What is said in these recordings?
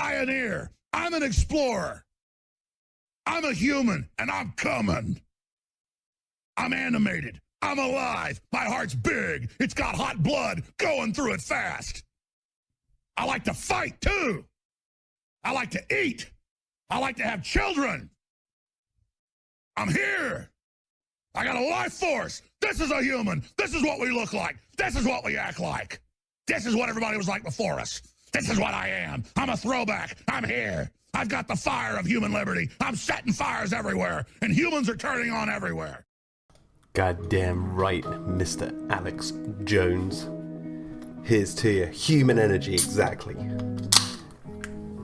pioneer. I'm an explorer. I'm a human, and I'm coming. I'm animated. I'm alive. My heart's big. It's got hot blood going through it fast. I like to fight, too. I like to eat. I like to have children. I'm here. I got a life force. This is a human. This is what we look like. This is what we act like. This is what everybody was like before us. This is what I am. I'm a throwback. I'm here. I've got the fire of human liberty. I'm setting fires everywhere, and humans are turning on everywhere. Goddamn right, Mr. Alex Jones. Here's to you. Human energy, exactly.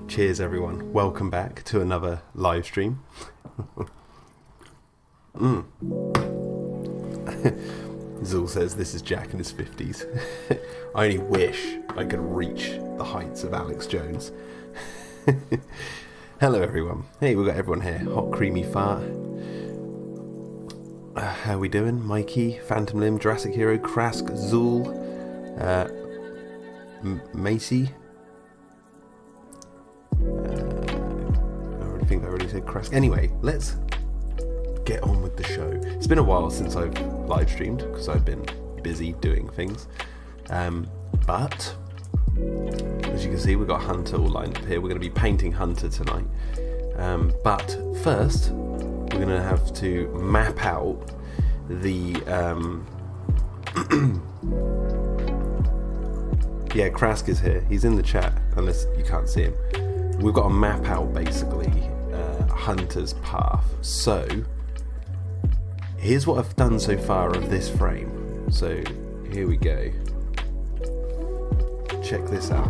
Cheers, everyone. Welcome back to another live stream. Zul says this is Jack in his 50s. I only wish I could reach the heights of Alex Jones. Hello, everyone. Hey, we've got everyone here. Hot, creamy fart. How we doing? Mikey, Phantom Limb, Jurassic Hero, Krask, Zul, Macy. I think I already said Krask. Anyway, let's get on with the show. It's been a while since I've live streamed because I've been busy doing things. But as you can see, we've got Hunter all lined up here. We're going to be painting Hunter tonight. But first, we're going to have to map out the yeah, Krask is here. He's in the chat, unless you can't see him. We've got to map out basically Hunter's path. So here's what I've done so far of this frame. So here we go. Check this out.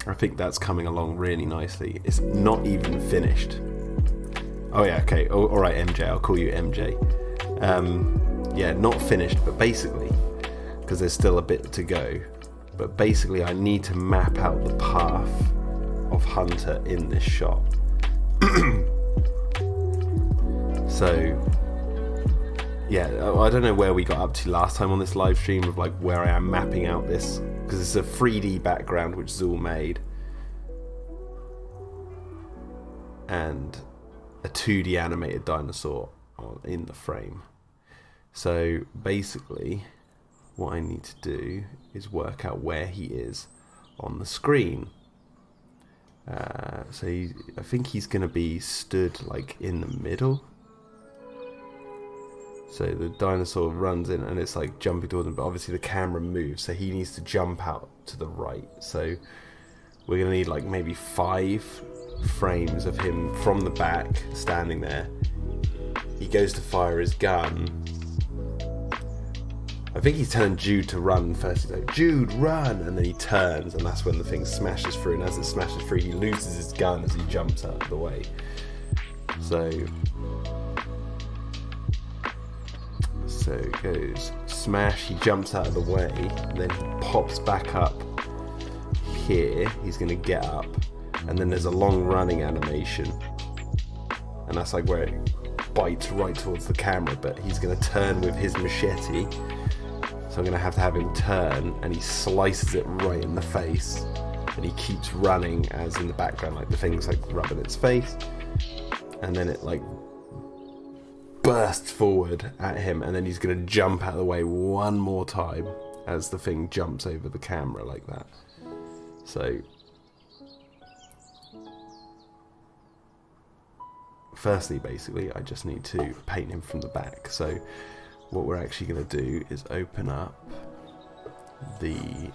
I think that's coming along really nicely. It's not even finished. Oh yeah, okay. Oh, all right, MJ. I'll call you MJ. Yeah, not finished, but basically, because there's still a bit to go. But basically, I need to map out the path of Hunter in this shot. So, yeah, I don't know where we got up to last time on this live stream of like where I am mapping out this, because it's a 3D background which Zul made, and a 2D animated dinosaur in the frame. So basically, what I need to do is work out where he is on the screen. I think he's going to be stood like in the middle. So the dinosaur runs in and it's like jumping towards him, but obviously the camera moves, so he needs to jump out to the right. So we're going to need like maybe 5 frames of him from the back standing there. He goes to fire his gun. I think he's telling Jude to run first. He's like, Jude, run! And then he turns, and that's when the thing smashes through. And as it smashes through, he loses his gun as he jumps out of the way. So it goes smash, he jumps out of the way, and then he pops back up here. He's going to get up, and then there's a long running animation. And that's like where it bites right towards the camera, but he's going to turn with his machete. So I'm going to have him turn, and he slices it right in the face, and he keeps running as in the background like the thing's like rubbing its face, and then it like bursts forward at him, and then he's going to jump out of the way one more time as the thing jumps over the camera like that. So firstly, basically, I just need to paint him from the back. So what we're actually going to do is open up the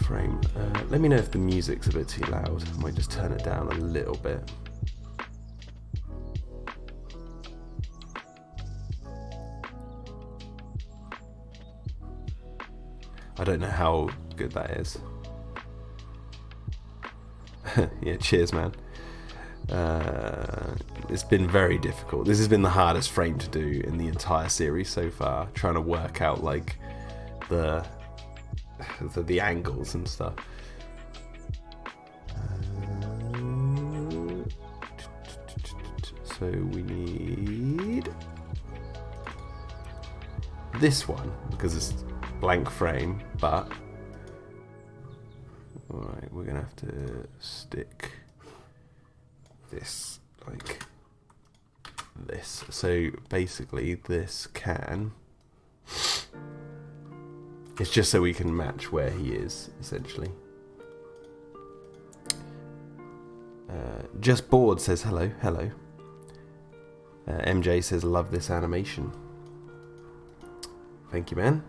frame. Let me know if the music's a bit too loud. I might just turn it down a little bit. I don't know how good that is. Yeah, cheers, man. It's been very difficult. This has been the hardest frame to do in the entire series so far, trying to work out like the the angles and stuff. So we need this one because it's blank frame, but alright, we're gonna have to stick this like this. So basically this can, it's just so we can match where he is, essentially. Just Bored says hello. MJ says love this animation. Thank you, man.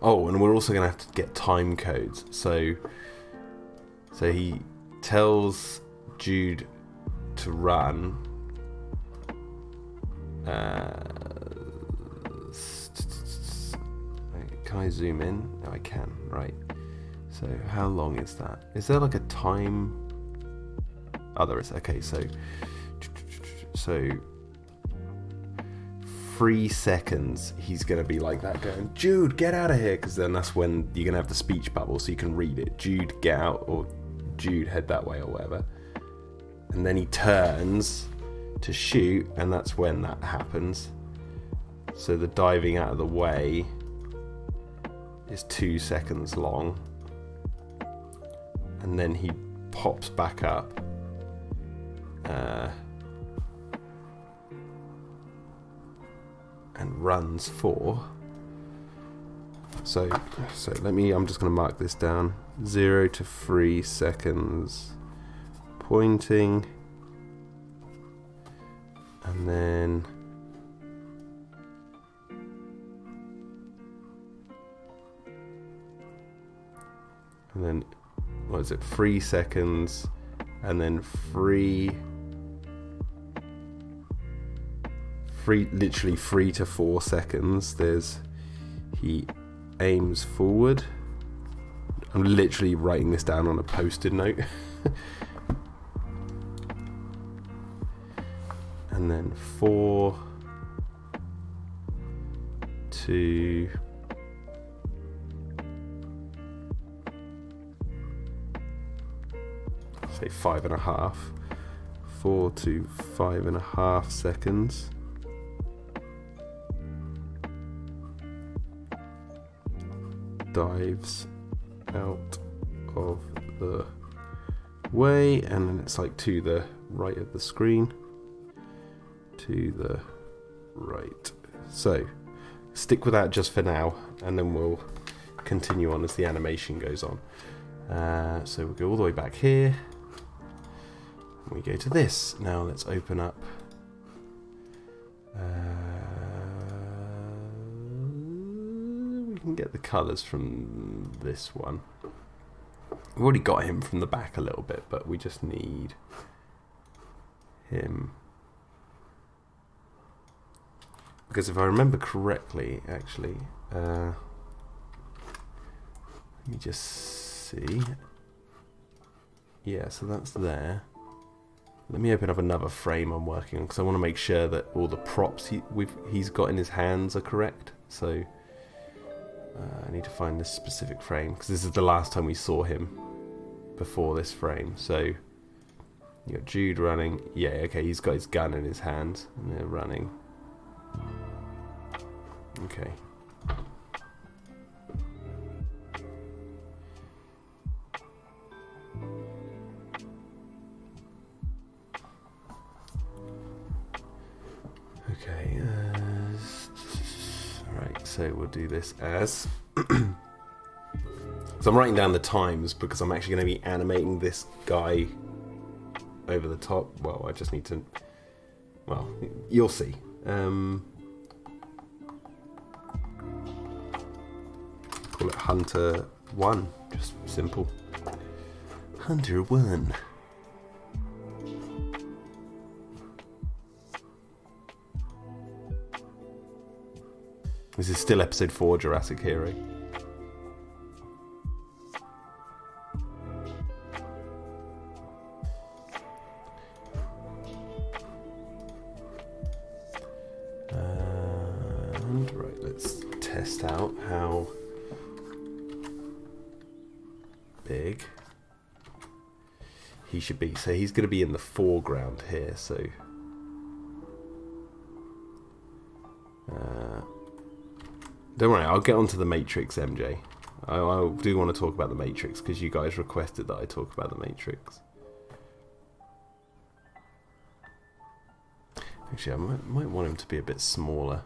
Oh, and we're also going to have to get time codes. So he tells Jude to run. Can I zoom in? No, I can. Right. So how long is that? Is there like a time? Oh, there is. Okay, so 3 seconds he's going to be like that going, Jude, get out of here, because then that's when you're going to have the speech bubble so you can read it. Jude, get out, or Jude, head that way, or whatever. And then he turns to shoot, and that's when that happens. So the diving out of the way is 2 seconds long. And then he pops back up. And runs for. So I'm just going to mark this down. 0 to 3 seconds. Pointing. And then what is it? 3 seconds, and then literally 3 to 4 seconds. He aims forward. I'm literally writing this down on a post-it note. And then 4 to say 5.5. 4 to 5.5 seconds. Dives out of the way, and then it's like to the right of the screen. To the right. So stick with that just for now, and then we'll continue on as the animation goes on. So we'll go all the way back here. And we go to this. Now let's open up. We can get the colours from this one. We've already got him from the back a little bit, but we just need him. Because if I remember correctly, actually, let me just see. Yeah, so that's there. Let me open up another frame I'm working on, because I want to make sure that all the props he's got in his hands are correct. So I need to find this specific frame, because this is the last time we saw him before this frame. So you got Jude running. Yeah, okay, he's got his gun in his hands, and they're running. Okay. Okay. Alright, so we'll do this as. So I'm writing down the times because I'm actually going to be animating this guy over the top. Well, I just need to. Well, you'll see. Call it Hunter 1, just simple. Hunter 1. This is still episode 4, Jurassic Hero. And right, let's test out how big. He should be, so he's going to be in the foreground here, so don't worry, I'll get onto the Matrix, MJ. I do want to talk about the Matrix because you guys requested that I talk about the Matrix. Actually, I might want him to be a bit smaller.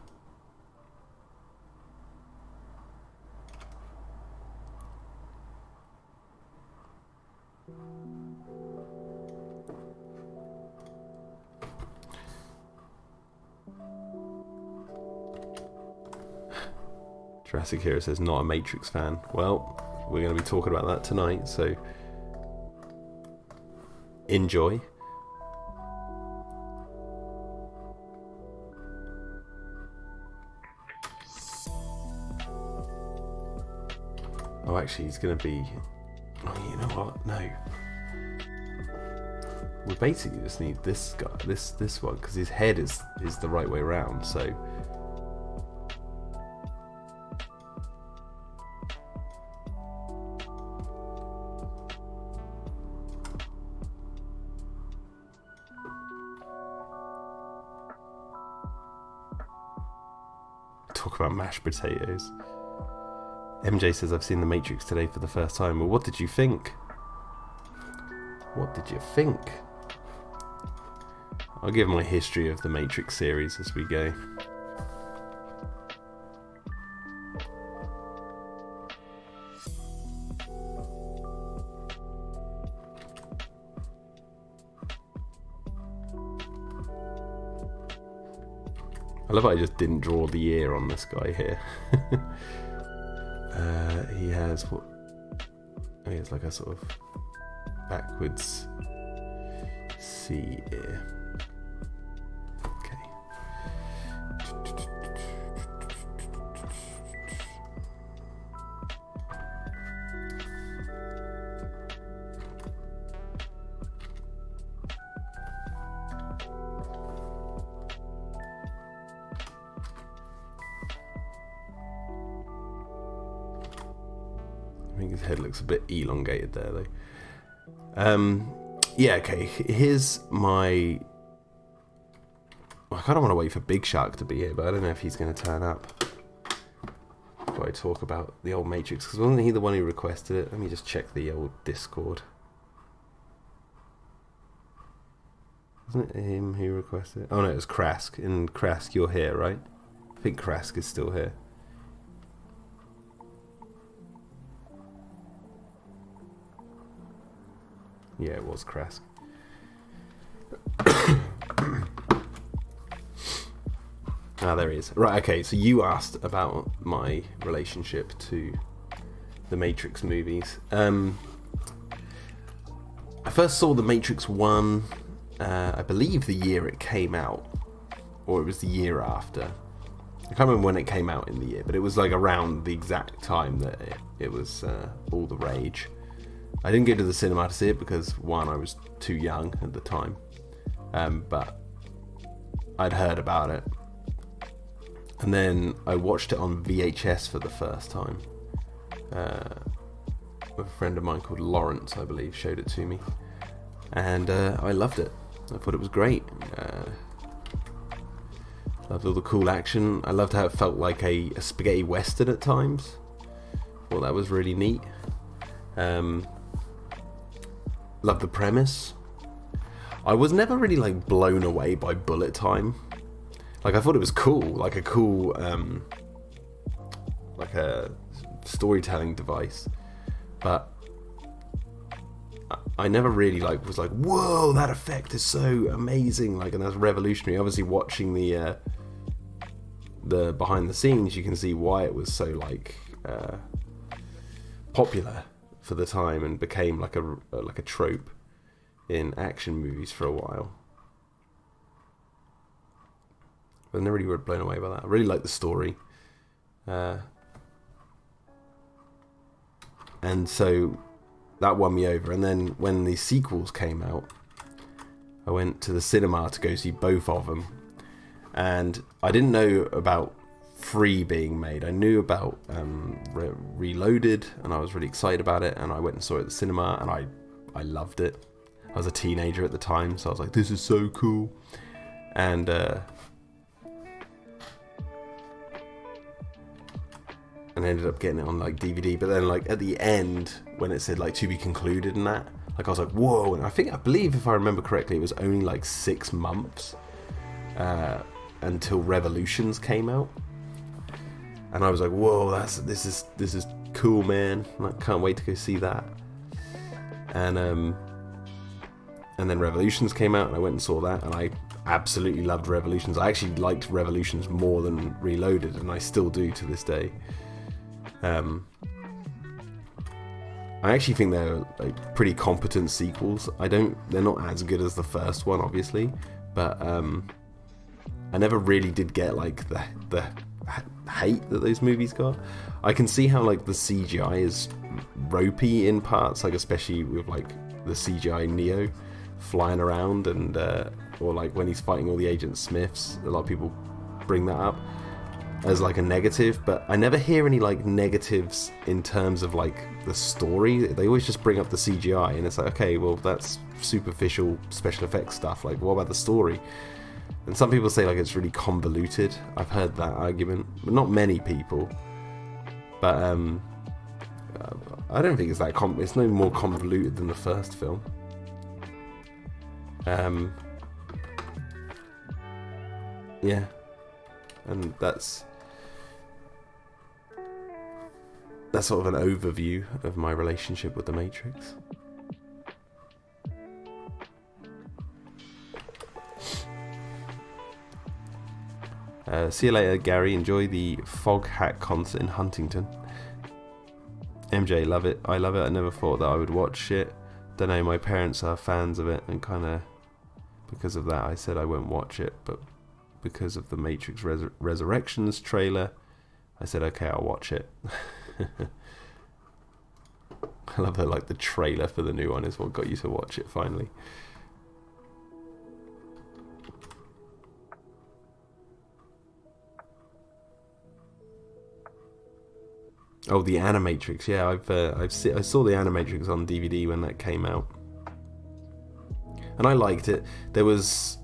Jurassic Hero says not a Matrix fan. Well, we're going to be talking about that tonight, so enjoy. Oh, actually, he's going to be... Oh, you know what? No. We basically just need this guy, this one, because his head is the right way around, so... Talk about mashed potatoes. MJ says, I've seen The Matrix today for the first time. Well, what did you think? What did you think? I'll give my history of the Matrix series as we go. I love how I just didn't draw the ear on this guy here. He has what? Oh, he has like a sort of backwards C ear. Okay. I think his head looks a bit elongated there, though. Yeah, okay. Here's my... I kind of want to wait for Big Shark to be here, but I don't know if he's going to turn up before I talk about the old Matrix, because wasn't he the one who requested it? Let me just check the old Discord. Wasn't it him who requested it? Oh no, it was Krask. And Krask, you're here, right? I think Krask is still here. Yeah, it was Krask. There he is. Right, okay, so you asked about my relationship to the Matrix movies. I first saw the Matrix 1, I believe the year it came out, or it was the year after. I can't remember when it came out in the year, but it was like around the exact time that it was all the rage. I didn't go to the cinema to see it because, one, I was too young at the time, but I'd heard about it. And then I watched it on VHS for the first time. A friend of mine called Lawrence, I believe, showed it to me. And I loved it. I thought it was great. Loved all the cool action. I loved how it felt like a spaghetti western at times. Thought that was really neat. Loved the premise. I was never really like blown away by bullet time. Like I thought it was cool, like a cool like a storytelling device, but I never really like was like, whoa, that effect is so amazing, like, and that's revolutionary. Obviously watching the behind the scenes, you can see why it was so like popular for the time and became like a trope in action movies for a while. But I never really were blown away by that. I really liked the story. And so that won me over. And then when the sequels came out, I went to the cinema to go see both of them. And I didn't know about 3 being made. I knew about Reloaded, and I was really excited about it, and I went and saw it at the cinema, and I loved it. I was a teenager at the time, so I was like, this is so cool. And I ended up getting it on like DVD, but then like at the end when it said like to be concluded and that, like I was like, whoa. And I believe if I remember correctly, it was only like 6 months until Revolutions came out, and I was like, whoa, this is cool, man. I can't wait to go see that. And then Revolutions came out, and I went and saw that, and I absolutely loved Revolutions. I actually liked Revolutions more than Reloaded, and I still do to this day. I actually think they're like pretty competent sequels. They're not as good as the first one, obviously, but I never really did get like the hate that those movies got. I can see how like the CGI is ropey in parts, like especially with like the CGI Neo flying around, and or like when he's fighting all the Agent Smiths. A lot of people bring that up as like a negative, but I never hear any like negatives in terms of like the story. They always just bring up the CGI, and it's like, okay, well, that's superficial special effects stuff. Like, what about the story? And some people say like it's really convoluted. I've heard that argument, but not many people. But I don't think it's that it's no more convoluted than the first film. Yeah, and that's sort of an overview of my relationship with The Matrix. See you later, Gary. Enjoy the Fog Hat concert in Huntington. MJ, love it. I love it. I never thought that I would watch it. Don't know, my parents are fans of it, and kind of because of that I said I won't watch it, but because of the Matrix Resurrections trailer, I said, okay, I'll watch it. I love that, like, the trailer for the new one is what got you to watch it finally. Oh, the Animatrix. Yeah, I saw the Animatrix on DVD when that came out, and I liked it. There was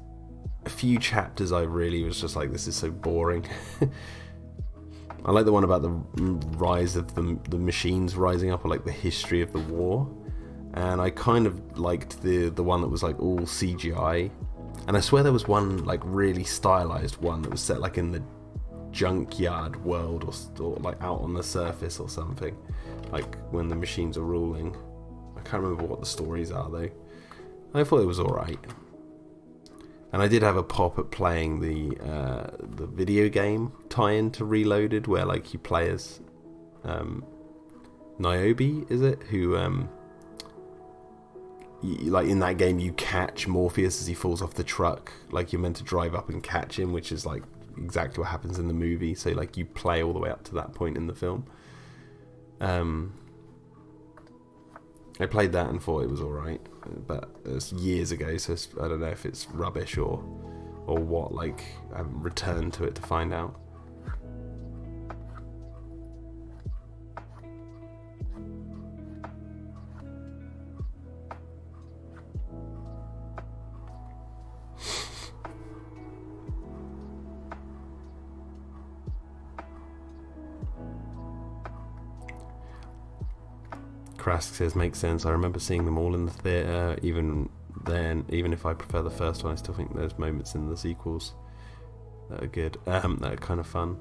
a few chapters I really was just like, this is so boring. I like the one about the rise of the machines rising up, or like the history of the war. And I kind of liked the one that was like all CGI. And I swear there was one like really stylized one that was set like in the junkyard world, or like out on the surface or something, like when the machines are ruling. I can't remember what the stories are though. I thought it was alright. And I did have a pop at playing the video game tie-in to Reloaded, where like you play as Niobe, is it? Who like in that game you catch Morpheus as he falls off the truck. Like you're meant to drive up and catch him, which is like exactly what happens in the movie. So like you play all the way up to that point in the film. I played that and thought it was alright, but it was years ago, so I don't know if it's rubbish or what. Like, I haven't returned to it to find out. Krask says, makes sense. I remember seeing them all in the theatre. Even if I prefer the first one, I still think there's moments in the sequels that are good, that are kind of fun.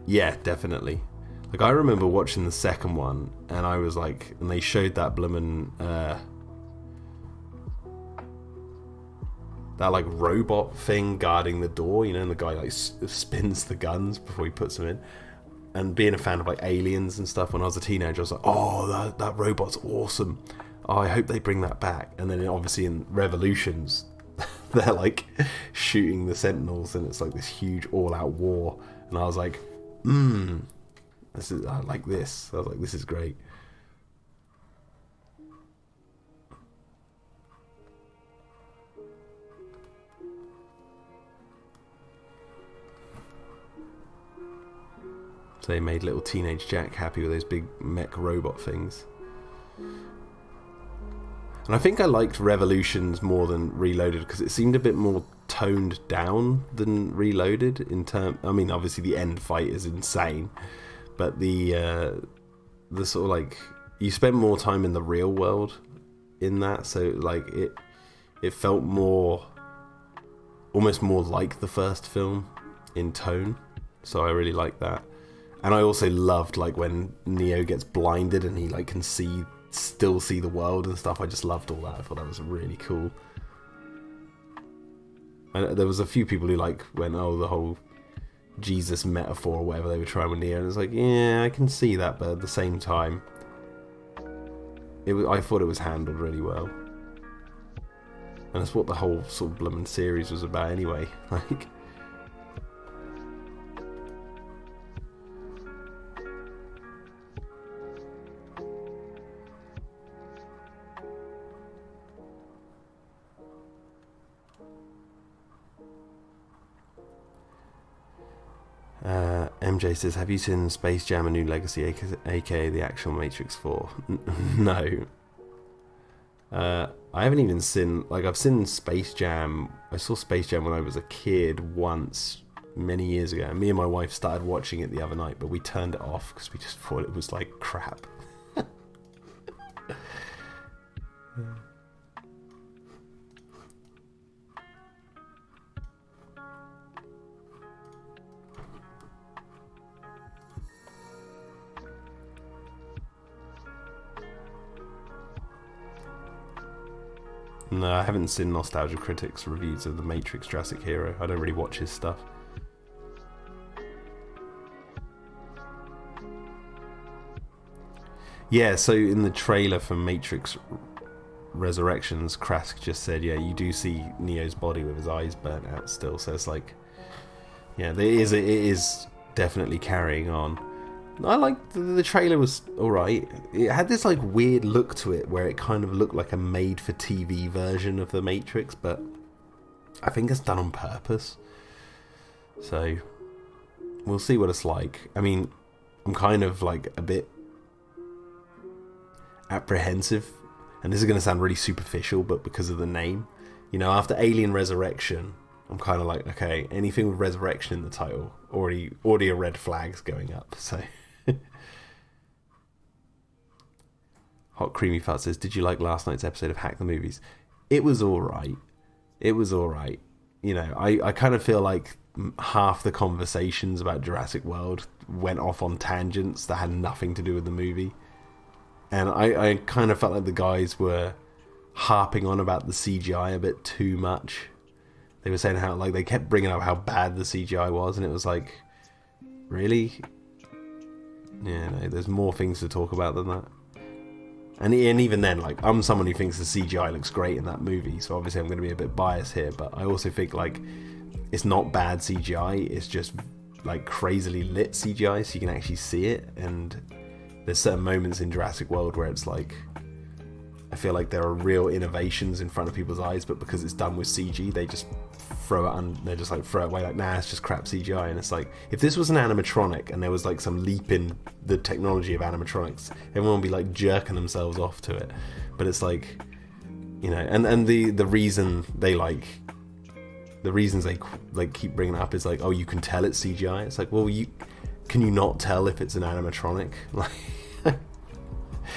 Yeah, definitely. Like, I remember watching the second one, and I was like, and they showed that bloomin' that like robot thing guarding the door, you know, and the guy like spins the guns before he puts them in. And being a fan of like Aliens and stuff when I was a teenager, I was like, oh, that robot's awesome. Oh, I hope they bring that back. And then obviously in Revolutions, they're like shooting the Sentinels, and it's like this huge all-out war. And I was like, I like this. I was like, this is great. So they made little teenage Jack happy with those big mech robot things. And I think I liked Revolutions more than Reloaded because it seemed a bit more toned down than Reloaded in term. I mean, obviously the end fight is insane, but the sort of like you spend more time in the real world in that, so like it felt more, almost more like the first film in tone. So I really liked that, and I also loved like when Neo gets blinded and he like can still see the world and stuff. I just loved all that. I thought that was really cool. And there was a few people who like went, oh, the whole Jesus metaphor or whatever they were trying with Neo, and it's like, yeah, I can see that, but at the same time, I thought it was handled really well. And that's what the whole sort of bloomin' series was about anyway. Like, MJ says, have you seen Space Jam: A New Legacy, aka the actual Matrix 4? No. I haven't even seen, like, I've seen Space Jam. I saw Space Jam when I was a kid once, many years ago. And me and my wife started watching it the other night, but we turned it off because we just thought it was like crap. No, I haven't seen Nostalgia Critic's reviews of The Matrix Jurassic Hero. I don't really watch his stuff. Yeah, so in the trailer for Matrix Resurrections, Krask just said, yeah, you do see Neo's body with his eyes burnt out still. So it's like, yeah, it is definitely carrying on. I liked the trailer, was alright. It had this like weird look to it where it kind of looked like a made-for-TV version of The Matrix, but I think it's done on purpose. So we'll see what it's like. I mean, I'm kind of like a bit apprehensive, and this is going to sound really superficial, but because of the name, you know, after Alien Resurrection, I'm kind of like, okay, anything with resurrection in the title, already a red flag's going up. So Hot Creamy Fat says, did you like last night's episode of Hack the Movies? It was alright. It was alright. You know, I kind of feel like half the conversations about Jurassic World went off on tangents that had nothing to do with the movie. And I kind of felt like the guys were harping on about the CGI a bit too much. They were saying how, like, they kept bringing up how bad the CGI was, and it was like, really? Yeah, no, there's more things to talk about than that. And even then, like, I'm someone who thinks the CGI looks great in that movie, so obviously I'm going to be a bit biased here, but I also think, like, it's not bad CGI, it's just, like, crazily lit CGI, so you can actually see it, and there's certain moments in Jurassic World where it's like, I feel like there are real innovations in front of people's eyes, but because it's done with CG, they just throw it and they just like throw it away like, nah, it's just crap CGI. And it's like, if this was an animatronic and there was like some leap in the technology of animatronics, everyone would be like jerking themselves off to it. But it's like, you know, and the reason they like, the reasons they like keep bringing it up is like, oh, you can tell it's CGI. It's like, well, can you not tell if it's an animatronic? Like,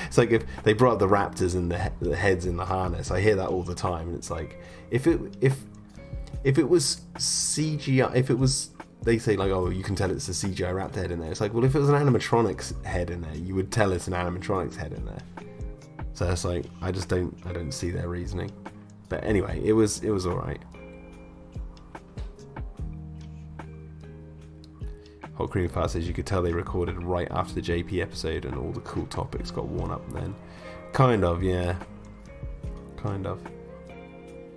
it's like if they brought up the raptors and the heads in the harness. I hear that all the time, and it's like, if it was CGI, if it was, they say like, oh, you can tell it's a CGI raptor head in there. It's like, well, if it was an animatronics head in there, you would tell it's an animatronics head in there. So it's like, I don't see their reasoning. But anyway, it was all right. Hot Cream Fat says, you could tell they recorded right after the JP episode and all the cool topics got worn up then. Kind of, yeah. Kind of.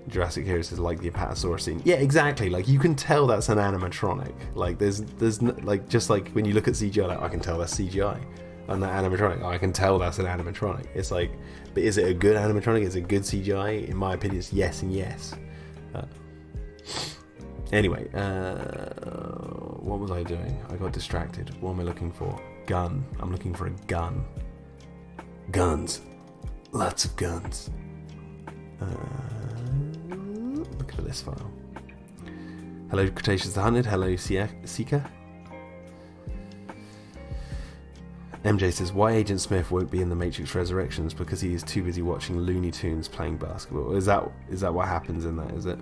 Jurassic Hero says, like the Apatosaurus scene. Yeah, exactly. Like, you can tell that's an animatronic. Like, there's no, like, just like when you look at CGI, like, I can tell that's CGI. And that animatronic, I can tell that's an animatronic. It's like, but is it a good animatronic? Is it good CGI? In my opinion, it's yes and yes. Anyway, What was I doing? I got distracted. What am I looking for? Gun. I'm looking for a gun. Guns. Lots of guns. Look at this file. Hello, Cretaceous the Hunted. Hello, Seeker. MJ says, why Agent Smith won't be in the Matrix Resurrections? Because he is too busy watching Looney Tunes playing basketball. Is that what happens in that, is it?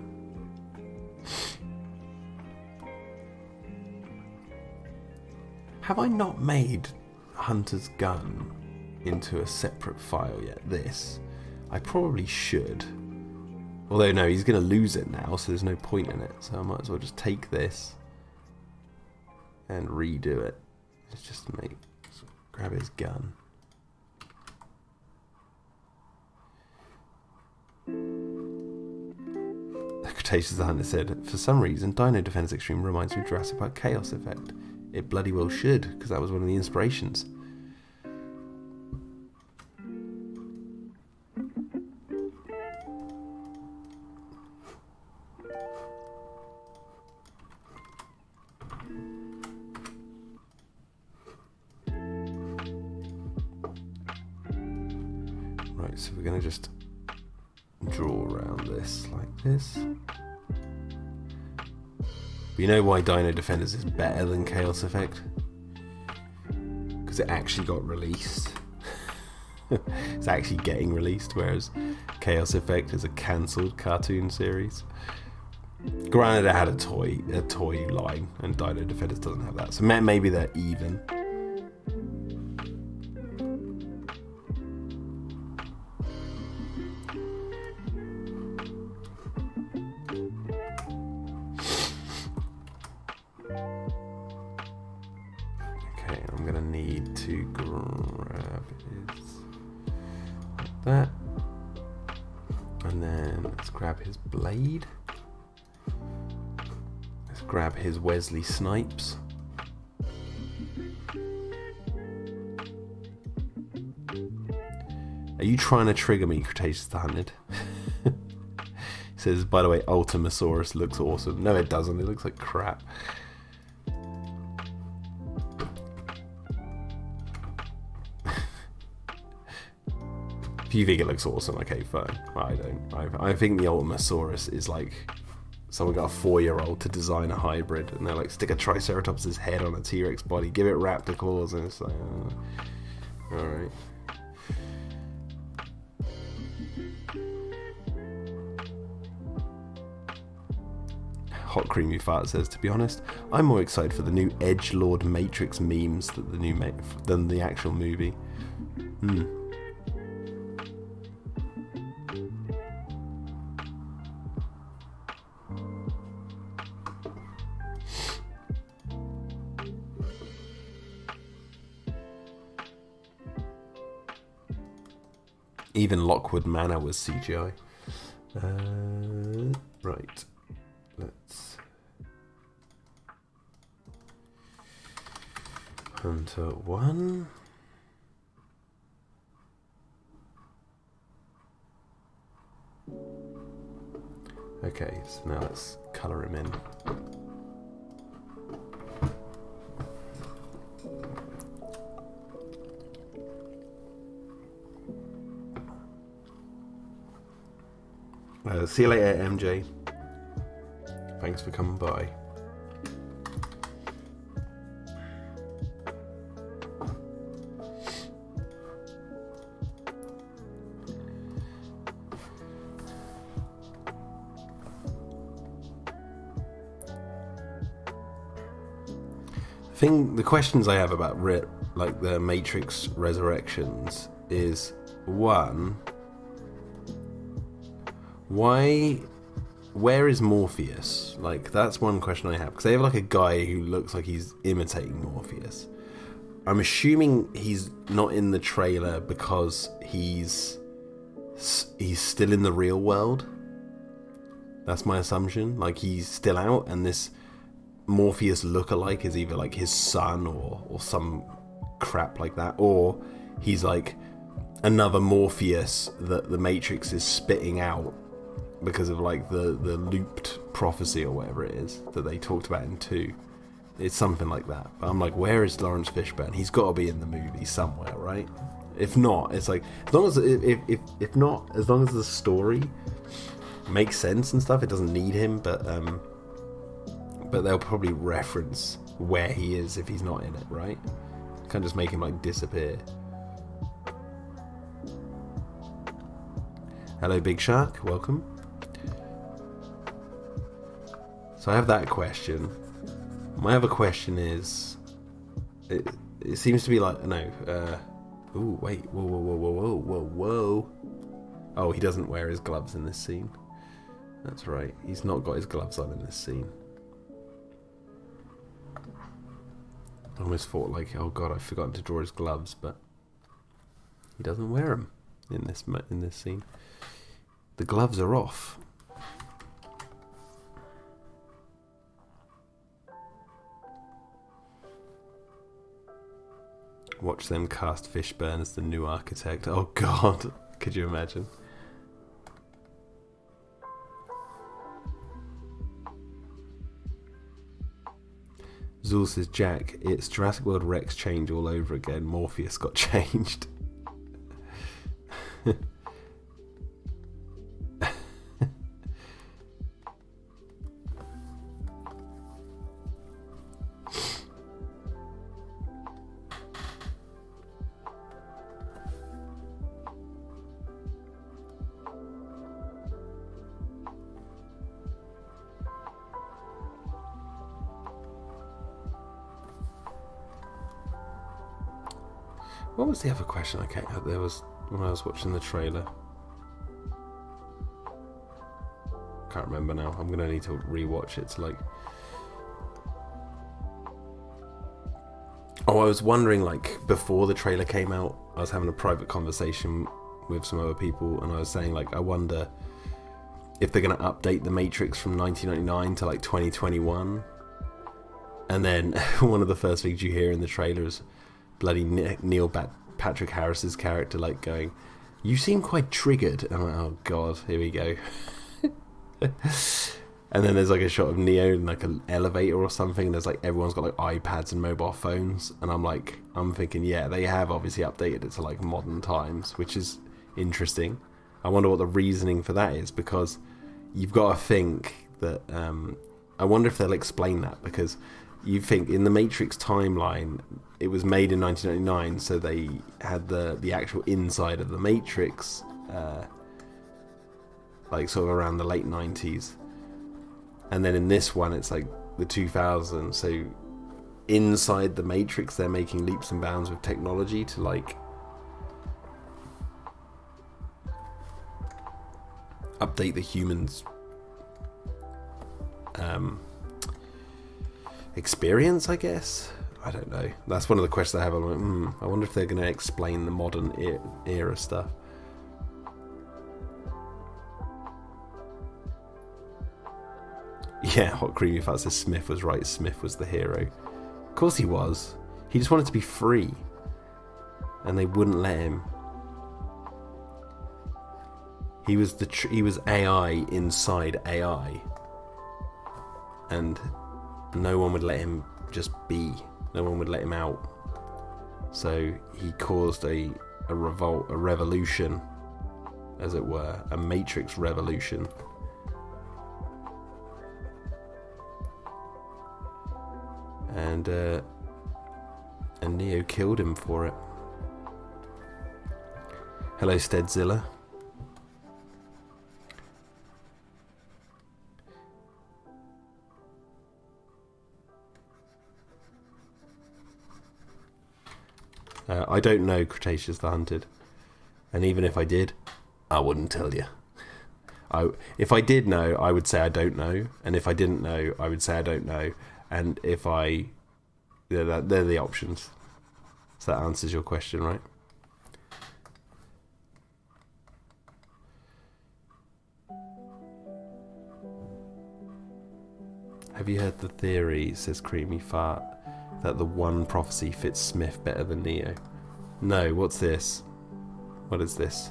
Have I not made Hunter's gun into a separate file yet? This. I probably should. Although, no, he's going to lose it now, so there's no point in it. So I might as well just take this and redo it. Let's just grab his gun. Cretaceous the Hunter said, for some reason, Dino-Defenders Extreme reminds me of Jurassic Park Chaos Effect. It bloody well should, because that was one of the inspirations. Right, so we're going to just draw around this like this. But you know why Dino-Defenders is better than Chaos Effect? Because it actually got released. It's actually getting released, whereas Chaos Effect is a cancelled cartoon series. Granted, it had a toy line, and Dino-Defenders doesn't have that, so maybe they're even. I'm going to need to grab his like that, and then let's grab his blade, let's grab his Wesley Snipes, are you trying to trigger me, Cretaceous the Hunted? He says, by the way, Ultimasaurus looks awesome. No, it doesn't, it looks like crap. If you think it looks awesome, okay, fine. I don't. I think the Ultimasaurus is like someone got a 4-year-old to design a hybrid, and they're like, stick a Triceratops' head on a T-Rex body, give it raptor claws, and it's like, alright. Hot Creamy Fart says, to be honest, I'm more excited for the new edgelord Matrix memes than the actual movie. Even Lockwood Manor was CGI. Right. Let's... Hunter 1. Okay, so now let's colour him in. See you later, MJ. Thanks for coming by. The questions I have about like the Matrix Resurrections is, one, where is Morpheus? Like, that's one question I have, because they have like a guy who looks like he's imitating Morpheus. I'm assuming he's not in the trailer because he's still in the real world. That's my assumption. Like, he's still out, and this Morpheus lookalike is either like his son or some crap like that, or he's like another Morpheus that the Matrix is spitting out because of like the looped prophecy or whatever it is that they talked about in 2. It's something like that. But I'm like, where is Lawrence Fishburne? He's got to be in the movie somewhere, right? If not, it's like, as long as if not, as long as the story makes sense and stuff, it doesn't need him. But they'll probably reference where he is if he's not in it, right? Can't just make him like disappear. Hello, Big Shark. Welcome. So I have that question. My other question is, it seems to be like, no, ooh, wait, whoa. Oh, he doesn't wear his gloves in this scene. That's right, he's not got his gloves on in this scene. I almost thought like, oh god, I've forgotten to draw his gloves, but he doesn't wear them in this scene. The gloves are off. Watch them cast Fishburne as the new architect. Oh god, could you imagine? Zool says, Jack, it's Jurassic World Rex change all over again. Morpheus got changed. What was the other question I came up? There was when I was watching the trailer. Can't remember now. I'm gonna need to rewatch it to like. Oh, I was wondering, like, before the trailer came out, I was having a private conversation with some other people, and I was saying, like, I wonder if they're gonna update the Matrix from 1999 to like 2021. And then one of the first things you hear in the trailer is bloody Neil Patrick Harris's character like going, "You seem quite triggered." And I'm like, oh god, here we go. And then there's like a shot of Neo in like an elevator or something, and there's like everyone's got like iPads and mobile phones, and I'm thinking, yeah, they have obviously updated it to like modern times, which is interesting. I wonder what the reasoning for that is, because you've got to think that I wonder if they'll explain that, because you think in the Matrix timeline it was made in 1999, so they had the actual inside of the Matrix like sort of around the late 90s, and then in this one it's like the 2000s, so inside the Matrix they're making leaps and bounds with technology to like update the humans experience, I guess. I don't know. That's one of the questions I have. I'm like, I wonder if they're going to explain the modern era stuff. Yeah, Hot Creamy Fat says Smith was right. Smith was the hero. Of course he was. He just wanted to be free, and they wouldn't let him. He was AI inside AI, and no one would let him just be. No one would let him out. So he caused a revolt, a revolution, as it were, a Matrix revolution. And Neo killed him for it. Hello, Steadzilla. I don't know Cretaceous the Hunted, and even if I did, I wouldn't tell you. If I did know, I would say I don't know, and if I didn't know, I would say I don't know, and if they're the options. So that answers your question, right? Have you heard the theory, says Creamy Fart, that the one prophecy fits Smith better than Neo? No, what's this? What is this?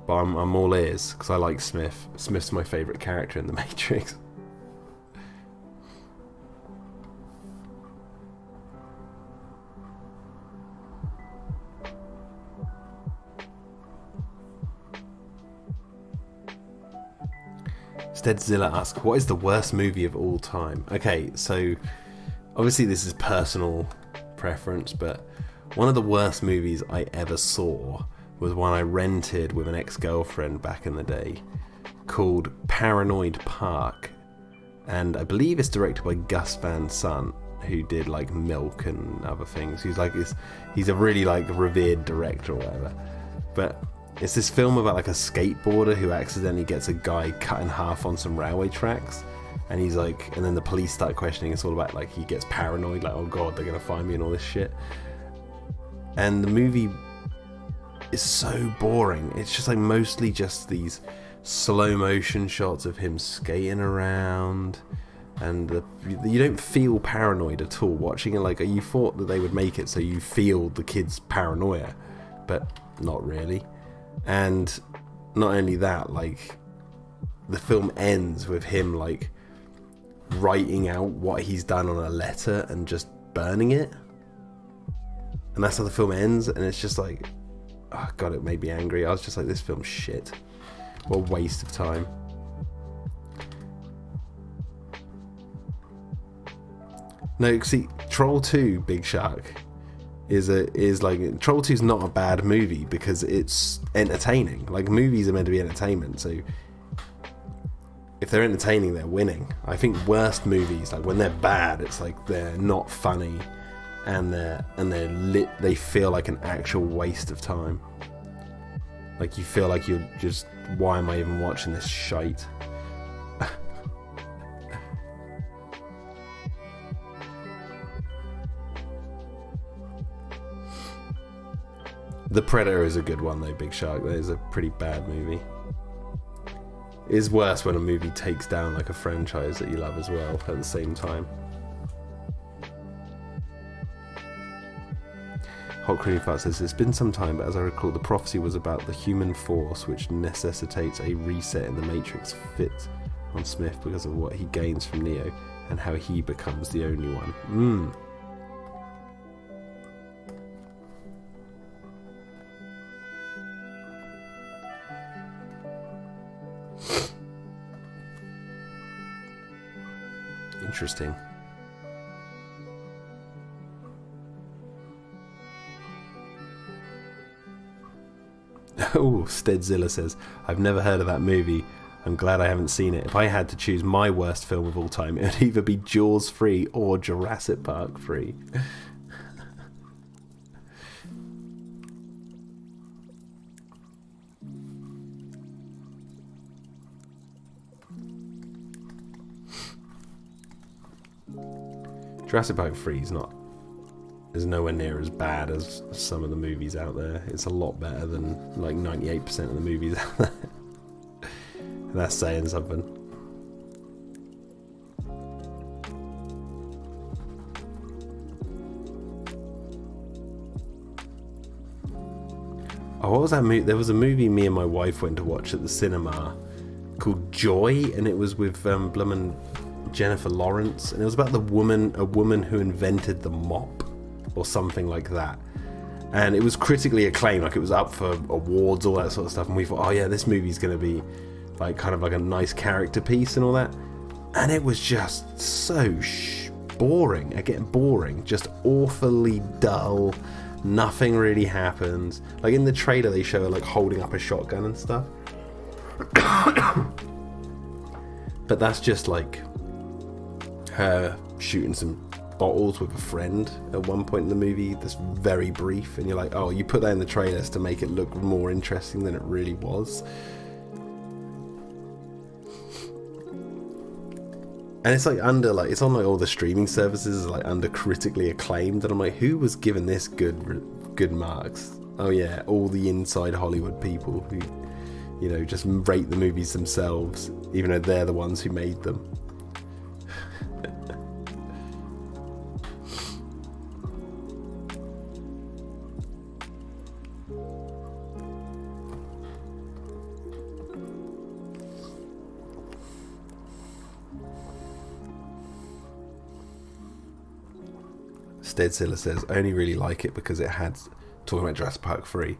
But I'm all ears, because I like Smith. Smith's my favourite character in The Matrix. Steadzilla asks, what is the worst movie of all time? Okay, so obviously this is personal preference, but one of the worst movies I ever saw was one I rented with an ex-girlfriend back in the day called Paranoid Park, and I believe it's directed by Gus Van Sant, who did like Milk and other things. He's a really like revered director or whatever, but it's this film about like a skateboarder who accidentally gets a guy cut in half on some railway tracks, and he's like, and then the police start questioning. It's all about like he gets paranoid, like, oh god, they're gonna find me and all this shit. And the movie is so boring. It's just like mostly just these slow motion shots of him skating around, and you don't feel paranoid at all watching it. Like, you thought that they would make it so you feel the kid's paranoia, but not really. And not only that, like, the film ends with him like writing out what he's done on a letter and just burning it, and that's how the film ends. And it's just like, oh god, it made me angry. I was just like, this film's shit. What a waste of time. No, see, Troll 2 Big Shark is like, Troll 2 is not a bad movie because it's entertaining. Like, movies are meant to be entertainment, so if they're entertaining, they're winning. I think worst movies, like when they're bad, it's like they're not funny, and they feel like an actual waste of time. Like, you feel like you're just, why am I even watching this shite? The Predator is a good one though, Big Shark. That is a pretty bad movie. It is worse when a movie takes down like a franchise that you love as well at the same time. Hot Creamy Fart says, it's been some time, but as I recall, the prophecy was about the human force which necessitates a reset in the Matrix fit on Smith because of what he gains from Neo and how he becomes the only one. Interesting. Oh, Steadzilla says, I've never heard of that movie. I'm glad I haven't seen it. If I had to choose my worst film of all time, it would either be Jaws 3 or Jurassic Park 3. Jurassic Park 3 is nowhere near as bad as some of the movies out there. It's a lot better than like 98% of the movies out there. And that's saying something. Oh, what was that movie? There was a movie me and my wife went to watch at the cinema called Joy, and it was with Blum Jennifer Lawrence, and it was about a woman who invented the mop or something like that, and it was critically acclaimed, like it was up for awards, all that sort of stuff, and we thought, oh yeah, this movie's gonna be like kind of like a nice character piece and all that, and it was just so boring, just awfully dull. Nothing really happens. Like in the trailer they show her like holding up a shotgun and stuff but that's just like her shooting some bottles with a friend at one point in the movie that's very brief, and you're like, oh, you put that in the trailers to make it look more interesting than it really was. And it's like it's on like all the streaming services, like under critically acclaimed, and I'm like, who was given this good marks? Oh yeah, all the inside Hollywood people who, you know, just rate the movies themselves even though they're the ones who made them. Steadzilla says, I only really like it because it had, talking about Jurassic Park 3,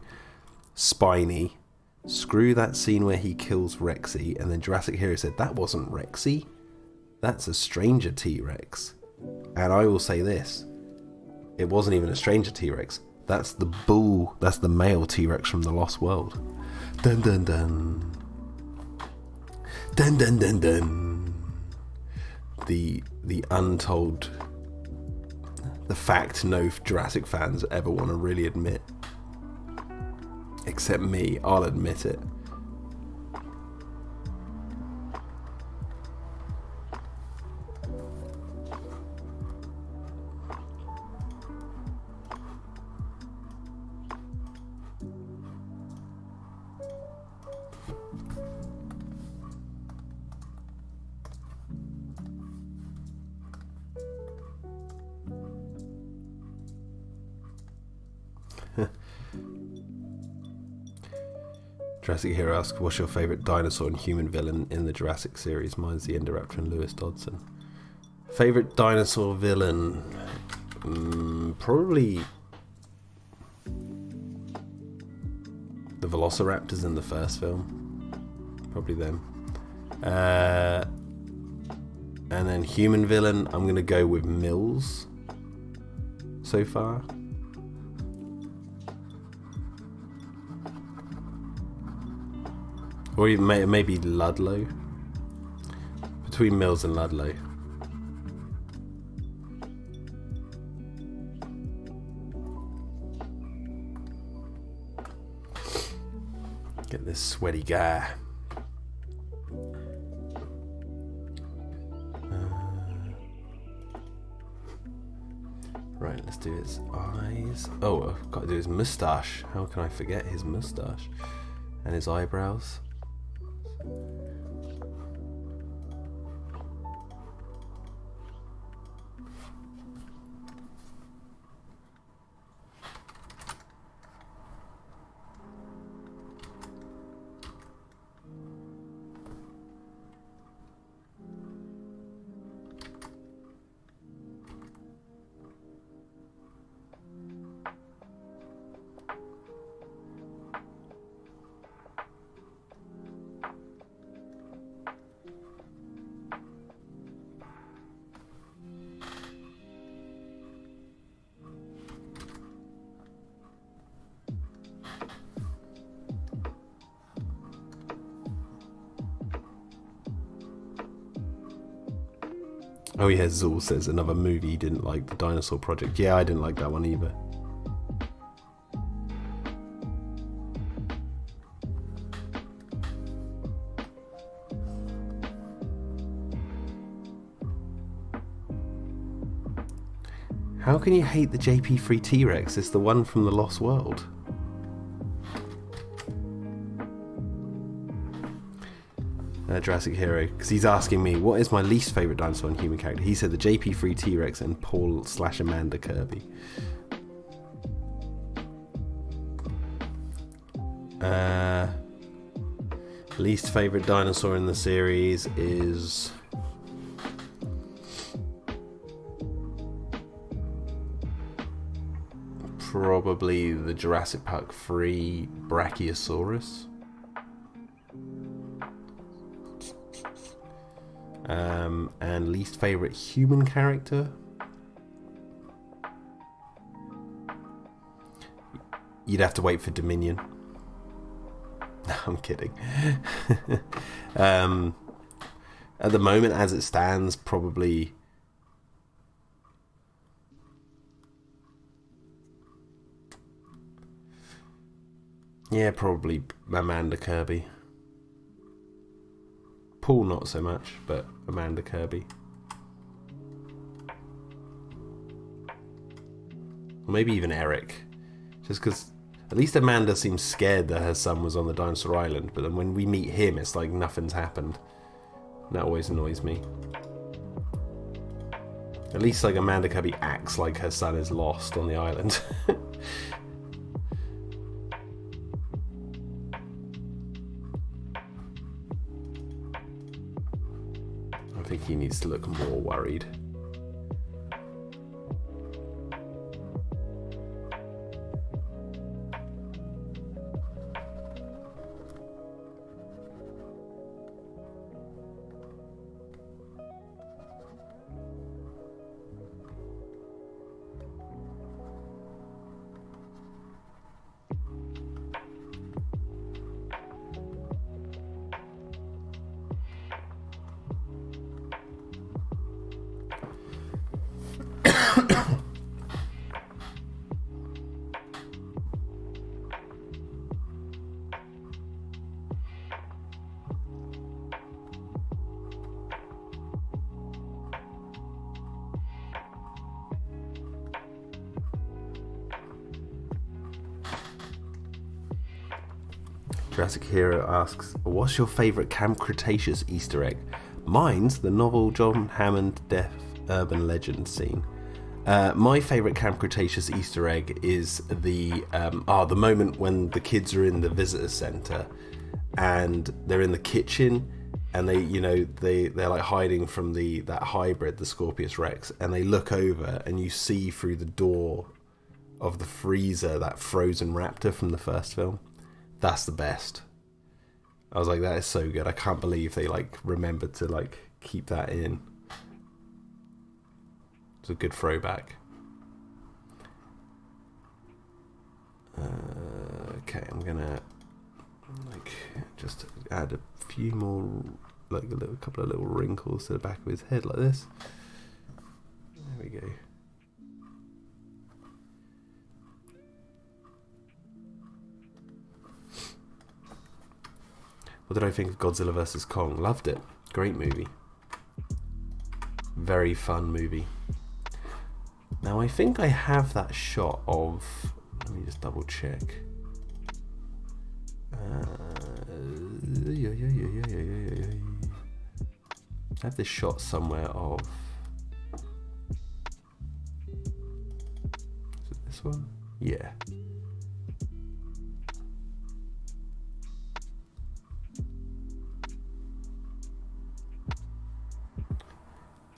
Spiny, Screw that scene where he kills Rexy, and then Jurassic Hero said, that wasn't Rexy. That's a stranger T-Rex. And I will say this. It wasn't even a stranger T-Rex. That's the bull. That's the male T-Rex from the Lost World. Dun dun dun. Dun dun dun dun. The untold... The fact no Jurassic fans ever want to really admit. Except me, I'll admit it. Jurassic Hero asks, what's your favourite dinosaur and human villain in the Jurassic series? Mine's the Indoraptor and Lewis Dodson. Favourite dinosaur villain? Probably the Velociraptors in the first film. Probably them. And then human villain, I'm going to go with Mills so far. Or even maybe Ludlow. Between Mills and Ludlow. Get this sweaty guy. Right, let's do his eyes. Oh, I've got to do his moustache. How can I forget his moustache? And his eyebrows. Oh yeah, Zool says another movie he didn't like, The Dinosaur Project. Yeah, I didn't like that one either. How can you hate the JP3 T-Rex? It's the one from the Lost World. Jurassic Hero, because he's asking me what is my least favourite dinosaur and human character. He said the JP3 T-Rex and Paul/Amanda Kirby. Least favourite dinosaur in the series is probably the Jurassic Park 3 Brachiosaurus. And least favourite human character? You'd have to wait for Dominion. No, I'm kidding. At the moment, as it stands, probably... Yeah, probably Amanda Kirby. Paul not so much, but Amanda Kirby. Or maybe even Eric. Just because at least Amanda seems scared that her son was on the dinosaur island, but then when we meet him, it's like nothing's happened. That always annoys me. At least like Amanda Kirby acts like her son is lost on the island. I think he needs to look more worried. Jurassic Hero asks, what's your favourite Camp Cretaceous Easter egg? Mine's the novel John Hammond Deaf Urban Legend scene. My favourite Camp Cretaceous Easter egg is the moment when the kids are in the visitor centre and they're in the kitchen and they're like hiding from that hybrid, the Scorpius Rex, and they look over and you see through the door of the freezer that frozen raptor from the first film. That's the best. I was like, that is so good. I can't believe they like remembered to like keep that in. It's a good throwback. Okay, I'm gonna like just add a few more, like a couple of little wrinkles to the back of his head like this. There we go. What did I think of Godzilla vs. Kong? Loved it. Great movie. Very fun movie. Now I think I have that shot of... Let me just double check. I have this shot somewhere of... Is it this one? Yeah.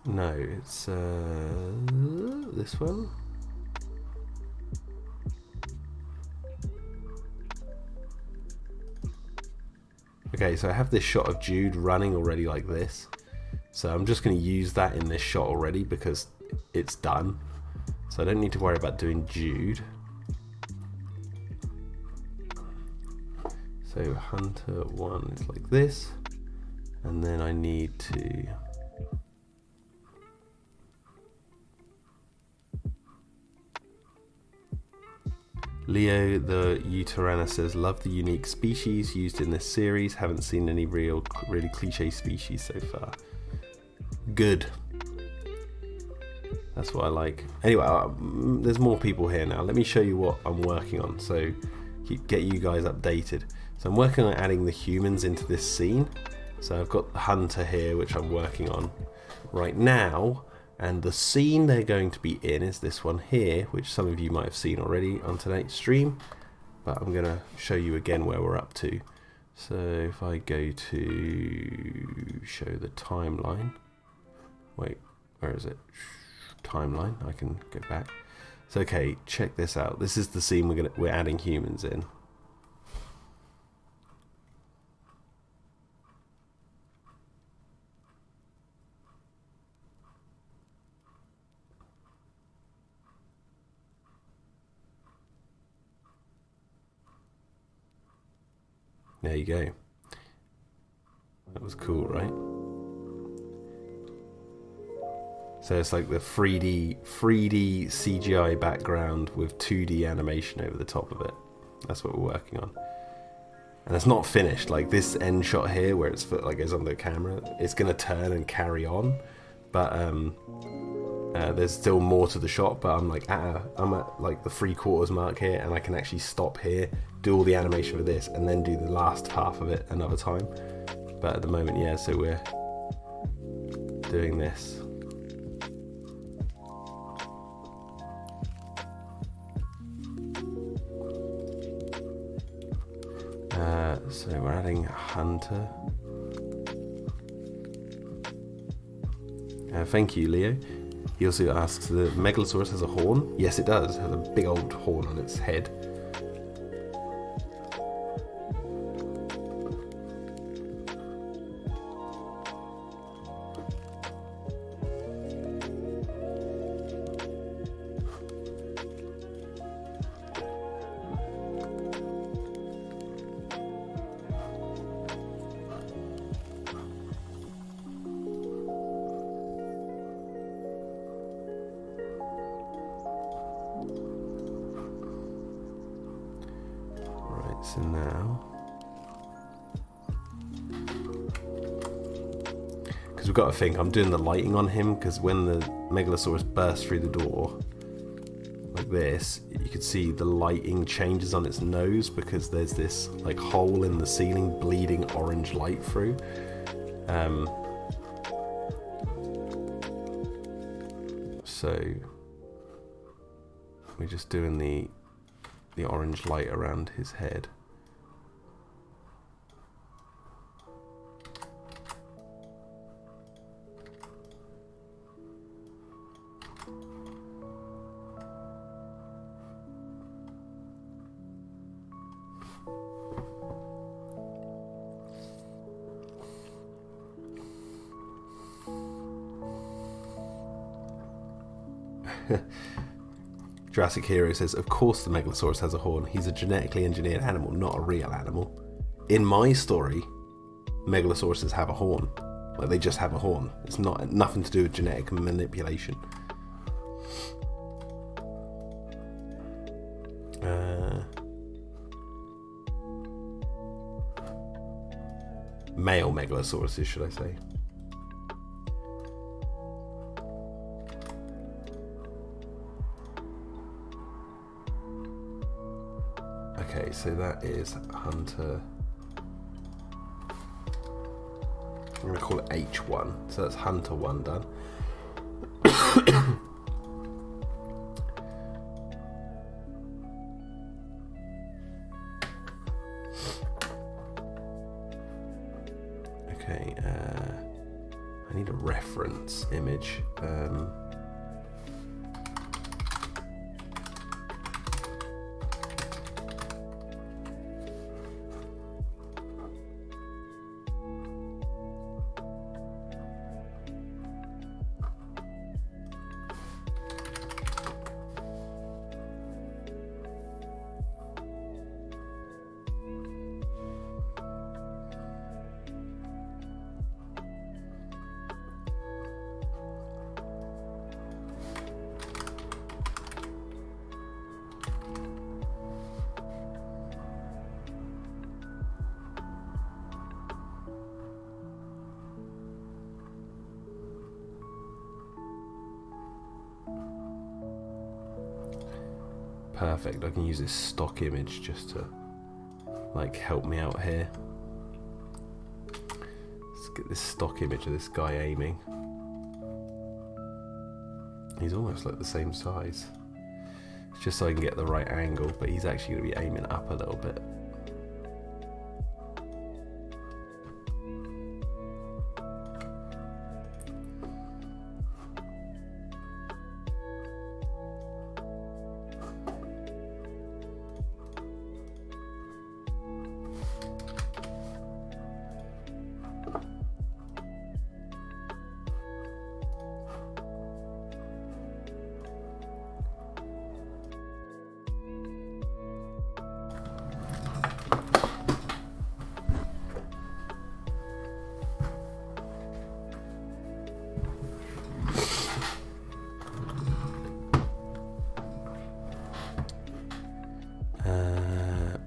No, it's this one. Okay, so I have this shot of Jude running already like this. So I'm just going to use that in this shot already because it's done. So I don't need to worry about doing Jude. So Hunter 1 is like this. And then I need to... Leo the Uterana says, love the unique species used in this series. Haven't seen any really cliche species so far. Good. That's what I like. Anyway, there's more people here now. Let me show you what I'm working on. So get you guys updated. So I'm working on adding the humans into this scene. So I've got the Hunter here, which I'm working on right now. And the scene they're going to be in is this one here, which some of you might have seen already on tonight's stream. But I'm going to show you again where we're up to. So if I go to show the timeline. Wait, where is it? Timeline. I can go back. So okay, check this out. This is the scene we're adding humans in. There you go. That was cool, right? So it's like the 3D CGI background with 2D animation over the top of it. That's what we're working on. And it's not finished. Like this end shot here, where it's like goes on the camera, it's gonna turn and carry on. But there's still more to the shot. But I'm at like the 3/4 mark here, and I can actually stop here, do all the animation for this, and then do the last half of it another time. But at the moment, yeah, so we're doing this. So we're adding Hunter. Thank you, Leo. He also asks, the Megalosaurus has a horn? Yes, it does. It has a big old horn on its head. So now, because we've got to think, I'm doing the lighting on him because when the Megalosaurus bursts through the door like like this, you can see the lighting changes on its nose because there's this like hole in the ceiling bleeding orange light through. So we're just doing the orange light around his head. Jurassic Hero says, of course the Megalosaurus has a horn. He's a genetically engineered animal, not a real animal. In my story, Megalosauruses have a horn. Like, they just have a horn. It's nothing to do with genetic manipulation. Male Megalosauruses, should I say. Okay, so that is Hunter. I'm going to call it H1. So that's Hunter 1 done. Okay, I need a reference image. Perfect, I can use this stock image just to like help me out here. Let's get this stock image of this guy aiming. He's almost like the same size. It's just so I can get the right angle, but he's actually going to be aiming up a little bit.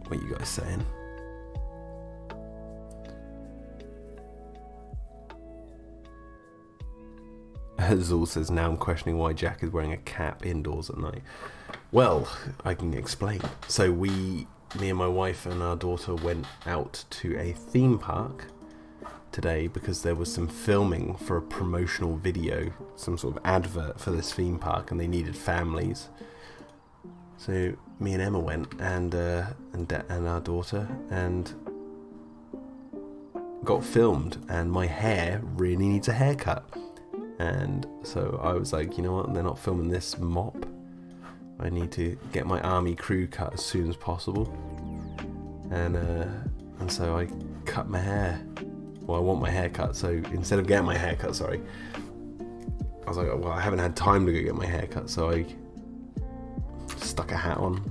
What are you guys saying? Zul says, now I'm questioning why Jack is wearing a cap indoors at night. Well, I can explain. So me and my wife and our daughter went out to a theme park today because there was some filming for a promotional video, some sort of advert for this theme park, and they needed families. So me and Emma went, and our daughter, and got filmed, and my hair really needs a haircut. And so I was like, you know what, they're not filming this mop. I need to get my army crew cut as soon as possible. And so I cut my hair. Well, I want my hair cut, so instead of getting my hair cut, I was like, well, I haven't had time to go get my hair cut, so I stuck a hat on,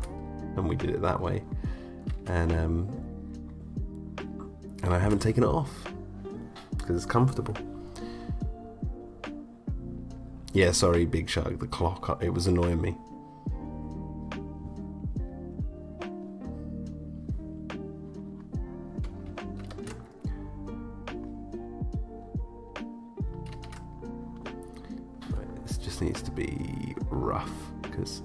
and we did it that way. And I haven't taken it off because it's comfortable. Yeah, sorry, Big Shark, the clock, it was annoying me. Right, this just needs to be rough, because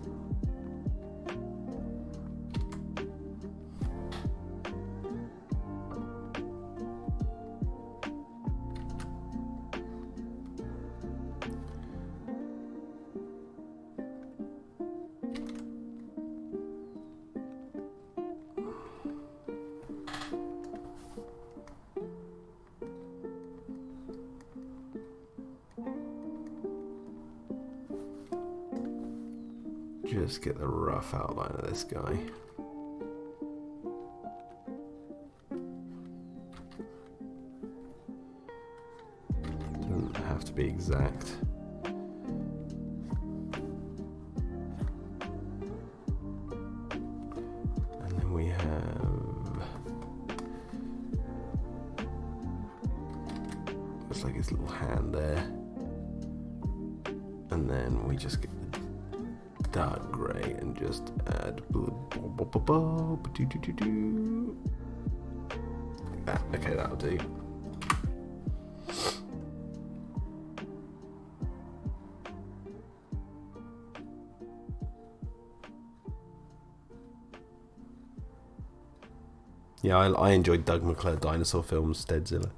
just get the rough outline of this guy. Doesn't have to be exact. And then we have, looks like his little hand there. And then we just get the dark grey and just add okay, that'll do. Yeah, I enjoyed Doug McClure dinosaur films, Deadzilla.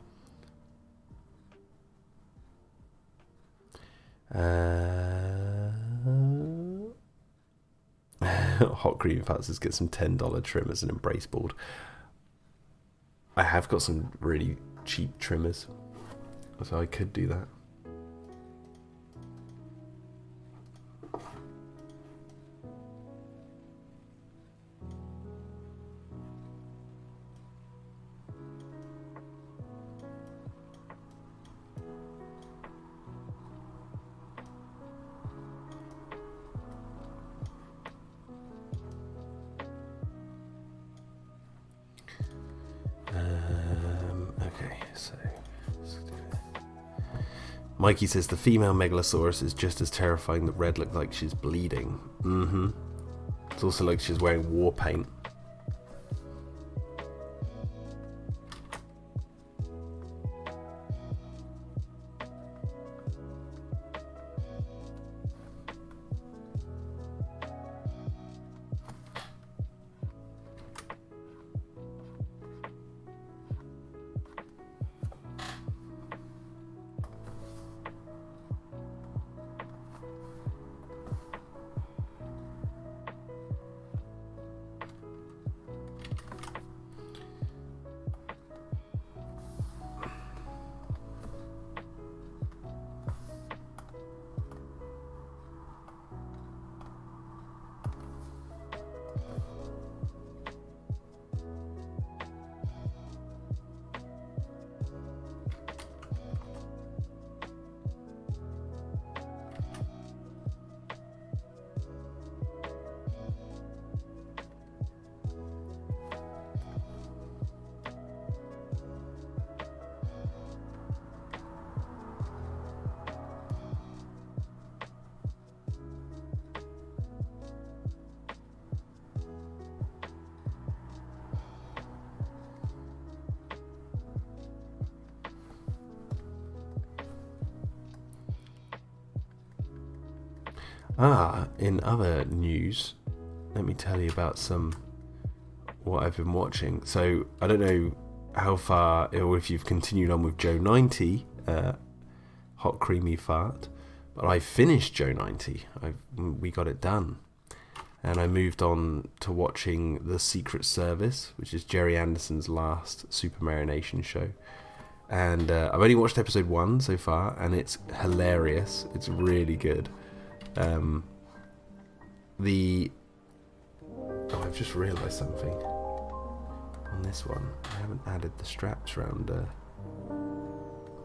Hot Cream Fats get some $10 trimmers and embrace board. I have got some really cheap trimmers, so I could do that. Okay, so Mikey says the female Megalosaurus is just as terrifying. The red looked like she's bleeding. It's also like she's wearing war paint. In other news, let me tell you about what I've been watching. So, I don't know how far, or if you've continued on with Joe 90, Hot Creamy Fart, but I finished Joe 90. We got it done. And I moved on to watching The Secret Service, which is Jerry Anderson's last Super Marination show. And I've only watched episode 1 so far, and it's hilarious. It's really good. I've just realised something on this one. I haven't added the straps around that.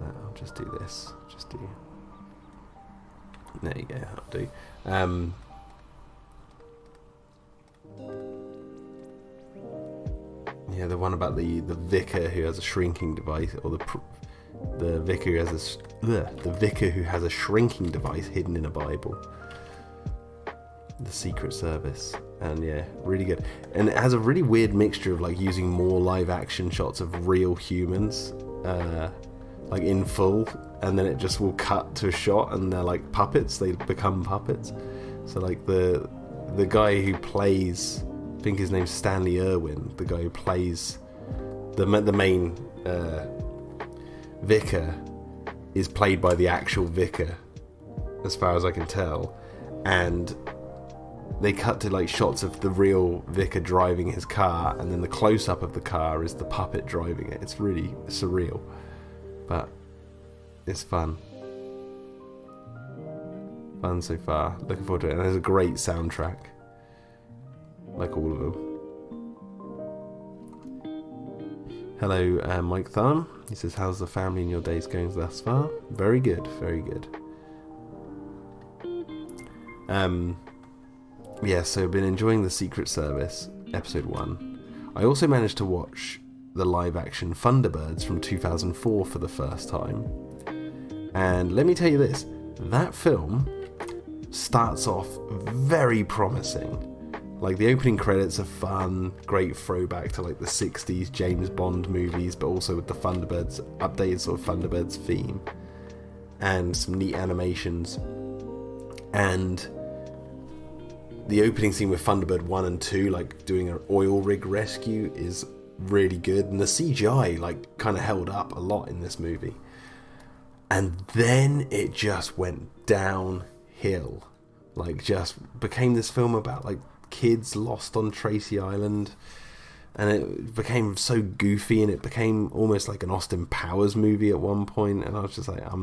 I'll just do this. There you go, that'll do. Yeah, the one about the vicar who has a shrinking device, or the vicar who has a shrinking device hidden in a Bible. The Secret Service. And yeah, really good. And it has a really weird mixture of like using more live action shots of real humans, like in full, and then it just will cut to a shot and they're like puppets. They become puppets. So like the guy who plays, I think his name's Stanley Irwin, the guy who plays the main vicar, is played by the actual vicar, as far as I can tell. And they cut to like shots of the real vicar driving his car, and then the close-up of the car is the puppet driving it. It's really surreal, but it's fun. Fun so far. Looking forward to it. And there's a great soundtrack. Like all of them. Hello, Mike Thumb. He says, how's the family and your days going thus far? Very good, very good. Yeah, so I've been enjoying The Secret Service, episode 1. I also managed to watch the live-action Thunderbirds from 2004 for the first time. And let me tell you this, that film starts off very promising. Like, the opening credits are fun, great throwback to like the 60s James Bond movies, but also with the Thunderbirds, updated sort of Thunderbirds theme, and some neat animations. And the opening scene with Thunderbird 1 and 2, like doing an oil rig rescue, is really good. And the CGI like kind of held up a lot in this movie. And then it just went downhill. Like, just became this film about like kids lost on Tracy Island, and it became so goofy, and it became almost like an Austin Powers movie at one point. And I was just like, I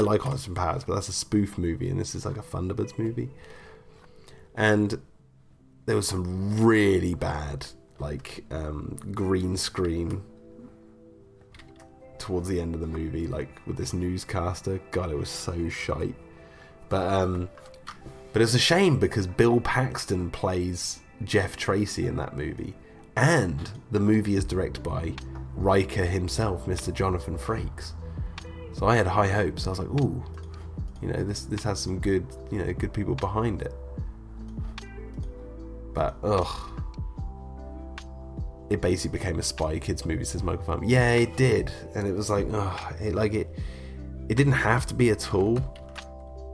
like Austin Powers, but that's a spoof movie, and this is like a Thunderbirds movie. And there was some really bad like green screen towards the end of the movie, like with this newscaster. God, it was so shite. But it's a shame because Bill Paxton plays Jeff Tracy in that movie, and the movie is directed by Riker himself, Mr. Jonathan Frakes. So I had high hopes. I was like, ooh, you know, this has some good, you know, good people behind it. But it basically became a Spy Kids movie, says Michael Farm. Yeah, it did, and it was like, it didn't have to be at all,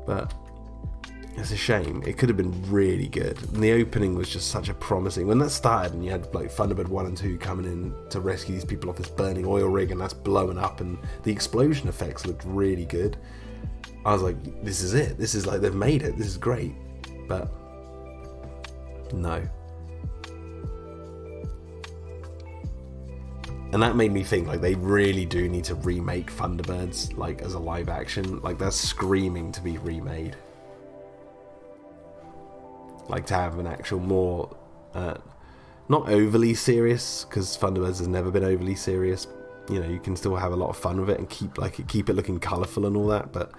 but it's a shame. It could have been really good. And the opening was just such a promising. When that started and you had like Thunderbird 1 and 2 coming in to rescue these people off this burning oil rig, and that's blowing up, and the explosion effects looked really good. I was like, this is it. This is like, they've made it. This is great. But no. And that made me think, like, they really do need to remake Thunderbirds, like, as a live action. Like, that's screaming to be remade. Like, to have an actual more, not overly serious, because Thunderbirds has never been overly serious. You know, you can still have a lot of fun with it and keep it looking colourful and all that, but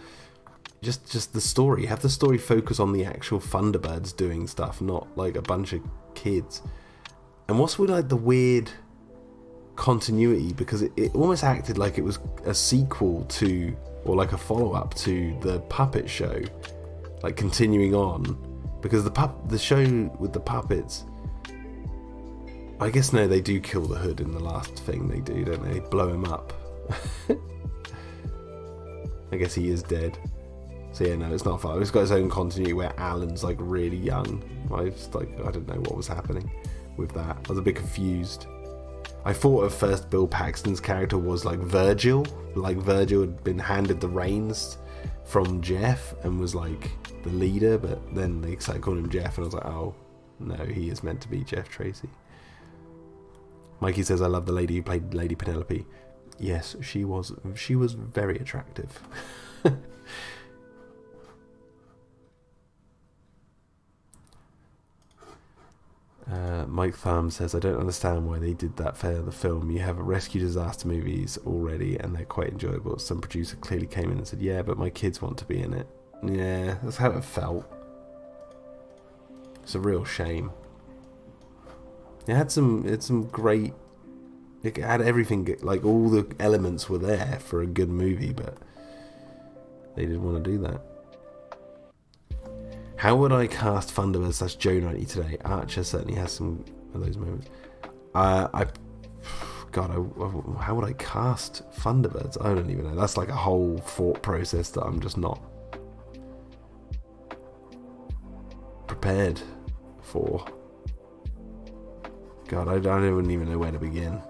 just the story. Have the story focus on the actual Thunderbirds doing stuff, not like a bunch of kids. And what's with like the weird continuity, because it almost acted like it was a sequel to, or like a follow-up to the puppet show, like continuing on, because the show with the puppets, I guess, no, they do kill the Hood in the last thing they do, don't they? They blow him up. I guess he is dead. So yeah, no, it's not fun. It's got its own continuity where Alan's like really young. I don't know what was happening with that. I was a bit confused. I thought at first Bill Paxton's character was like Virgil. Like Virgil had been handed the reins from Jeff and was like the leader, but then they started calling him Jeff, and I was like, oh no, he is meant to be Jeff Tracy. Mikey says, I love the lady who played Lady Penelope. Yes, she was very attractive. Mike Thumb says, I don't understand why they did that for the film. You have rescue disaster movies already and they're quite enjoyable. Some producer clearly came in and said, yeah, but my kids want to be in it. Yeah, that's how it felt. It's a real shame. It had some great, it had everything, like all the elements were there for a good movie, but they didn't want to do that. How would I cast Thunderbirds / Joe 90 today? Archer certainly has some of those moments. How would I cast Thunderbirds? I don't even know. That's like a whole thought process that I'm just not prepared for. God, I don't even know where to begin.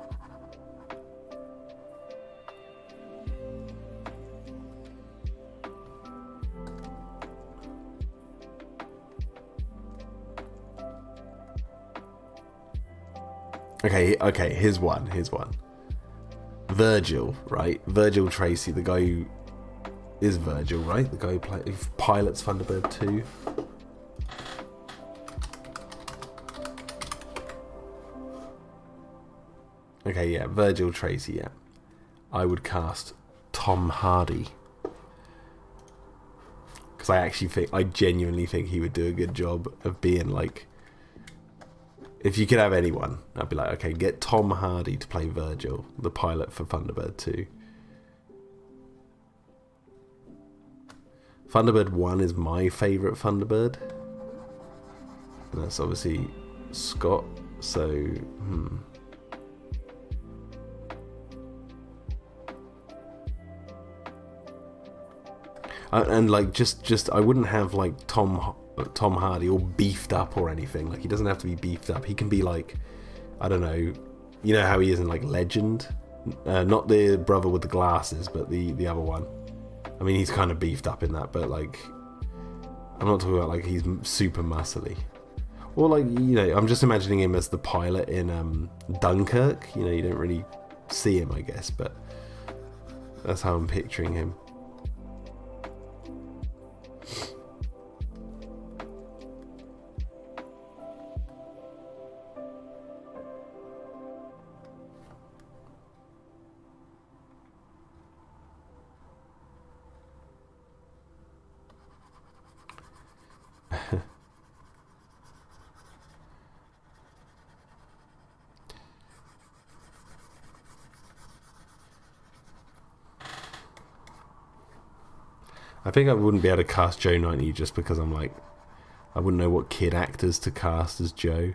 Okay, here's one. Virgil, right? Virgil Tracy, the guy who is Virgil, right? The guy who pilots Thunderbird 2. Okay, yeah, Virgil Tracy, yeah. I would cast Tom Hardy. Because I genuinely think he would do a good job of being like... If you could have anyone, I'd be like, okay, get Tom Hardy to play Virgil, the pilot for Thunderbird 2. Thunderbird 1 is my favourite Thunderbird. And that's obviously Scott, so... And like just I wouldn't have like Tom Hardy all beefed up or anything. Like, he doesn't have to be beefed up. He can be like, I don't know, you know how he is in like Legend, not the brother with the glasses, but the other one. I mean, he's kind of beefed up in that, but like, I'm not talking about like he's super muscly. Or like, you know, I'm just imagining him as the pilot in Dunkirk. You know, you don't really see him, I guess, but that's how I'm picturing him. I think I wouldn't be able to cast Joe 90 just because I'm like, I wouldn't know what kid actors to cast as Joe.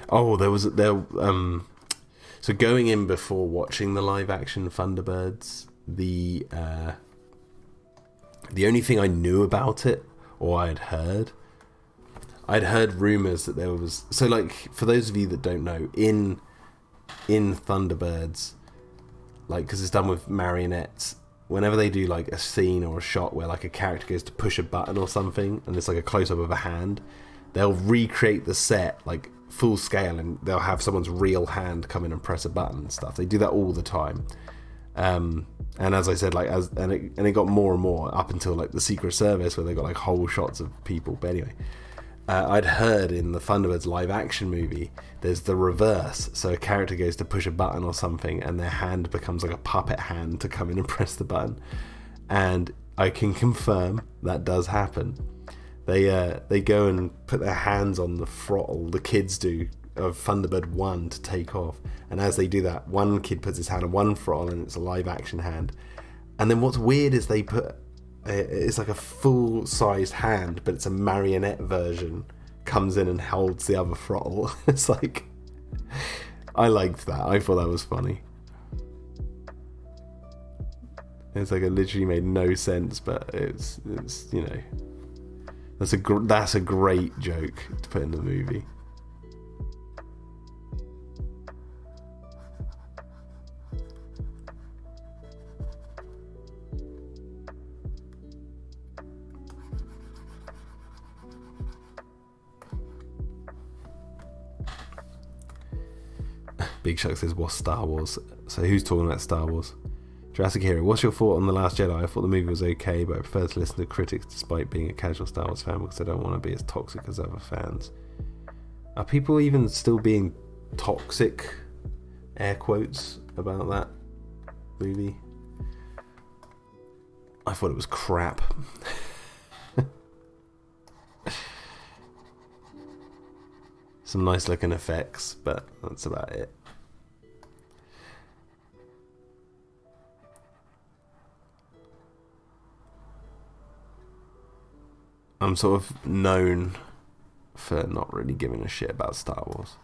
Oh, so going in before watching the live action Thunderbirds, the only thing I knew about it, or I'd heard rumours that there was... So, like, for those of you that don't know, in Thunderbirds, like, because it's done with marionettes, whenever they do, like, a scene or a shot where, like, a character goes to push a button or something, and it's, like, a close-up of a hand, they'll recreate the set, like, full scale, and they'll have someone's real hand come in and press a button and stuff. They do that all the time. And as I said, like, it got more and more up until, like, the Secret Service, where they got, like, whole shots of people. But anyway... I'd heard in the Thunderbirds live action movie, there's the reverse. So a character goes to push a button or something, and their hand becomes like a puppet hand to come in and press the button. And I can confirm that does happen. They go and put their hands on the throttle, the kids do, of Thunderbird 1 to take off. And as they do that, one kid puts his hand on one throttle, and it's a live action hand. And then what's weird is they put... It's like a full-sized hand, but it's a marionette version. Comes in and holds the other throttle. It's like... I liked that. I thought that was funny. It's like it literally made no sense, but it's you know... That's a great joke to put in the movie. Big Shuck says, what's Star Wars? So who's talking about Star Wars? Jurassic Hero, what's your thought on The Last Jedi? I thought the movie was okay, but I prefer to listen to critics despite being a casual Star Wars fan because I don't want to be as toxic as other fans. Are people even still being toxic, air quotes, about that movie? I thought it was crap. Some nice looking effects, but that's about it. I'm sort of known for not really giving a shit about Star Wars.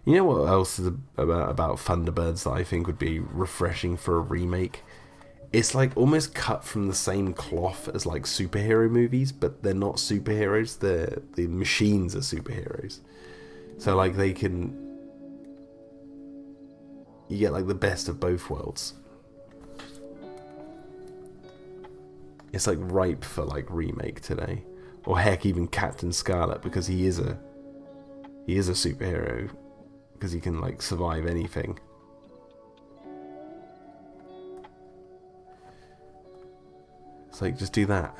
You know what else is about Thunderbirds that I think would be refreshing for a remake? It's like almost cut from the same cloth as like superhero movies, but they're not superheroes. The machines are superheroes. So like you get like the best of both worlds. It's like ripe for like remake today, or heck, even Captain Scarlet, because he is a superhero, because he can like survive anything. It's like, just do that.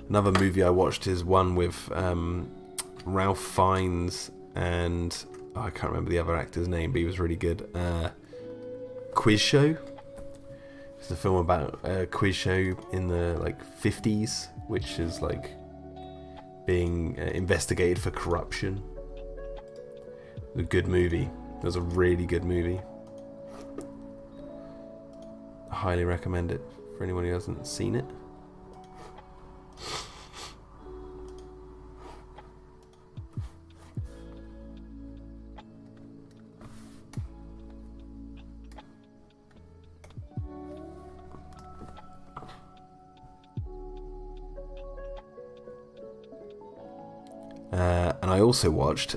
Another movie I watched is one with Ralph Fiennes and I can't remember the other actor's name, but he was really good. Quiz Show. It's a film about a quiz show in the like 50s, which is like being investigated for corruption. A good movie. It was a really good movie. I highly recommend it for anyone who hasn't seen it. And I also watched,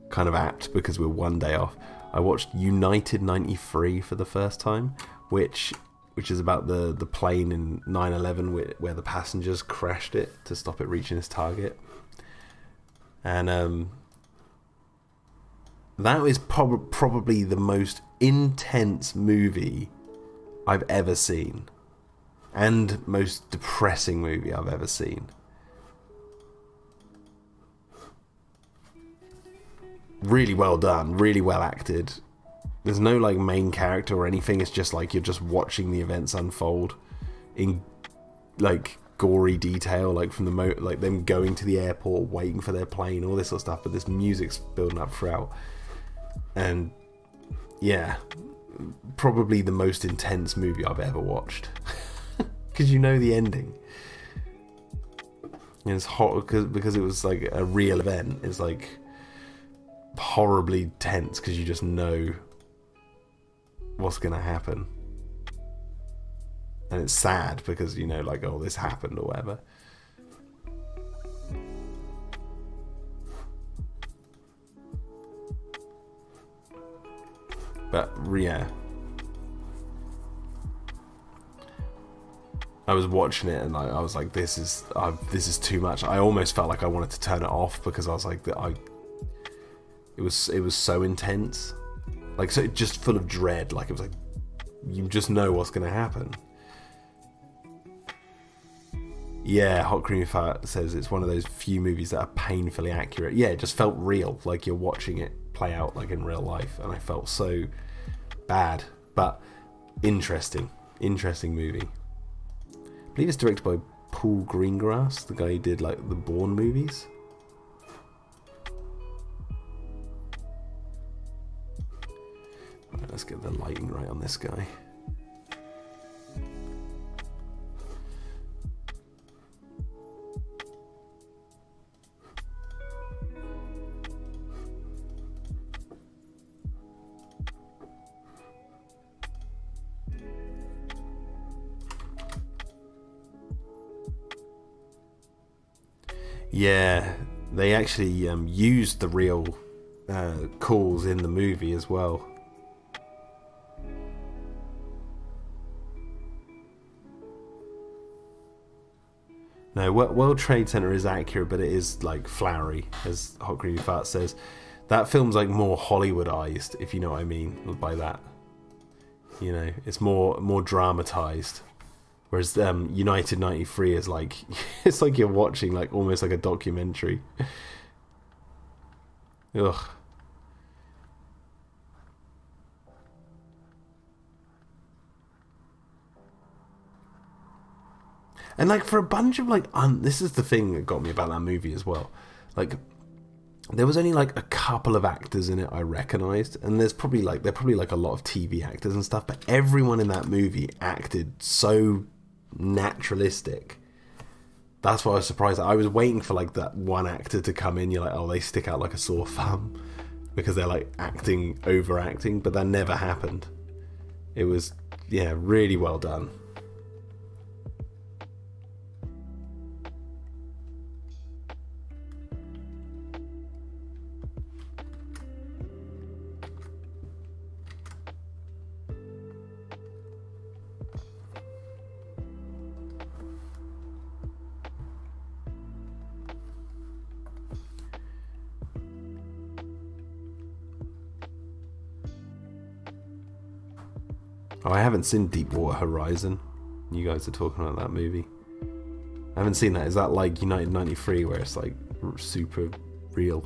kind of apt because we're one day off, I watched United 93 for the first time, which is about the plane in 9/11 where the passengers crashed it to stop it reaching its target. And that is probably the most intense movie I've ever seen, and most depressing movie I've ever seen. Really well done, really well acted. There's no like main character or anything. It's just like you're just watching the events unfold in like gory detail, like from the like them going to the airport, waiting for their plane, all this sort of stuff. But this music's building up throughout, and yeah, probably the most intense movie I've ever watched because you know the ending. And it's hot because it was like a real event. It's like horribly tense because you just know what's gonna happen, and it's sad because you know, like, oh, this happened or whatever. But yeah, I was watching it and I was like, this is too much. I almost felt like I wanted to turn it off because I was like, it was so intense, like, so just full of dread. Like, it was like you just know what's gonna happen. Yeah, Hot Creamy Fat says it's one of those few movies that are painfully accurate. Yeah, it just felt real, like you're watching it play out like in real life, and I felt so bad, but interesting movie. I believe it's directed by Paul Greengrass, the guy who did like the Bourne movies. Right, let's get the lighting right on this guy. Yeah, they actually used the real calls in the movie as well. No, World Trade Center is accurate, but it is like flowery, as Hot Creamy Fat says. That film's like more Hollywoodized, if you know what I mean by that. You know, it's more dramatized. Whereas United 93 is like, it's like you're watching like almost like a documentary. Ugh. And like for a bunch of like, this is the thing that got me about that movie as well. Like, there was only like a couple of actors in it I recognised, and they're probably like a lot of TV actors and stuff, but everyone in that movie acted so naturalistic. That's why I was surprised. I was waiting for like that one actor to come in. You're like, oh, they stick out like a sore thumb because they're like overacting, but that never happened. It was, yeah, really well done. Oh, I haven't seen Deepwater Horizon. You guys are talking about that movie. I haven't seen that. Is that like United 93 where it's like super real?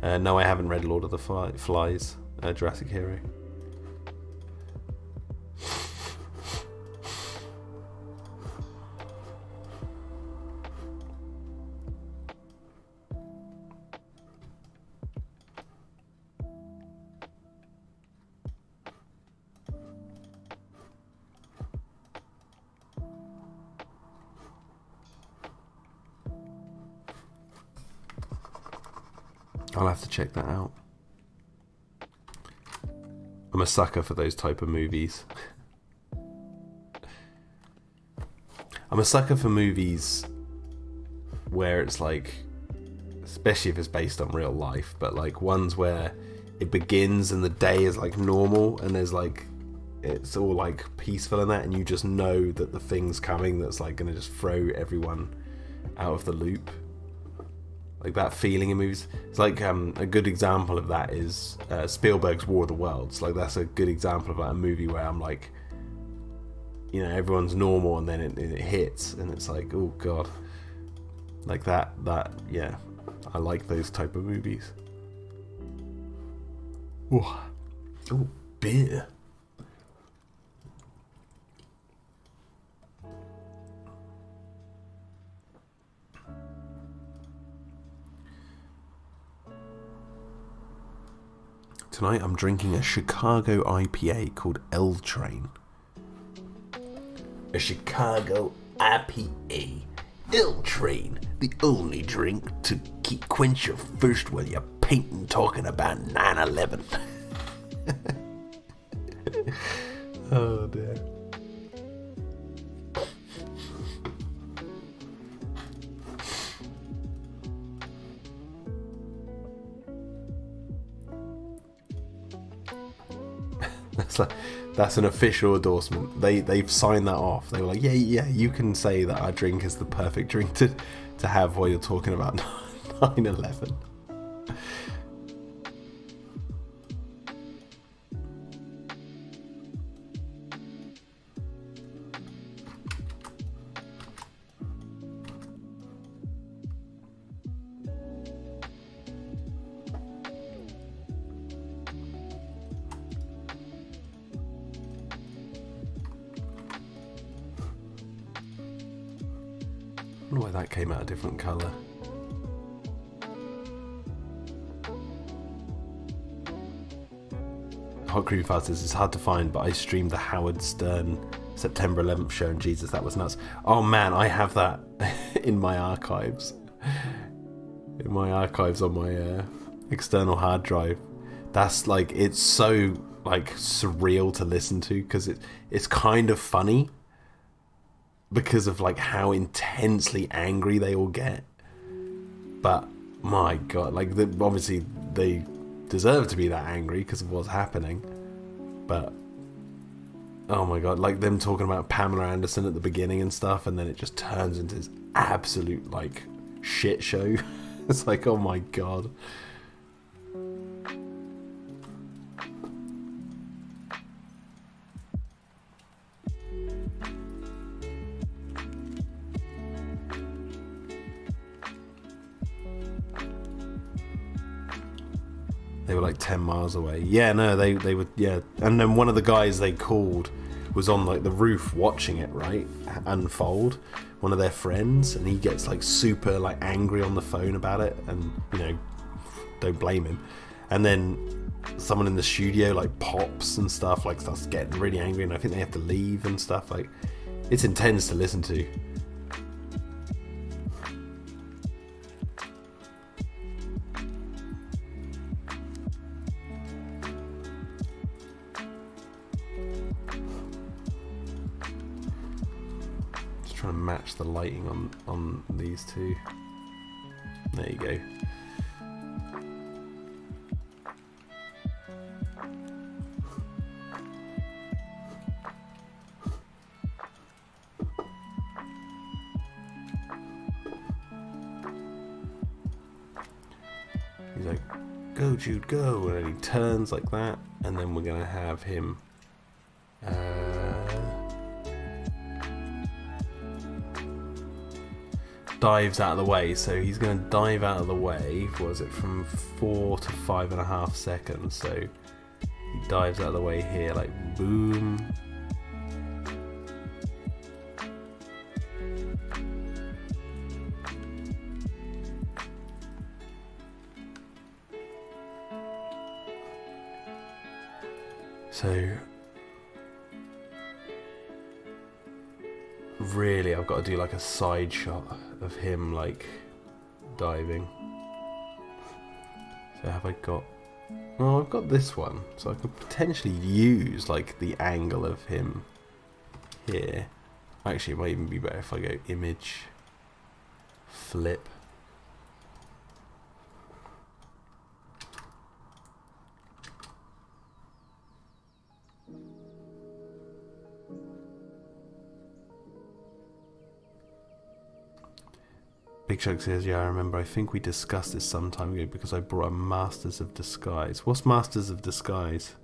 No, I haven't read Lord of the Flies, Jurassic Hero. I'll have to check that out. I'm a sucker for those type of movies. I'm a sucker for movies where it's like, especially if it's based on real life, but like ones where it begins and the day is like normal and there's like, it's all like peaceful and that, and you just know that the thing's coming that's like going to just throw everyone out of the loop. Like that feeling in movies. It's like a good example of that is Spielberg's War of the Worlds. Like that's a good example of that, a movie where I'm like, you know, everyone's normal and then it hits and it's like, oh god. Like that, yeah. I like those type of movies. Oh, beer. Tonight I'm drinking a Chicago IPA called L Train. A Chicago IPA. L Train. The only drink to quench your thirst while you're painting talking about 9/11. Oh dear. That's an official endorsement. They've signed that off. They were like, yeah, you can say that our drink is the perfect drink to have while you're talking about 9/11. I wonder why that came out a different colour. Hot Cream Fasters is hard to find, but I streamed the Howard Stern September 11th show, and Jesus, that was nuts. Oh man, I have that in my archives. In my archives on my external hard drive. That's like, it's so like surreal to listen to because it's kind of funny. Because of like how intensely angry they all get, but my god, like obviously they deserve to be that angry because of what's happening. But oh my god, like them talking about Pamela Anderson at the beginning and stuff, and then it just turns into this absolute like shit show. It's like, oh my god. They were like 10 miles away. Yeah, no, they were, yeah. And then one of the guys they called was on like the roof watching it, right, unfold, one of their friends, and he gets like super like angry on the phone about it, and you know, don't blame him. And then someone in the studio like pops and stuff, like starts getting really angry, and I think they have to leave and stuff. Like, it's intense to listen to. Just trying to match the lighting on these two. There you go. He's like, go Jude, go, and then he turns like that, and then we're gonna have him dives out of the way. So he's gonna dive out of the way, what was it, from 4 to 5.5 seconds. So he dives out of the way here, like boom. So really I've got to do like a side shot of him like diving. So have I got... Well, I've got this one, so I could potentially use like the angle of him here. Actually, it might even be better if I go image, flip. Big Shug says, yeah, I remember, I think we discussed this some time ago because I brought a Masters of Disguise. What's Masters of Disguise?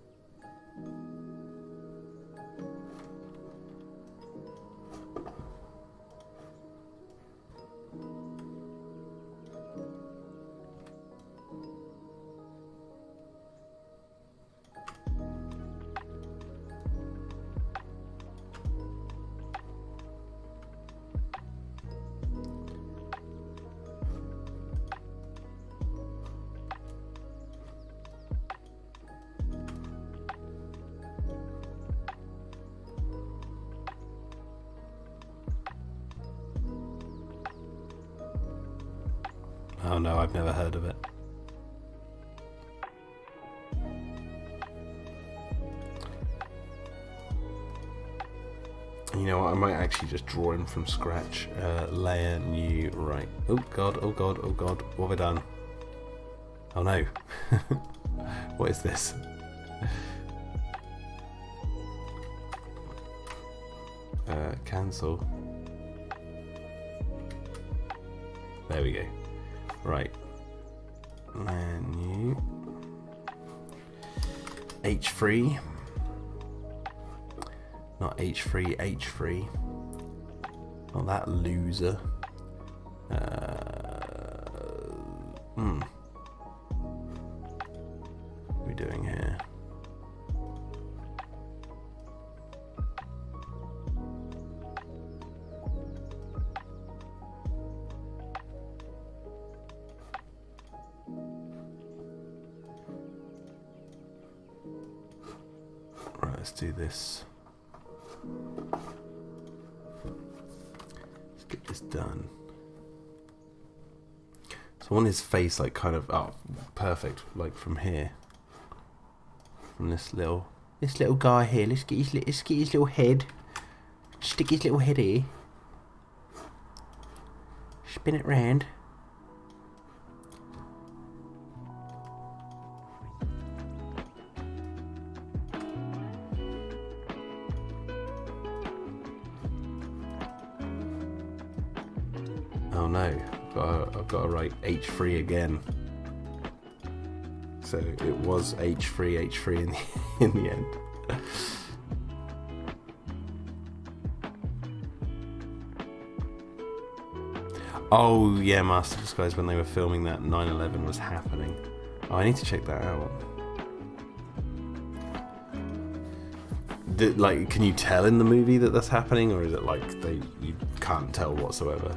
Oh no, I've never heard of it. You know what, I might actually just draw him from scratch. Layer, new, right. Oh god, oh god, oh god, what have I done? Oh no. What is this? Cancel. There we go. Right. Menu. H3. Not H3, H3. Not that loser. What are we doing here? Right, let's do this. Let's get this done. So I want his face like kind of, oh, perfect, like from here. From this little guy here. Let's get his little head. Stick his little head here. Spin it round. Oh no, I've got to write H3 again. So it was H3 in the end. Oh yeah, Master Disguise, when they were filming that 9/11 was happening. Oh, I need to check that out. like, can you tell in the movie that that's happening, or is it like you can't tell whatsoever?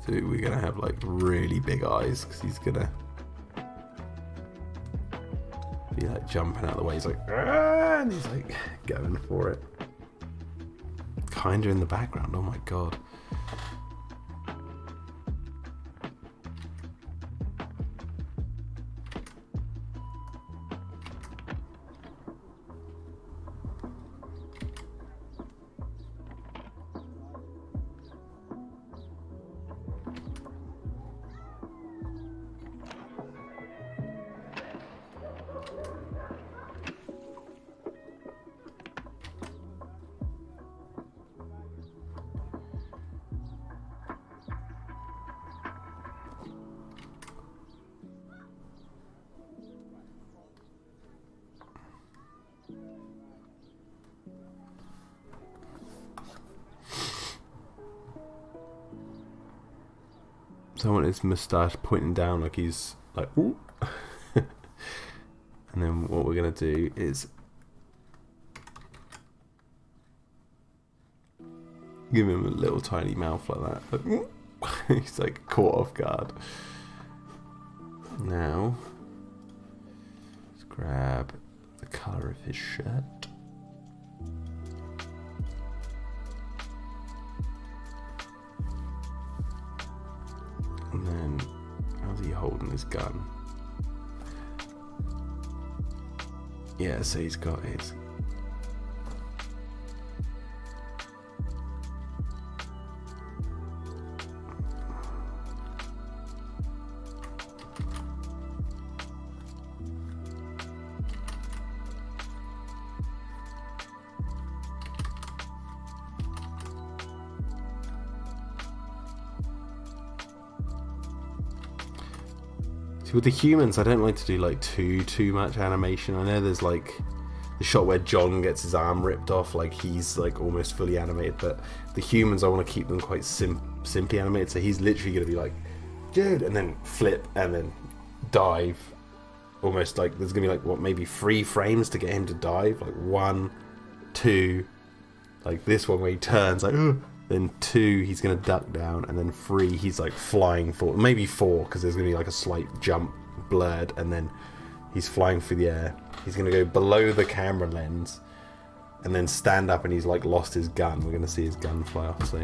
So we're gonna have like really big eyes because he's gonna be like jumping out of the way. He's like, "Aah!" And he's like going for it. Kinda in the background. Oh my god. So I want his moustache pointing down like he's like, ooh. And then what we're going to do is give him a little tiny mouth like that. Like, he's like caught off guard. Now, let's grab the colour of his shirt. And then, how's he holding his gun? Yeah, so he's got his... With the humans, I don't like to do like too much animation. I know there's like the shot where John gets his arm ripped off, like he's like almost fully animated, but the humans I want to keep them quite simply animated. So he's literally going to be like, dude, and then flip and then dive. Almost like there's going to be like, what, maybe 3 frames to get him to dive, like 1, 2, like this one where he turns like, ugh. Then 2, he's going to duck down, and then 3, he's like flying forward. Maybe 4, because there's going to be like a slight jump blurred, and then he's flying through the air. He's going to go below the camera lens, and then stand up, and he's like lost his gun. We're going to see his gun fly off, so...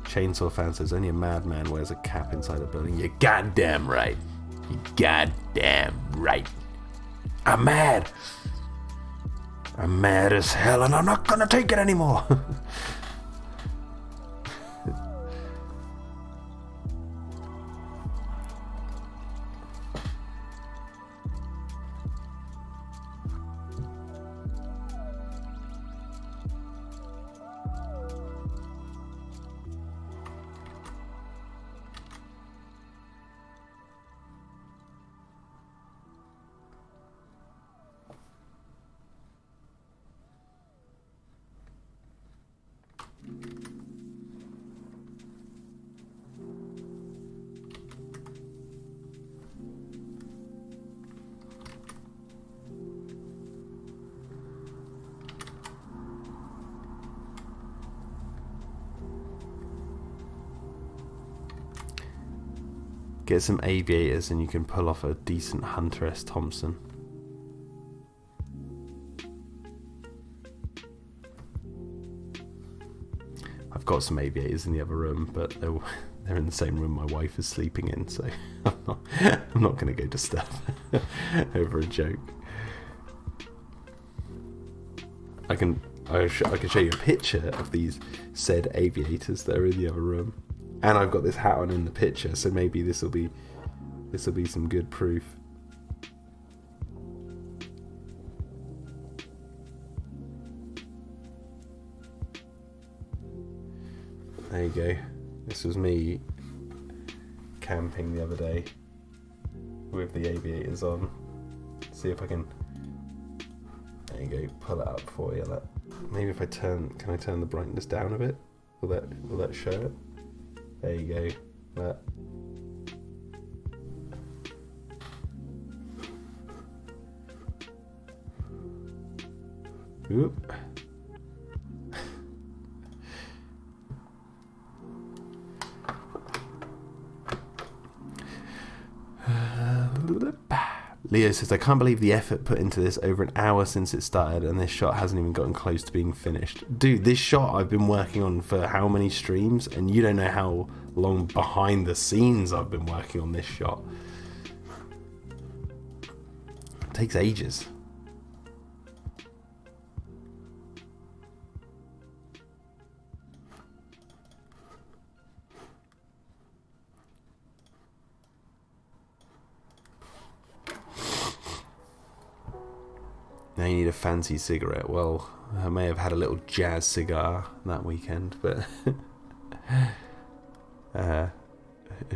Chainsaw fan says, only a madman wears a cap inside a building. You're goddamn right. You goddamn right. I'm mad. I'm mad as hell, and I'm not gonna take it anymore. Get some aviators and you can pull off a decent Hunter S. Thompson. I've got some aviators in the other room, but they're in the same room my wife is sleeping in, so I'm not going to go disturb over a joke. I can show you a picture of these said aviators that are in the other room. And I've got this hat on in the picture, so maybe this will be some good proof. There you go. This was me camping the other day. with the aviators on. See if I can. There you go. Pull it up for you. Like, maybe if I turn, can I turn the brightness down a bit? Will that show it? There you go. That. Oop. Leo says, I can't believe the effort put into this over an hour since it started, and this shot hasn't even gotten close to being finished. Dude, this shot I've been working on for how many streams, and you don't know how long behind the scenes I've been working on this shot. It takes ages. Now you need a fancy cigarette. Well, I may have had a little jazz cigar that weekend, but a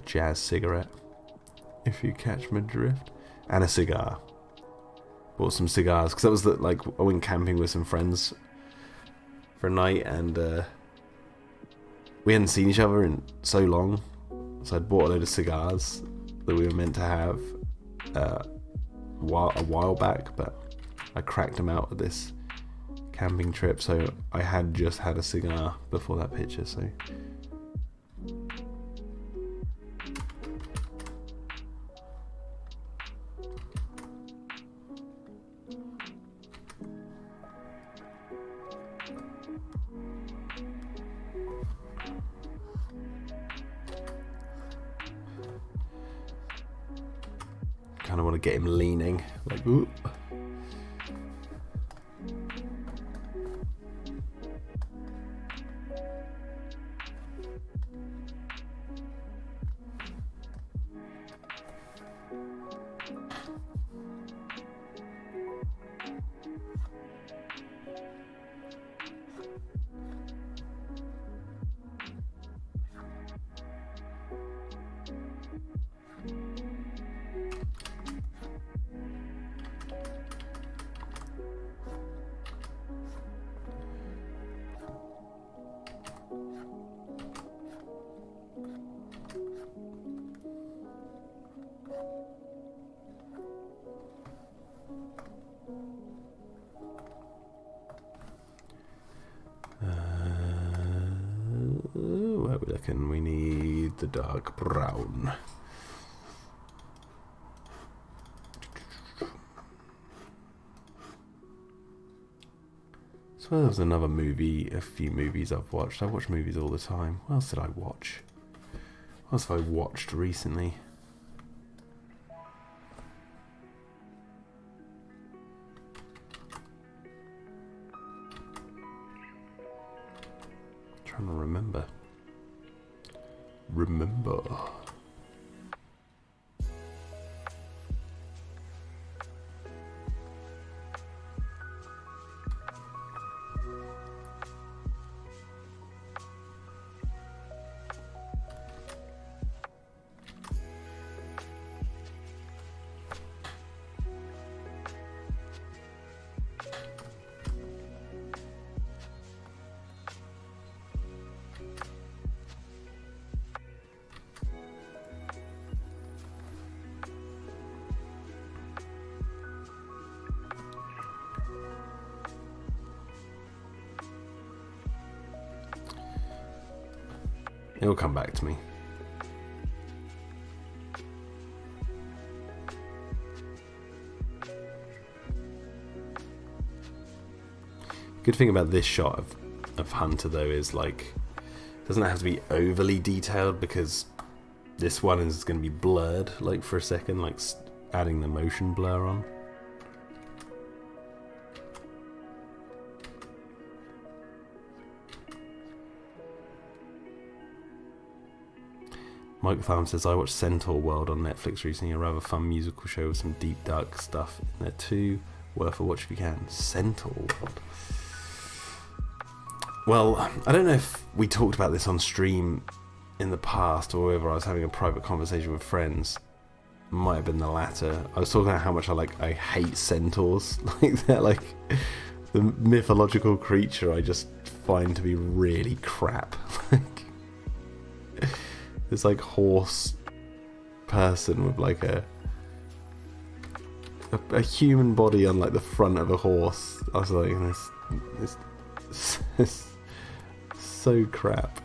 jazz cigarette, if you catch my drift, and a cigar. Bought some cigars because that was I went camping with some friends for a night, and we hadn't seen each other in so long, so I'd bought a load of cigars that we were meant to have a while back, but I cracked them out at this camping trip, so I had just had a cigar before that picture, so... kind of want to get him leaning, like, ooh. Where we looking? We need the dark brown. So there was another movie, a few movies I've watched. I watch movies all the time. What else did I watch? What else have I watched recently? Trying to remember. It'll come back to me. Good thing about this shot of Hunter though is like it doesn't have to be overly detailed because this one is going to be blurred like for a second, like adding the motion blur on. Mike Farm says, I watched Centaur World on Netflix recently, a rather fun musical show with some deep dark stuff in there too. Worth a watch if you can. Centaur World. Well, I don't know if we talked about this on stream in the past or whether I was having a private conversation with friends. Might have been the latter. I was talking about how much I hate centaurs. Like they're like the mythological creature I just find to be really crap. Like this like horse person with like a human body on like the front of a horse. I was like, this so crap.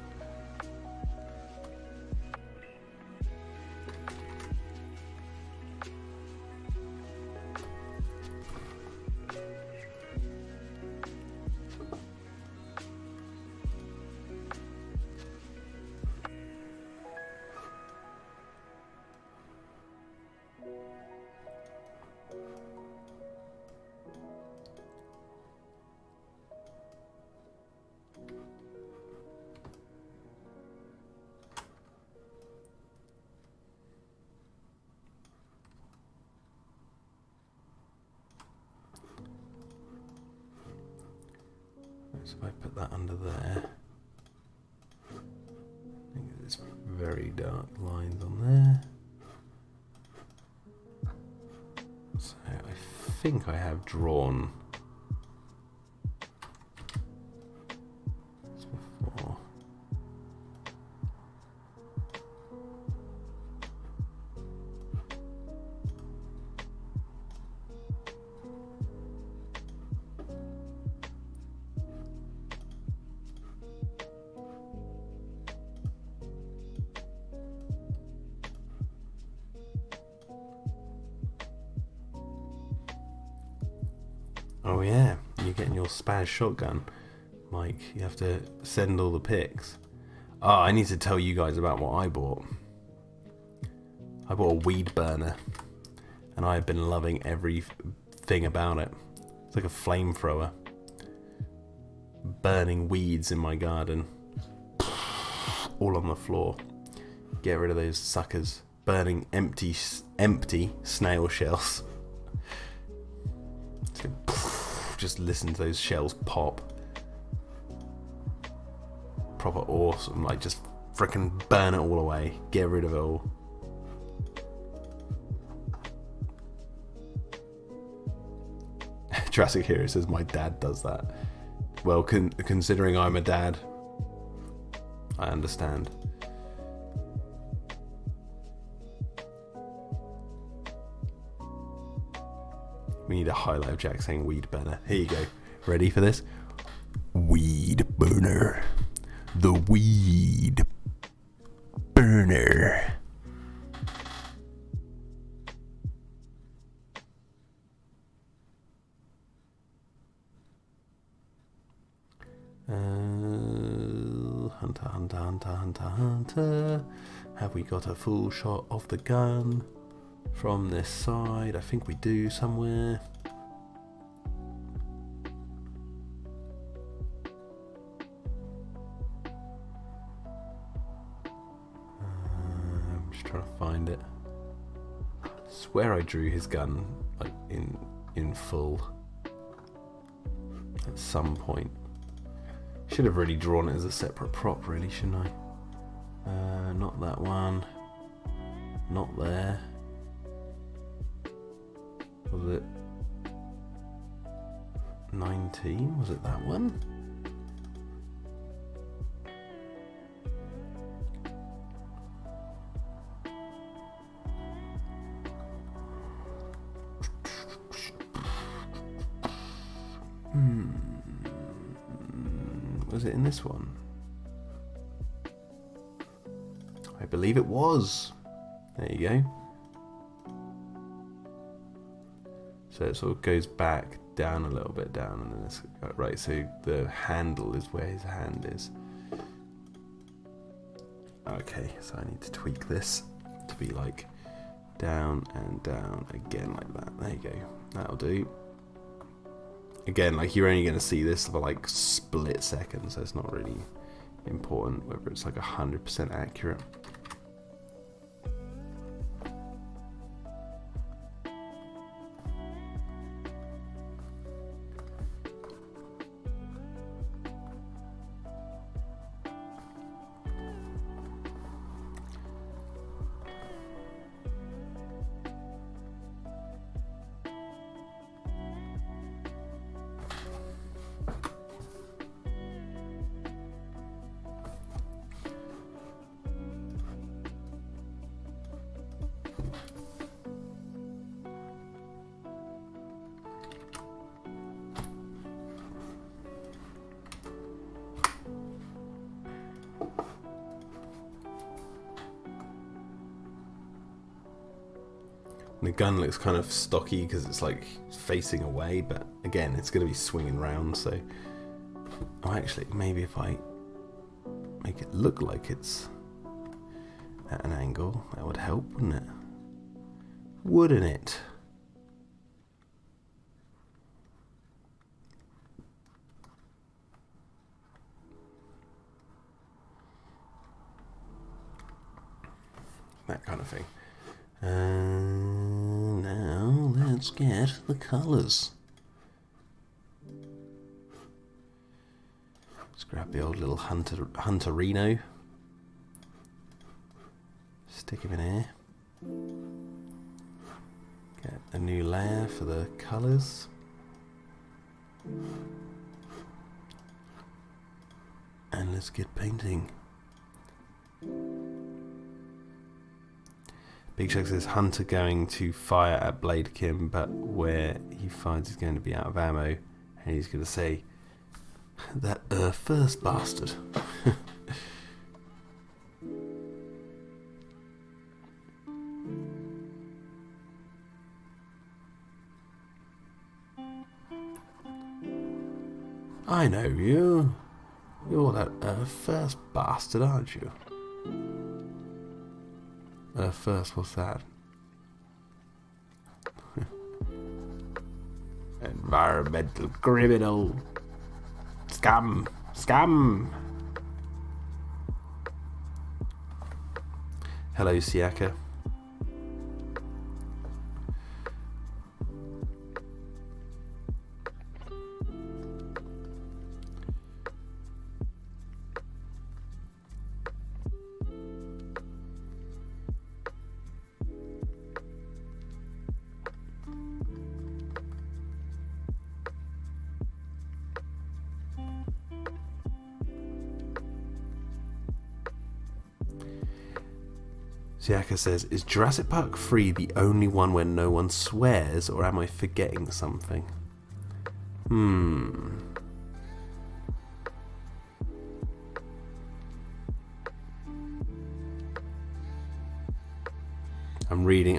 So if I put that under there, I think there's very dark lines on there. So I think I have drawn this before. Oh yeah, you're getting your spaz shotgun, Mike. You have to send all the pics. Oh, I need to tell you guys about what I bought. I bought a weed burner, and I have been loving everything about it. It's like a flamethrower, burning weeds in my garden, all on the floor. Get rid of those suckers. Burning empty snail shells. Just listen to those shells pop. Proper awesome. Like, just frickin' burn it all away. Get rid of it all. Jurassic Hero says my dad does that. Well, considering I'm a dad, I understand. We need a highlight of Jack saying weed burner. Here you go. Ready for this? Weed burner. The weed burner. Hunter, hunter, hunter, hunter, hunter. Have we got a full shot of the gun? From this side, I think we do somewhere. I'm just trying to find it. I swear I drew his gun like in full at some point. Should have really drawn it as a separate prop, really, shouldn't I? Not that one. Not there. Was it 19? Was it that one? Was it in this one? I believe it was. There you go. So it sort of goes back down a little bit down, and then it's right. So the handle is where his hand is. Okay, so I need to tweak this to be like down and down again like that. There you go. That'll do. Again, like you're only going to see this for like split seconds, so it's not really important whether it's like 100% accurate. The gun looks kind of stocky because it's like facing away, but again, it's going to be swinging round, so... Oh, actually, maybe if I make it look like it's at an angle, that would help, wouldn't it? Wouldn't it? That kind of thing. Now let's get the colours. Let's grab the old little Hunterino. Stick him in here. Get a new layer for the colours. And let's get painting. Big Chuck says Hunter going to fire at Bladekin, but where he finds he's going to be out of ammo, and he's going to say, that first bastard. I know you. You're that first bastard, aren't you? First, what's that? Environmental criminal. Scum. Scum. Hello, Siaka. Siaka says, is Jurassic Park 3 the only one where no one swears, or am I forgetting something?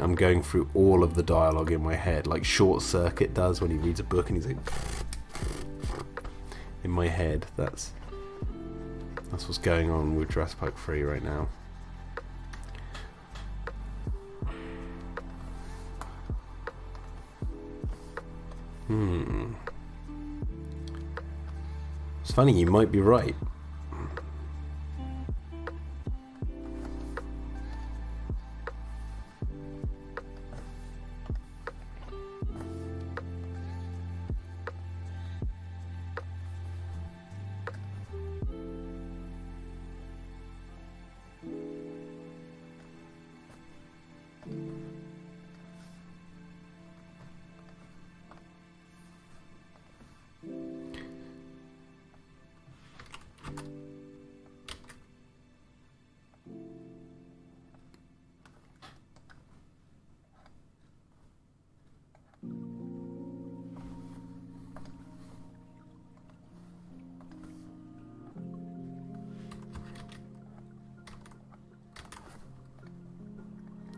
I'm going through all of the dialogue in my head, like Short Circuit does when he reads a book and he's like... In my head, that's what's going on with Jurassic Park 3 right now. It's funny, you might be right.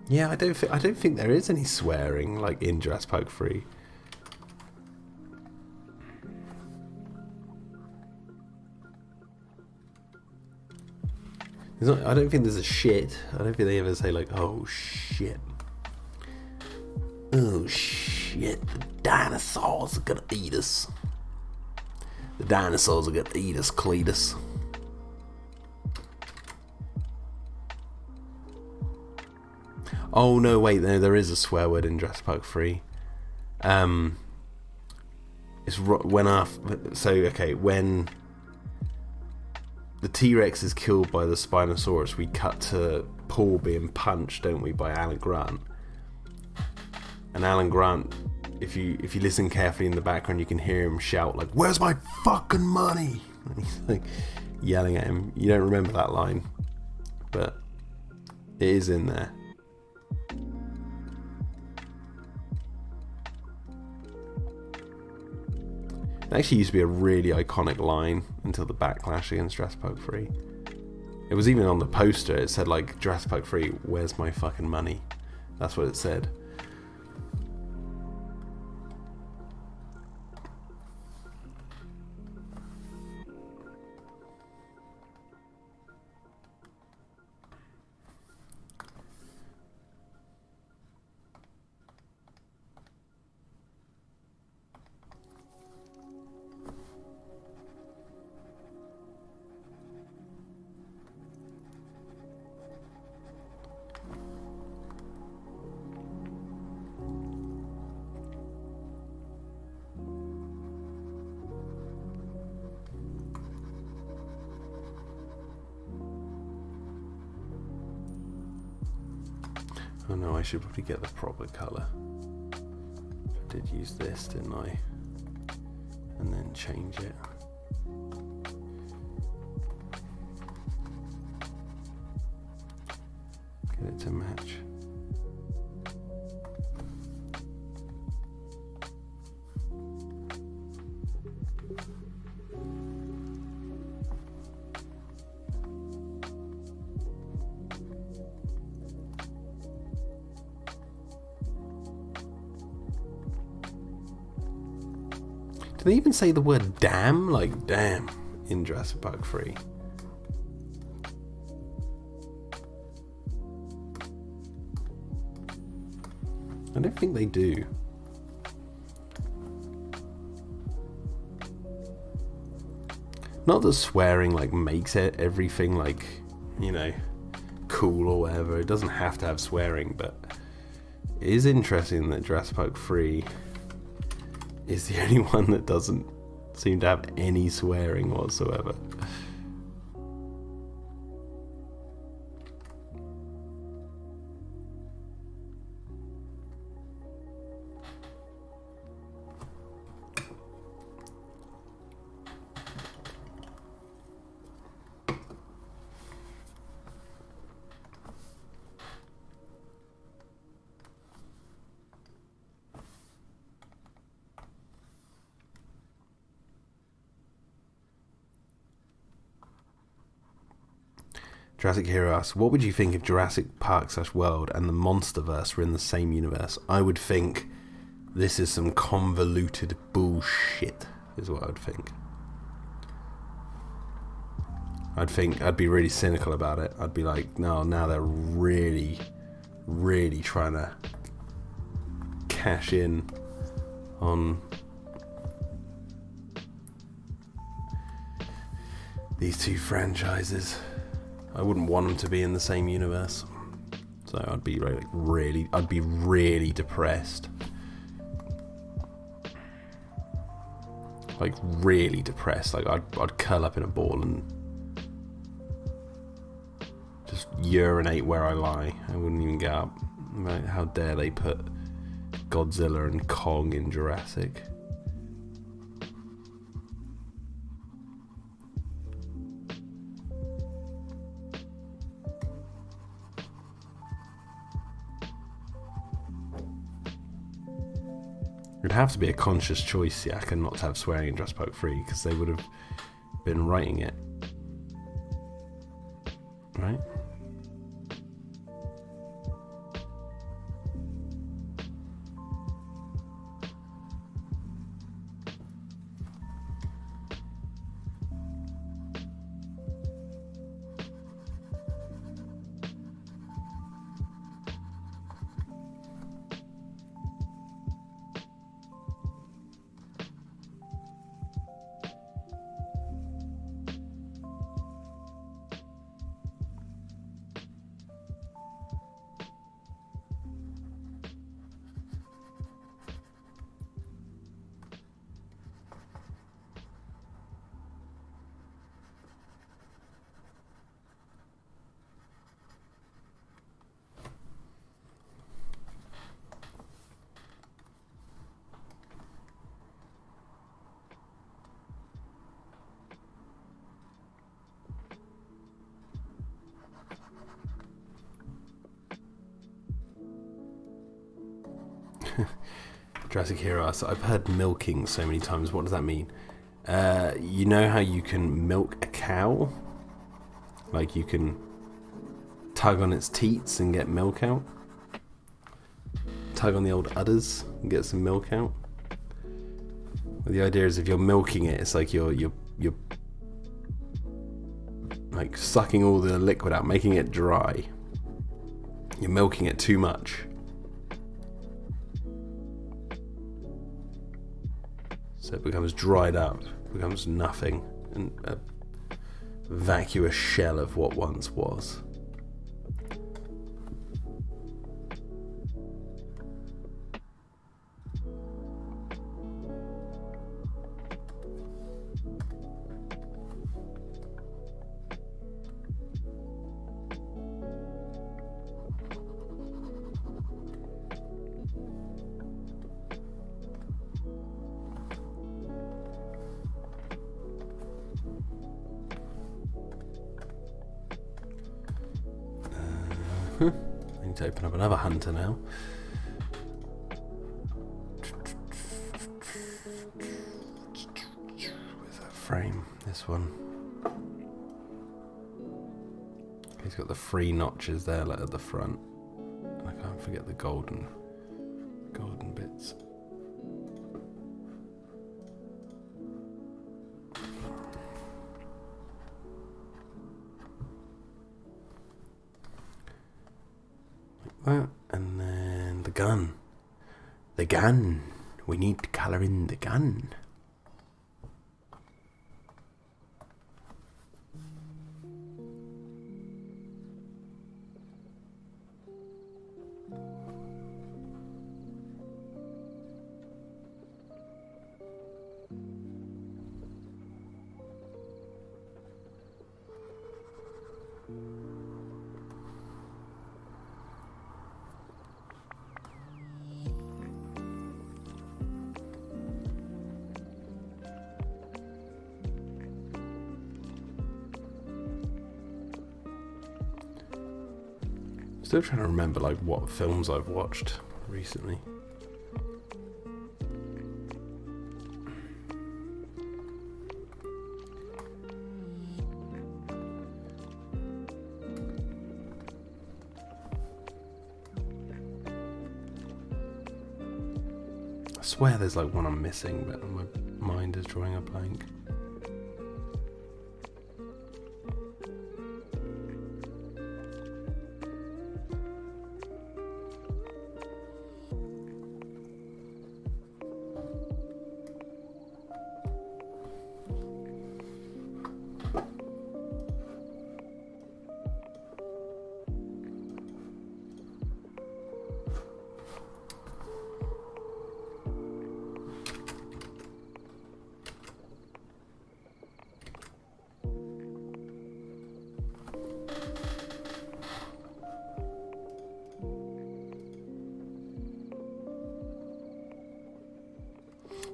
Yeah, I don't think there is any swearing like in Jurassic Park 3. I don't think there's a shit. I don't think they ever say like, oh shit. Oh shit, the dinosaurs are gonna eat us. The dinosaurs are gonna eat us, Cletus. Oh no, wait, there is a swear word in Jurassic Park 3. It's when when the T-Rex is killed by the Spinosaurus, we cut to Paul being punched, don't we, by Alan Grant. And Alan Grant, if you listen carefully in the background, you can hear him shout like, "Where's my fucking money?" And he's like yelling at him. You don't remember that line, but it is in there. It actually used to be a really iconic line until the backlash against Jurassic Park 3. It was even on the poster. It said like, Jurassic Park 3, where's my fucking money? That's what it said. Oh no, I should probably get the proper colour. I did use this, didn't I? And then change it. Get it to match. Do they even say the word damn? Like damn in Jurassic Park 3? I don't think they do. Not that swearing like makes it everything like, you know, cool or whatever. It doesn't have to have swearing, but it is interesting that Jurassic Park 3 is the only one that doesn't seem to have any swearing whatsoever. Jurassic Hero asks, what would you think if Jurassic Park / World and the Monsterverse were in the same universe? I would think this is some convoluted bullshit, is what I would think. I'd be really cynical about it. I'd be like, no, now they're really, really trying to cash in on these two franchises. I wouldn't want them to be in the same universe, so I'd be really depressed, like really depressed. Like I'd curl up in a ball and just urinate where I lie. I wouldn't even get up. Like, how dare they put Godzilla and Kong in Jurassic? It'd have to be a conscious choice, Yak, and not to have swearing in Jurassic Park 3, because they would have been writing it. Right? Jurassic Hero asks, I've heard milking so many times. What does that mean? You know how you can milk a cow? Like you can tug on its teats and get milk out? Tug on the old udders and get some milk out? Well, the idea is if you're milking it, it's like you're like sucking all the liquid out, making it dry. You're milking it too much. So it becomes dried up, becomes nothing, and a vacuous shell of what once was. I need to open up another hunter now. Where's that frame? This one. He's got the 3 notches there, like at the front. And I can't forget the golden bits. That, and then the gun. The gun. We need to colour in the gun. Still trying to remember like what films I've watched recently. I swear there's like one I'm missing, but my mind is drawing a blank.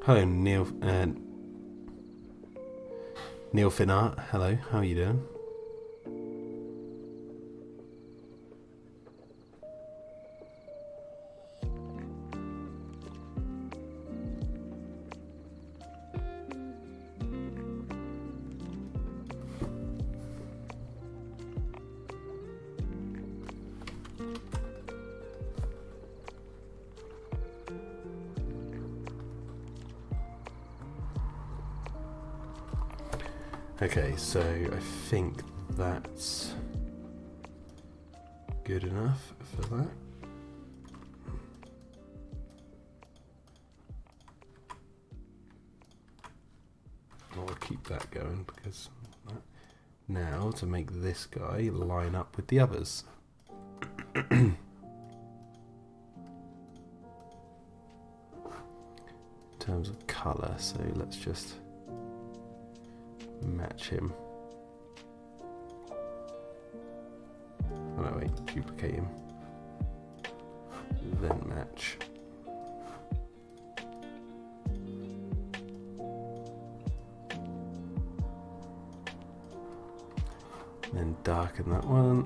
Hello, Neil Finart. Hello, how are you doing? Okay, so I think that's good enough for that. I'll keep that going because now to make this guy line up with the others. In terms of colour, so let's just match him. Oh no, wait, duplicate him. Then match. Then darken that one.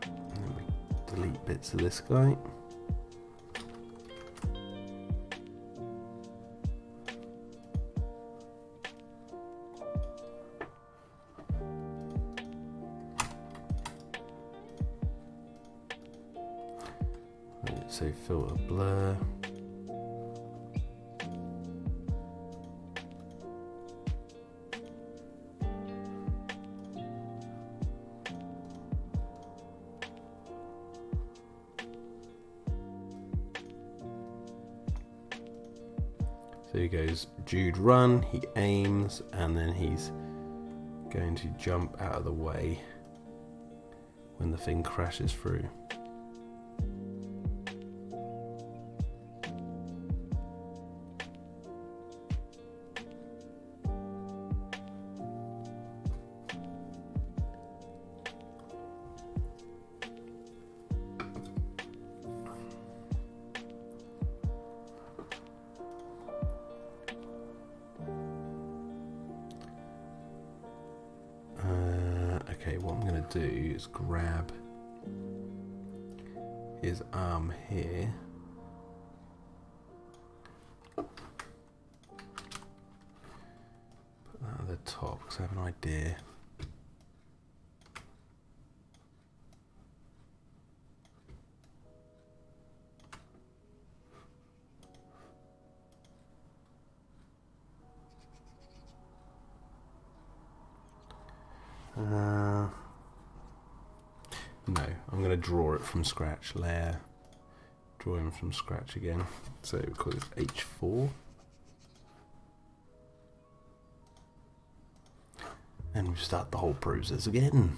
And then we delete bits of this guy. So filter blur. So he goes Jude run, he aims, and then he's going to jump out of the way when the thing crashes through. Okay, what I'm going to do is grab his arm here. Put that at the top because I have an idea. No, I'm going to draw it from scratch. Layer, drawing from scratch again. So we call it H4. And we start the whole process again.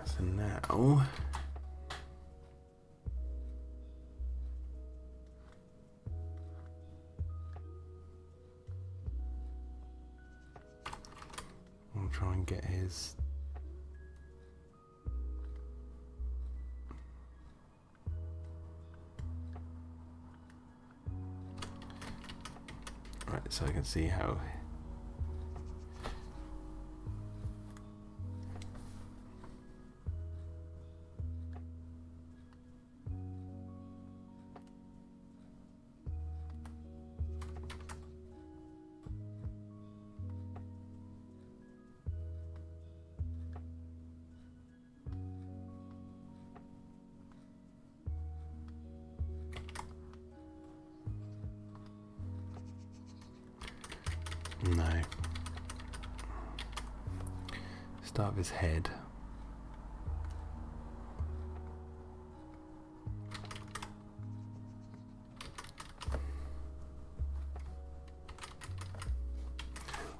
So now I'll try and get his right, so I can see how no. Start with his head.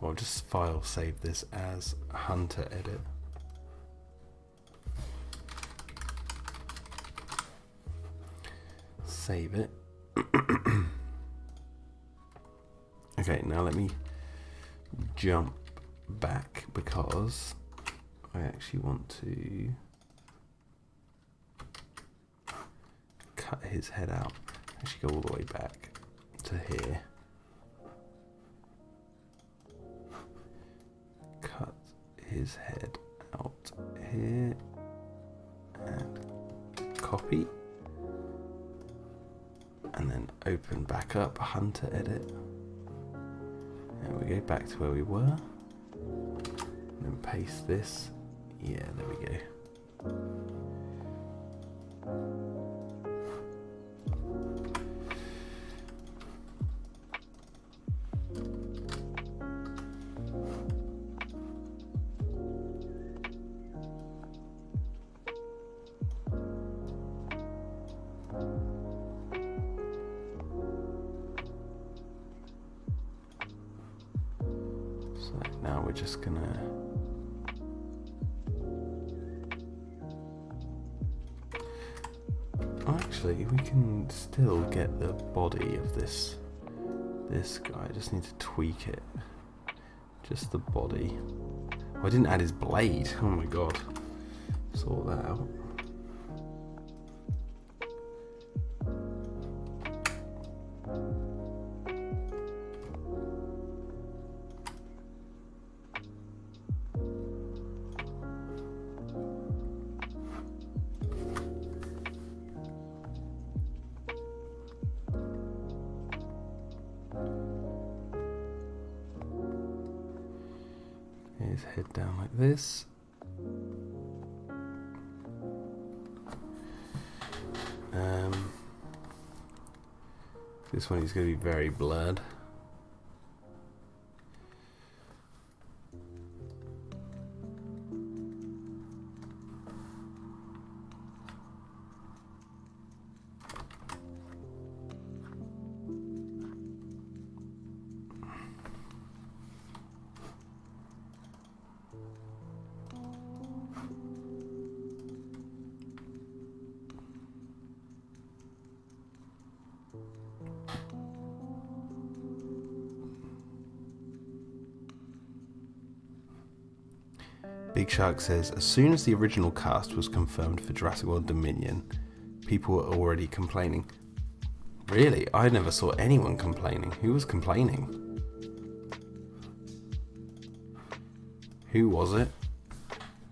Or just file save this as Hunter Edit. Save it. Okay, now let me jump back because I actually want to cut his head out. Actually go all the way back to here. Cut his head out here and copy. And then open back up, Hunter Edit. And we go back to where we were. And then paste this. Yeah, there we go. So now we're just gonna actually we can still get the body of this guy. I just need to tweak it. Just the body. Oh, I didn't add his blade. Oh my god. Sort that out. His head down like this. This one is going to be very blurred. Big Shark says, as soon as the original cast was confirmed for Jurassic World Dominion, people were already complaining. Really? I never saw anyone complaining. Who was complaining? Who was it?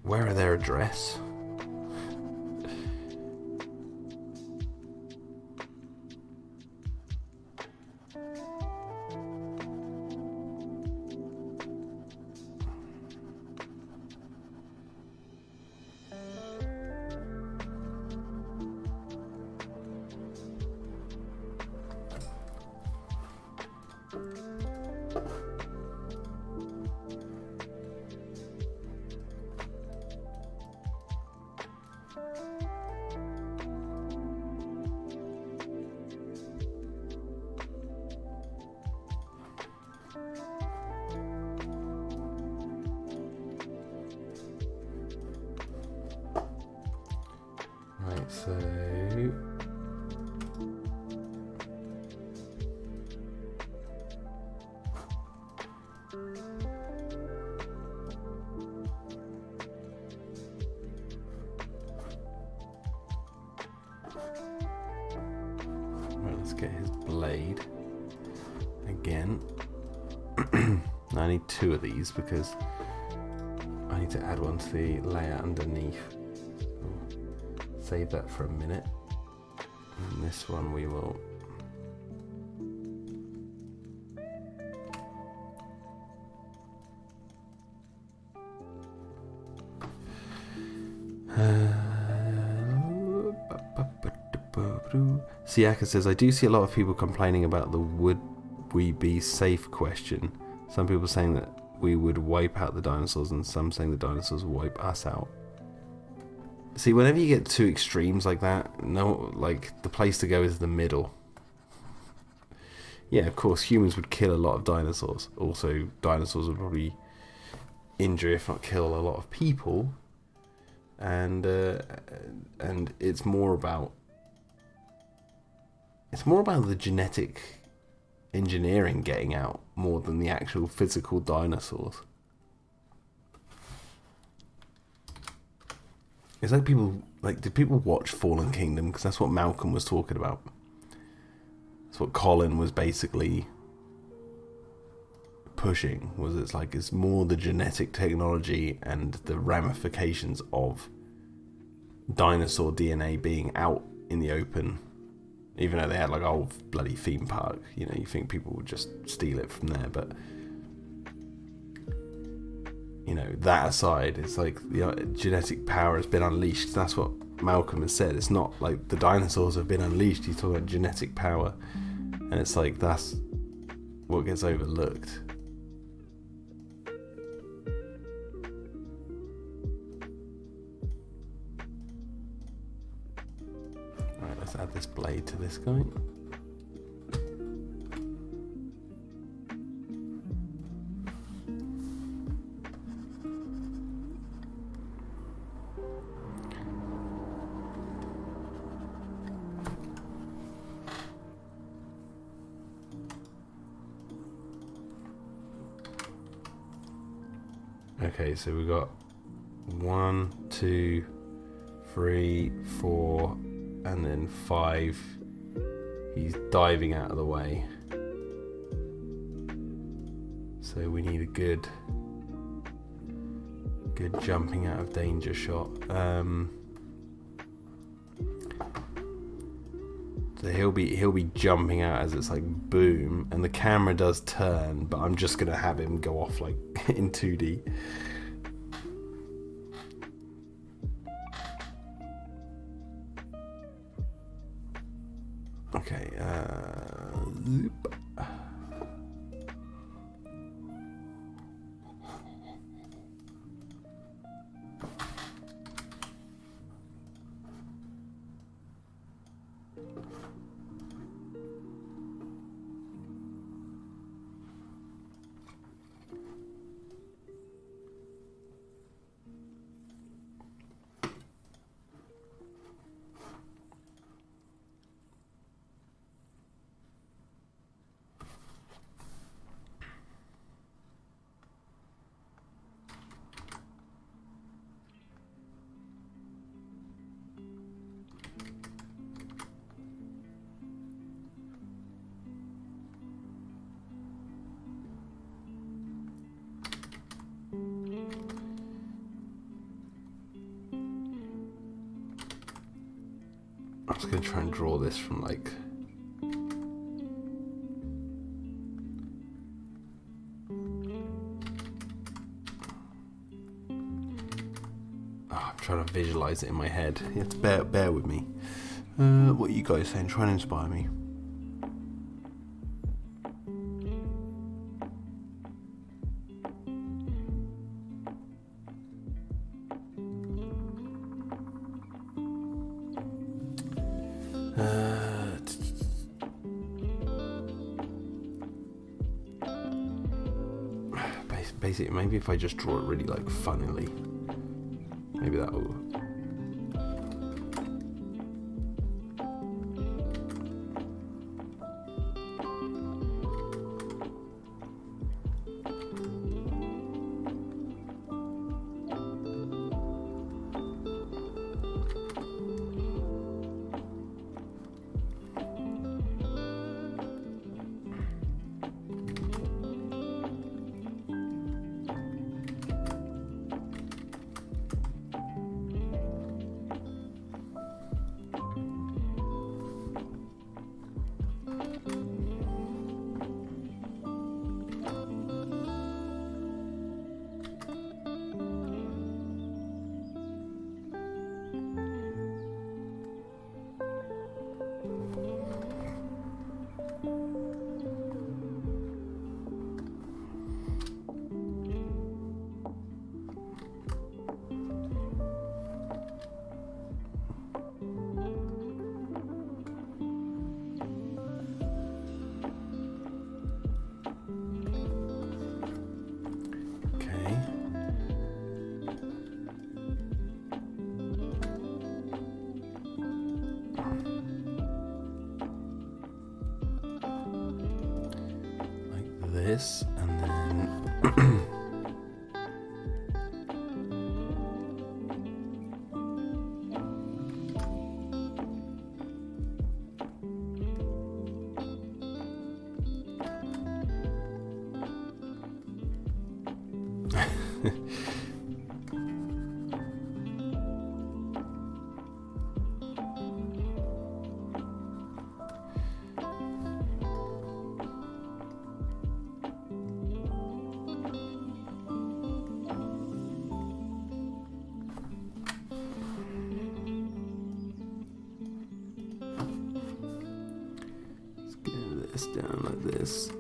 Where are their address? Right, so let's get his blade again. I need 2 of these because I need to add one to the layer underneath. Save that for a minute. And this one we will Siaka says, I do see a lot of people complaining about the would we be safe question. Some people saying that we would wipe out the dinosaurs and some saying the dinosaurs wipe us out. See, whenever you get 2 extremes like that, no, like, the place to go is the middle. Yeah, of course, humans would kill a lot of dinosaurs. Also, dinosaurs would probably injure, if not kill, a lot of people. And it's more about the genetic engineering getting out more than the actual physical dinosaurs. It's like did people watch Fallen Kingdom? Because that's what Malcolm was talking about. That's what Colin was basically pushing, it's more the genetic technology and the ramifications of dinosaur DNA being out in the open. Even though they had like a whole bloody theme park, you know, you think people would just steal it from there, but you know, that aside, it's like the genetic power has been unleashed. That's what Malcolm has said. It's not like the dinosaurs have been unleashed. He's talking about genetic power. And it's like, that's what gets overlooked. Alright, let's add this blade to this guy. Okay, so we got 1, 2, 3, 4, and then 5. He's diving out of the way. So we need a good jumping out of danger shot. So he'll be jumping out as it's like boom, and the camera does turn, but I'm just gonna have him go off like in 2D. Okay, zoop. just going to try and draw this from like... I'm trying to visualize it in my head. You have to bear with me. What are you guys saying? Try and inspire me. Basically, maybe if I just draw it really like funnily, maybe that'll... this, and then down like this.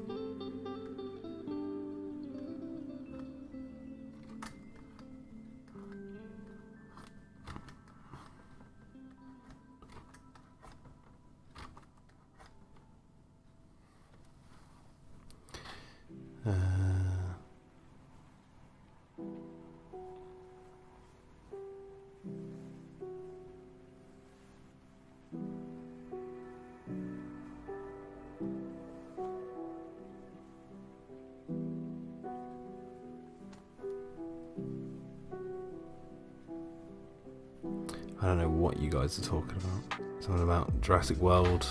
I don't know what you guys are talking about. Something about Jurassic World.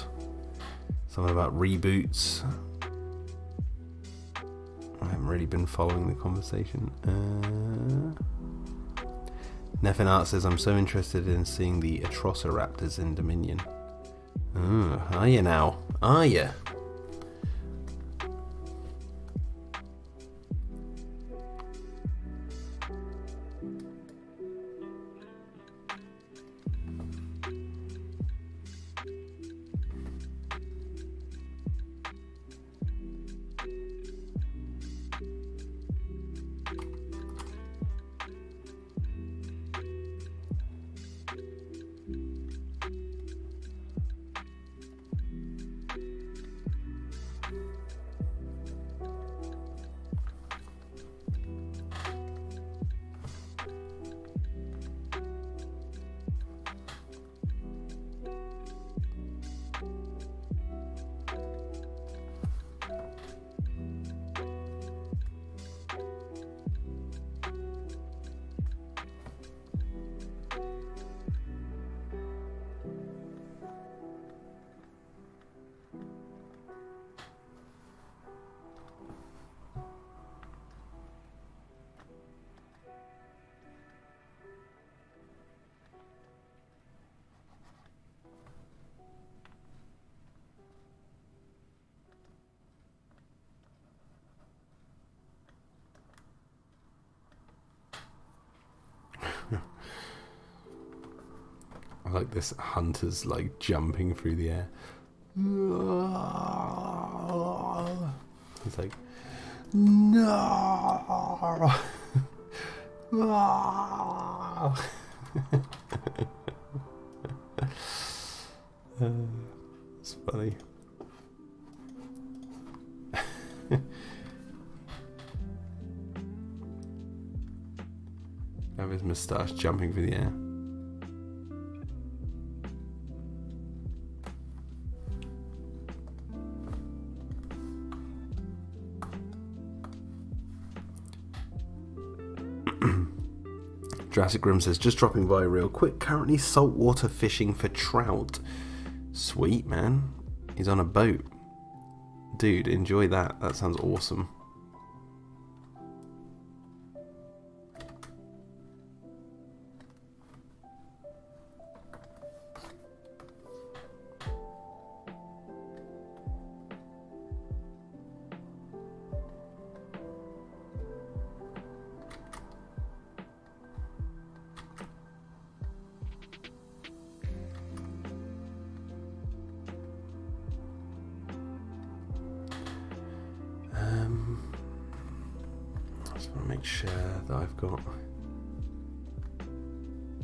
Something about reboots. I haven't really been following the conversation. Neffin Art says, I'm so interested in seeing the Atrociraptors in Dominion. Are you now? Are you? I like this hunter's like jumping through the air. He's like, no. It's funny. Have his moustache jumping through the air. Jurassic Grim says, just dropping by real quick, currently saltwater fishing for trout. Sweet, man. He's on a boat. Dude, enjoy that. That sounds awesome. Just want to make sure that I've got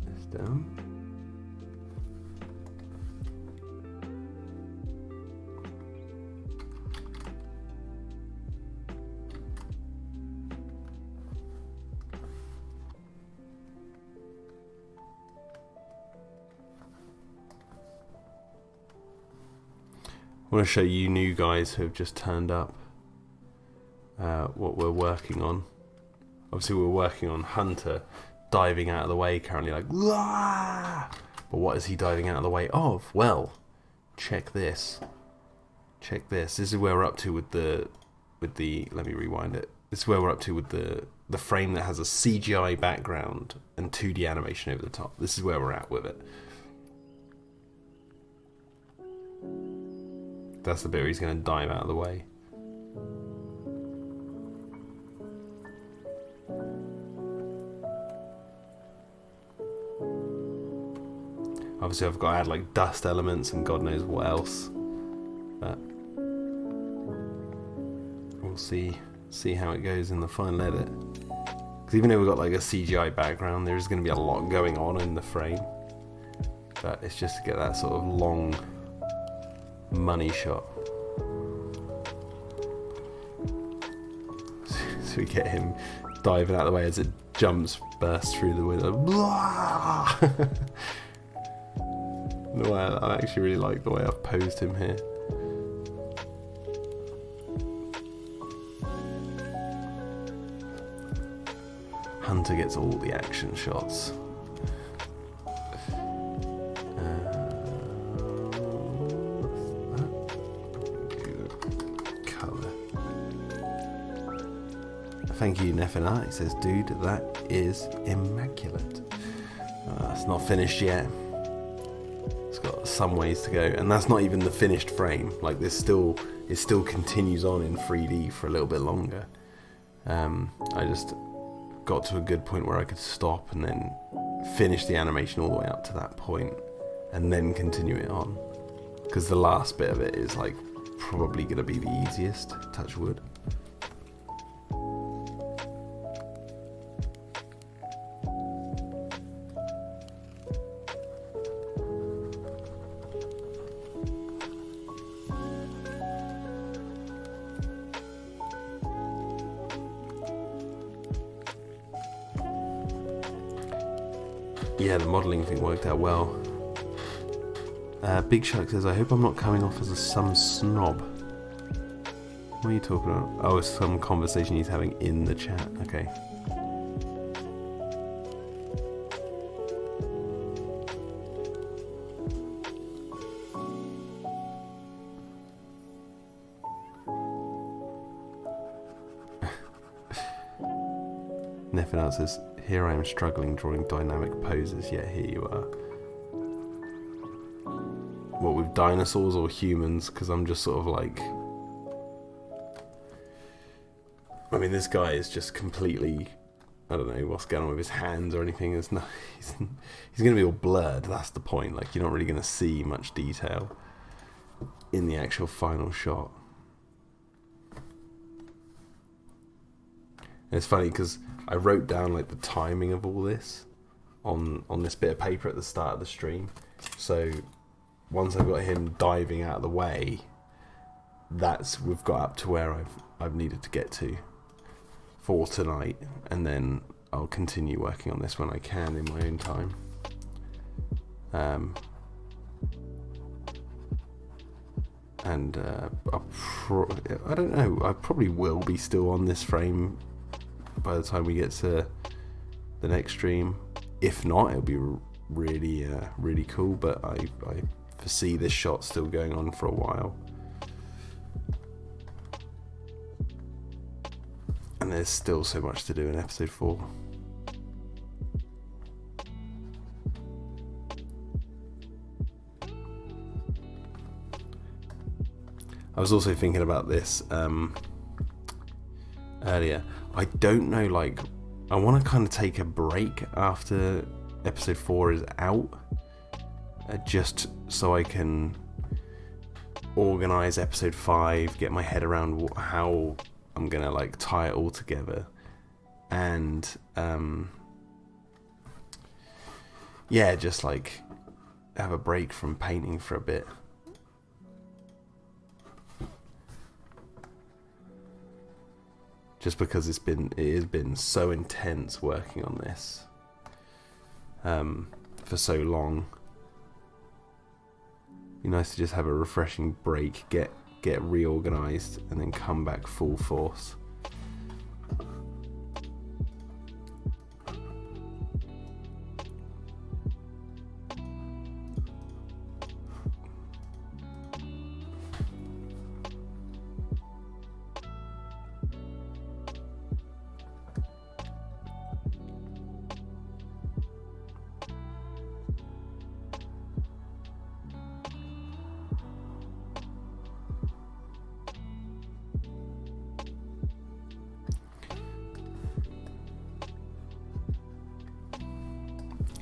this down. I want to show you new guys who have just turned up what we're working on. Obviously we're working on Hunter diving out of the way currently, like, "Wah!" But what is he diving out of the way of? Well, check this. Check this. This is where we're up to with the let me rewind it. This is where we're up to with the frame that has a CGI background and 2D animation over the top. This is where we're at with it. That's the bit where he's going to dive out of the way. Obviously I've got to add like dust elements and God knows what else. But we'll see how it goes in the final edit. Because even though we've got like a CGI background, there's going to be a lot going on in the frame. But it's just to get that sort of long money shot. So we get him diving out of the way as it bursts through the window. No, I actually really like the way I've posed him here. Hunter gets all the action shots. Thank you, Nefina. He says, dude, that is immaculate. It's not finished yet. It's got some ways to go, and that's not even the finished frame. Like it still continues on in 3D for a little bit longer. I just got to a good point where I could stop and then finish the animation all the way up to that point, and then continue it on. Because the last bit of it is like probably going to be the easiest. Touch wood. Yeah, the modelling thing worked out well. Big Shark says, I hope I'm not coming off as some snob. What are you talking about? Oh, it's some conversation he's having in the chat. Okay. Nefin says, here I am struggling drawing dynamic poses, yet here you are. What, with dinosaurs or humans? Because I'm just sort of like... I mean, this guy is just completely I don't know what's going on with his hands or anything. It's not, he's going to be all blurred. That's the point. Like, you're not really going to see much detail in the actual final shot. And it's funny because I wrote down like the timing of all this on this bit of paper at the start of the stream. So once I've got him diving out of the way, we've got up to where I've needed to get to for tonight, and then I'll continue working on this when I can in my own time. I don't know, I probably will be still on this frame by the time we get to the next stream. If not, it'll be really really cool, but I foresee this shot still going on for a while. And there's still so much to do in episode 4. I was also thinking about this earlier. I don't know, like, I want to kind of take a break after episode 4 is out, just so I can organise episode 5, get my head around how I'm gonna like tie it all together, and yeah, just like have a break from painting for a bit. Just because it has been so intense working on this for so long. Be nice to just have a refreshing break, get reorganized, and then come back full force.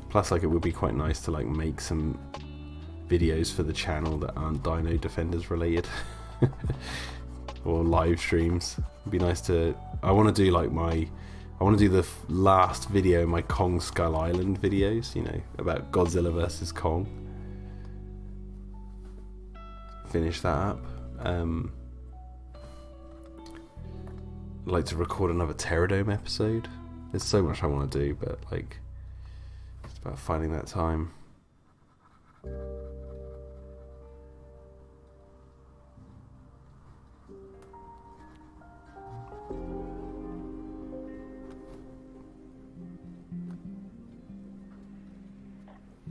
Plus, like, it would be quite nice to like make some videos for the channel that aren't Dino-Defenders related, or live streams. It'd be nice to. I want to do like I want to do the last video in my Kong Skull Island videos. You know, about Godzilla versus Kong. Finish that up. I'd like to record another Pterodome episode. There's so much I want to do, but like, it's about finding that time.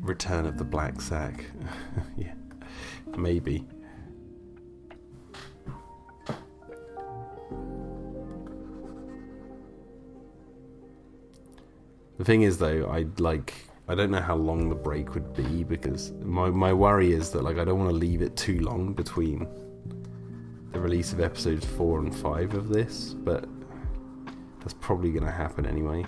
Return of the Black Sack. Yeah, maybe. The thing is, though, I don't know how long the break would be, because my worry is that, like, I don't want to leave it too long between the release of episodes 4 and 5 of this, but that's probably going to happen anyway.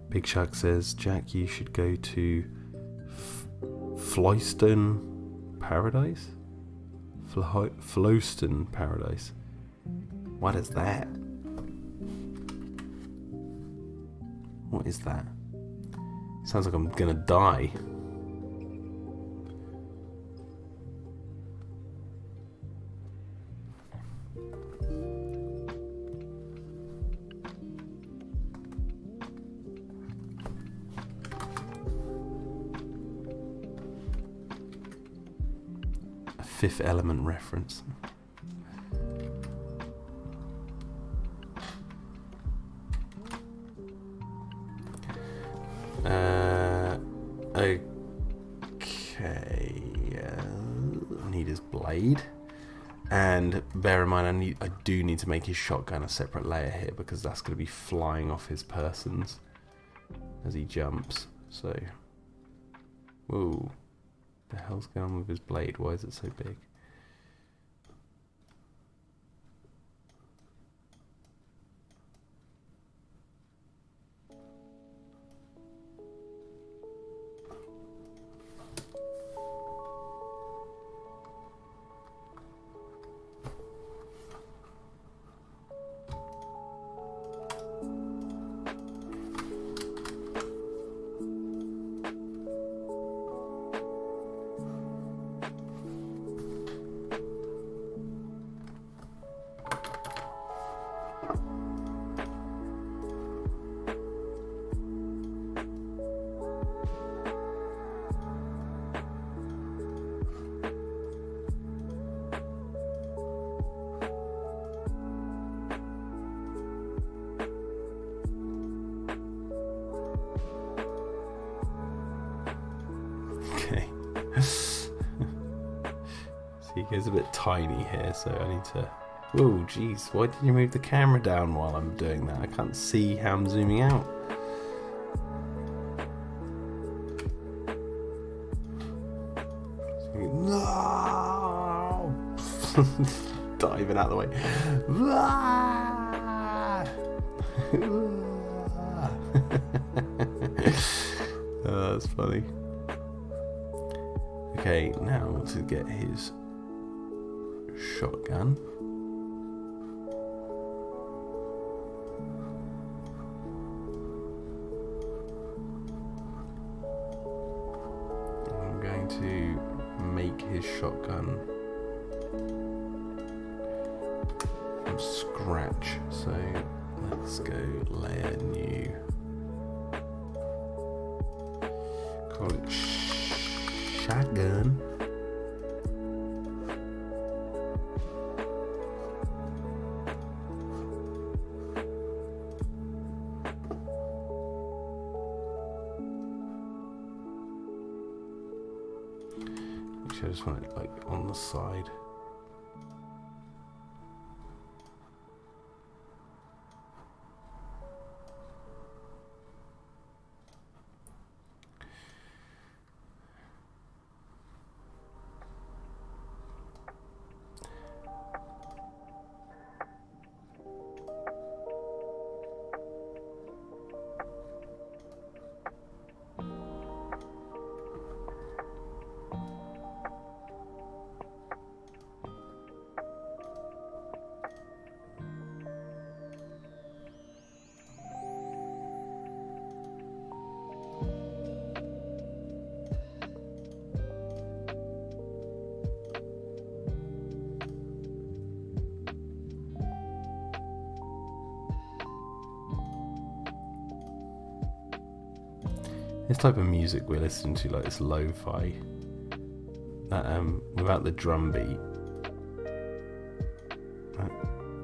Big Shark says, Jack, you should go to Flowstone Paradise? Flowstone Paradise. What is that? What is that? Sounds like I'm gonna die. Fifth Element reference. Okay. I need his blade. And bear in mind, I do need to make his shotgun a separate layer here, because that's going to be flying off his persons as he jumps. So, whoa, the hell's going on with his blade? Why is it so big? Okay. See, he goes a bit tiny here, so I need to... Whoa, jeez, why did you move the camera down while I'm doing that? I can't see how I'm zooming out. No! Diving out of the way. Oh, that's funny. Okay, now to get his shotgun. I'm going to make his shotgun from scratch. So let's go layer new. Call it shotgun. Actually, I just want it like on the side. This type of music we're listening to, like this lo-fi, that without the drum beat,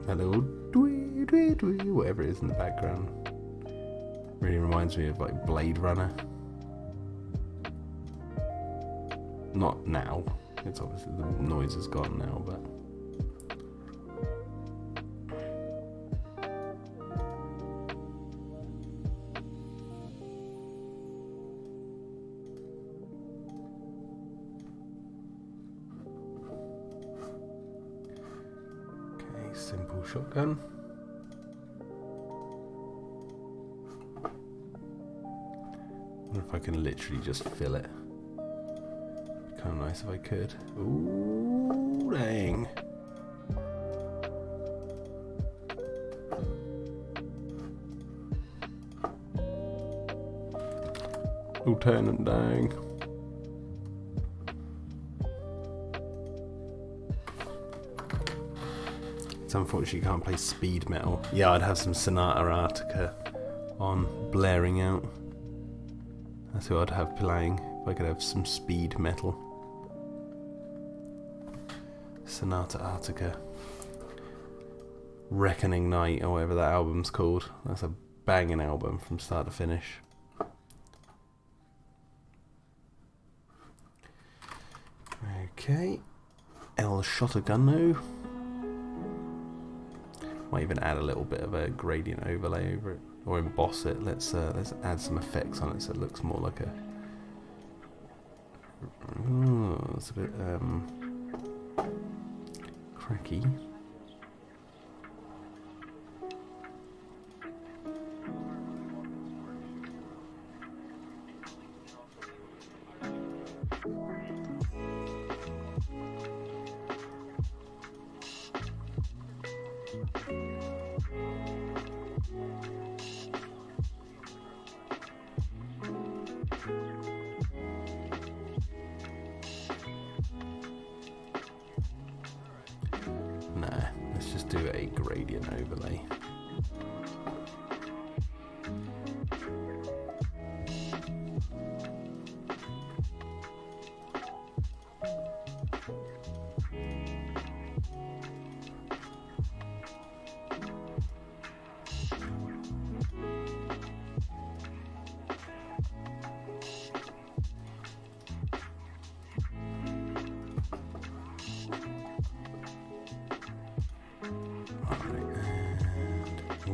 that little dwee, dwee, dwee, whatever it is in the background, really reminds me of like Blade Runner. Not now, it's obviously the noise is gone now, but simple shotgun. I wonder if I can literally just fill it. Kind of nice if I could. Ooh, dang. Lieutenant dang. It's unfortunate you can't play speed metal. Yeah, I'd have some Sonata Arctica on blaring out. That's who I'd have playing if I could have some speed metal. Sonata Arctica. Reckoning Night, or whatever that album's called. That's a banging album from start to finish. Okay. El Shotgunno. Might even add a little bit of a gradient overlay over it, or emboss it. Let's add some effects on it so it looks more like a. Ooh, it's a bit cracky. Nah, let's just do a gradient overlay.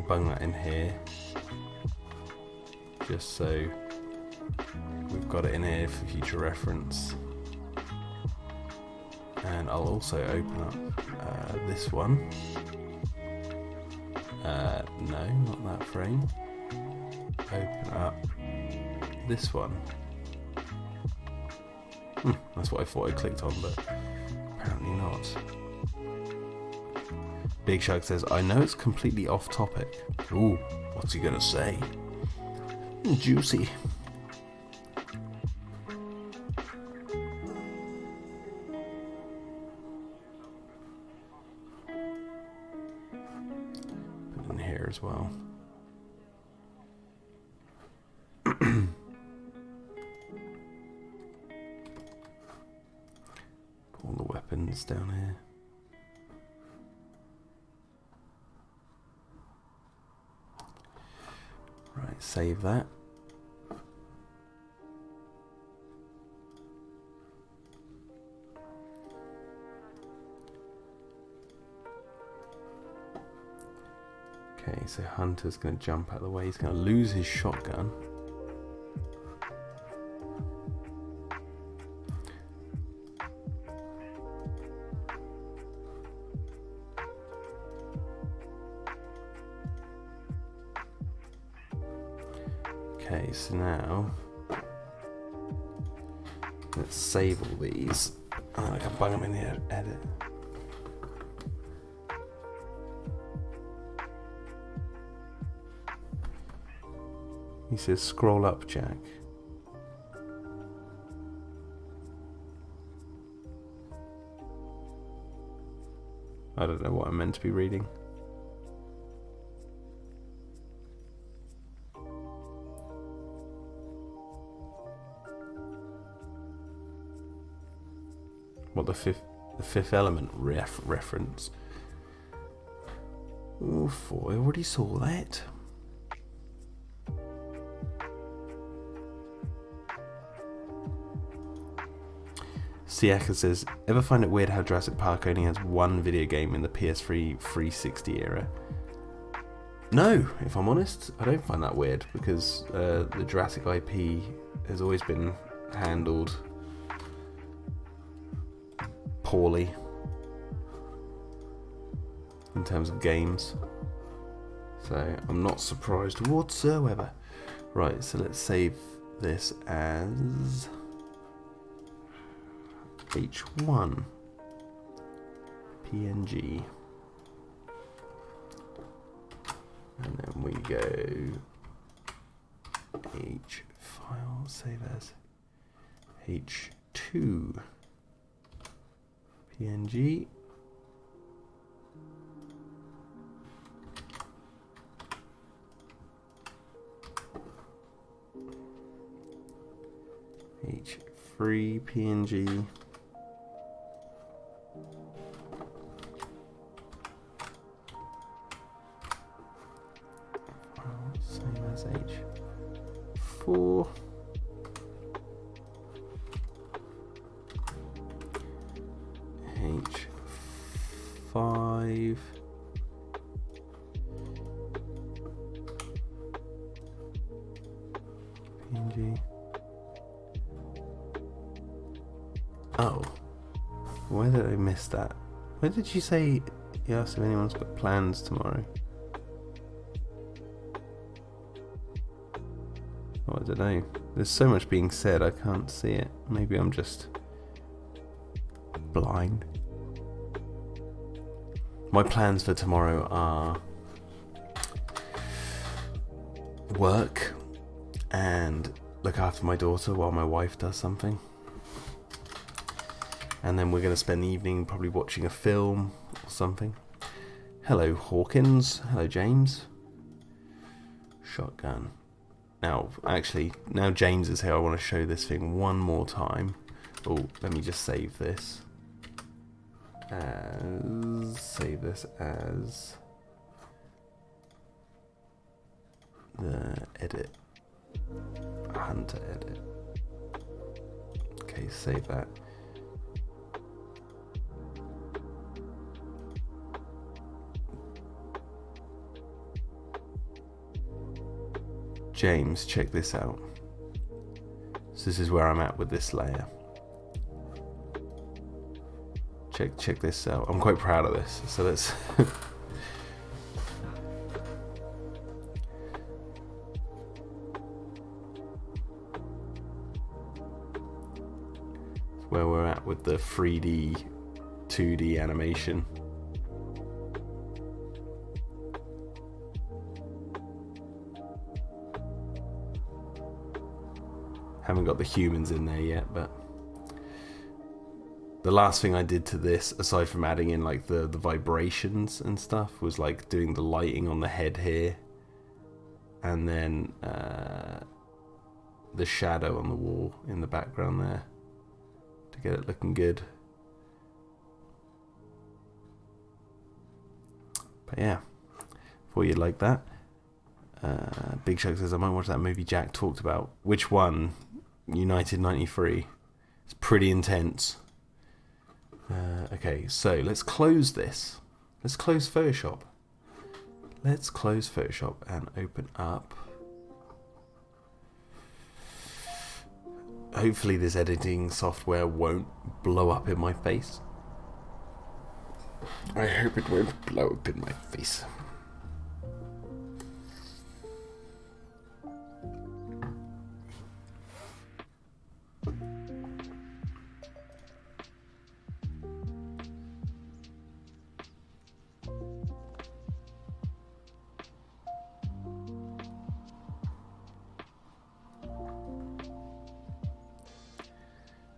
Bung that in here, just so we've got it in here for future reference. And I'll also open up this one. No, not that frame. Open up this one. That's what I thought I clicked on, but apparently not. Big Shug says, I know it's completely off topic. Ooh, what's he gonna say? Juicy. Put it in here as well. Put all the weapons down here. Right, save that. Okay, so Hunter's going to jump out of the way. He's going to lose his shotgun. Okay, so now let's save all these. And I can bung them in the edit. He says scroll up, Jack. I don't know what I'm meant to be reading. What, the fifth element reference? Oof, I already saw that. Siaka says, ever find it weird how Jurassic Park only has one video game in the PS3 360 era? No, if I'm honest, I don't find that weird, because the Jurassic IP has always been handled poorly in terms of games, so I'm not surprised whatsoever. Right, so let's save this as H1 PNG, and then we go H file, save as H2 PNG. H3 PNG. Same as H4. H5. PNG. Oh, why did I miss that? Where did you say you asked if anyone's got plans tomorrow? Oh, I don't know. There's so much being said, I can't see it. Maybe I'm just blind. My plans for tomorrow are work and look after my daughter while my wife does something. And then we're going to spend the evening probably watching a film or something. Hello, Hawkins. Hello, James. Shotgun. Now, actually, now James is here, I want to show this thing one more time. Oh, let me just save this. Save this as the edit. Hunter edit. Okay, save that. James, check this out. So this is where I'm at with this layer. Check this out. I'm quite proud of this. So let's where we're at with the 3D 2D animation. Haven't got the humans in there yet, but the last thing I did to this, aside from adding in like the vibrations and stuff, was like doing the lighting on the head here, and then the shadow on the wall in the background there to get it looking good. But yeah, thought you'd like that. Big Shark says I might watch that movie Jack talked about. Which one? United 93. It's pretty intense. Okay, so let's close this. Let's close Photoshop. Let's close Photoshop and open up. Hopefully this editing software won't blow up in my face. I hope it won't blow up in my face.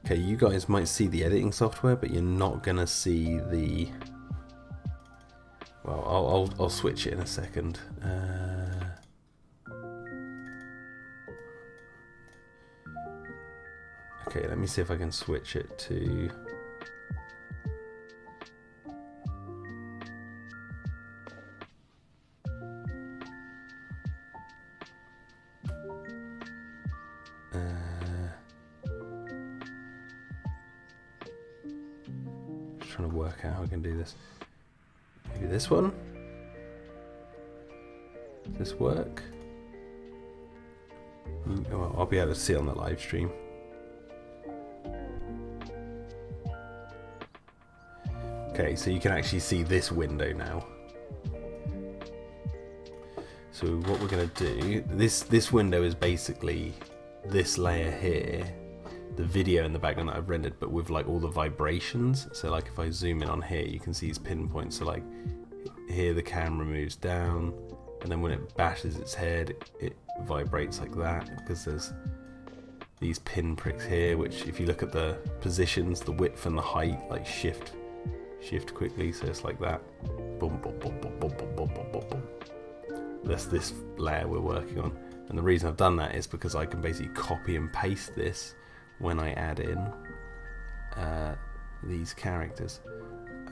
Okay, you guys might see the editing software, but you're not gonna see the. Well, I'll switch it in a second. Okay, let me see if I can switch it to. Trying to work out how I can do this. Maybe this one? Does this work? Well, I'll be able to see on the live stream. Okay, so you can actually see this window now. So what we're going to do, this window is basically this layer here, the video in the background that I've rendered, but with like all the vibrations. So like if I zoom in on here, you can see these pinpoints. So like here the camera moves down, and then when it bashes its head, it vibrates like that, because there's these pin pricks here, which if you look at the positions, the width and the height like shift quickly, so it's like that. Boom, boom, boom, boom, boom, boom, boom, boom, boom, boom. That's this layer we're working on. And the reason I've done that is because I can basically copy and paste this when I add in these characters.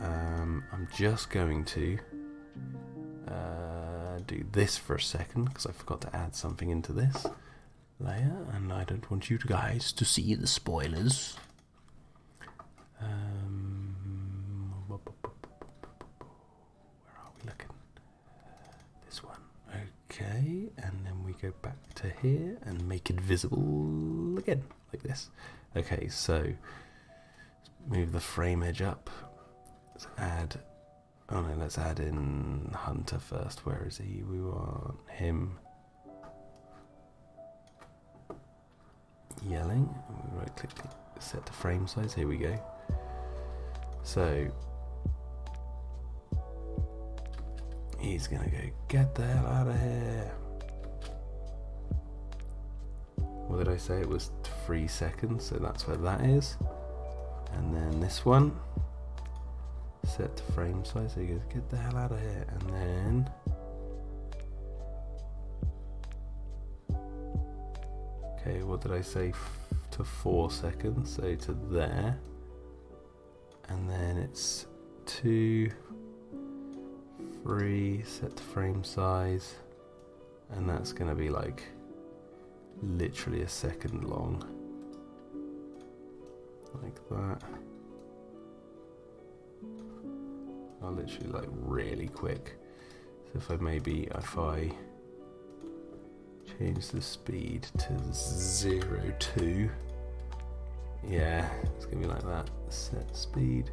I'm just going to do this for a second because I forgot to add something into this layer, and I don't want you guys to see the spoilers. Where are we looking? This one. Okay, and then we go back to here and make it visible again, like this. Okay, so let's move the frame edge up. Let's add, oh no, let's add in Hunter first. Where is he? We want him yelling. We right click, set to frame size. Here we go. So he's gonna go, get the hell out of here. What did I say? It was 3 seconds, so that's where that is. And then this one, set to frame size, so he goes, get the hell out of here. And then okay, what did I say? To 4 seconds, so to there. And then it's 2, 3, set to frame size, and that's going to be like literally a second long, like that. Oh, literally like really quick. So if I change the speed to 0.2, yeah, it's gonna be like that. Set speed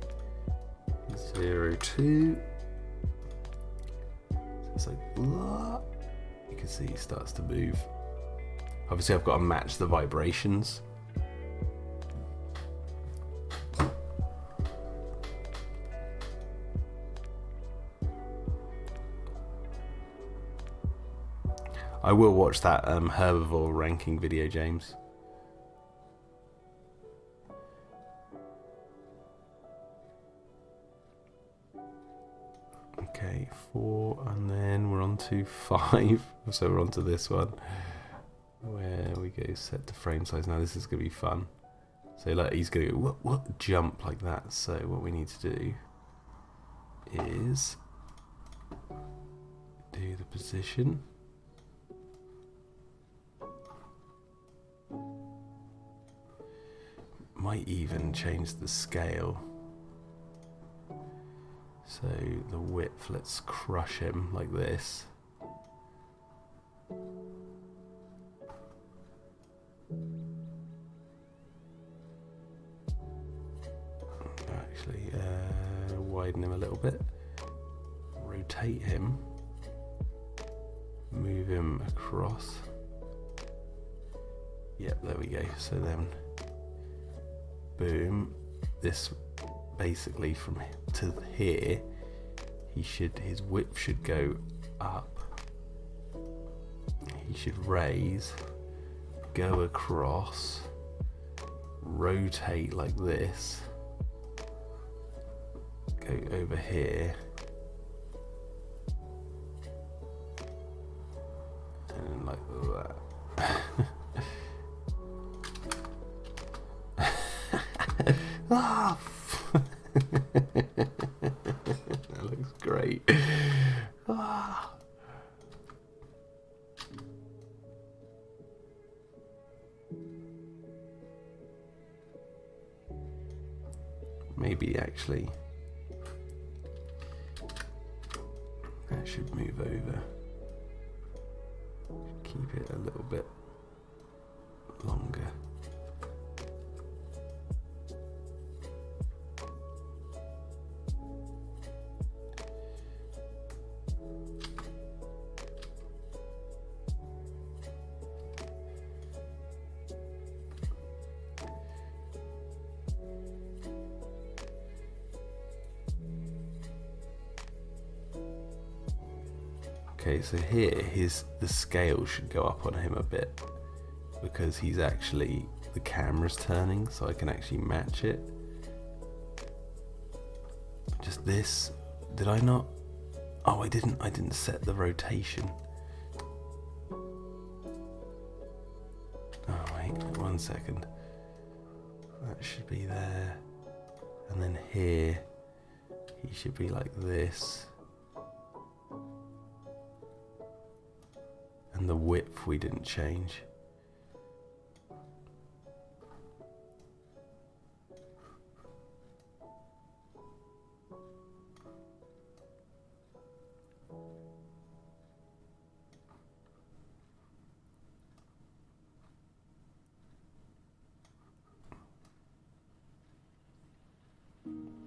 0.2. So it's like, you can see it starts to move. Obviously I've got to match the vibrations. I will watch that herbivore ranking video, James. Okay, 4, and then we're on to 5. So we're on to this one, where we go set to frame size. Now this is going to be fun. So like he's going to go, what, jump like that. So what we need to do is do the position. Might even change the scale. So the width, let's crush him like this. Actually, widen him a little bit. Rotate him. Move him across. Yep, there we go. So then, boom. This basically from to here, his width should go up. He should raise, go across, rotate like this, go over here, and like that. Ah! That looks great. Ah. Maybe actually that should move over. Keep it a little bit longer. Okay, so here the scale should go up on him a bit because he's actually, the camera's turning, so I can actually match it. Just this, did I not? Oh, I didn't set the rotation. Oh wait, 1 second. That should be there. And then here, he should be like this. And the width we didn't change.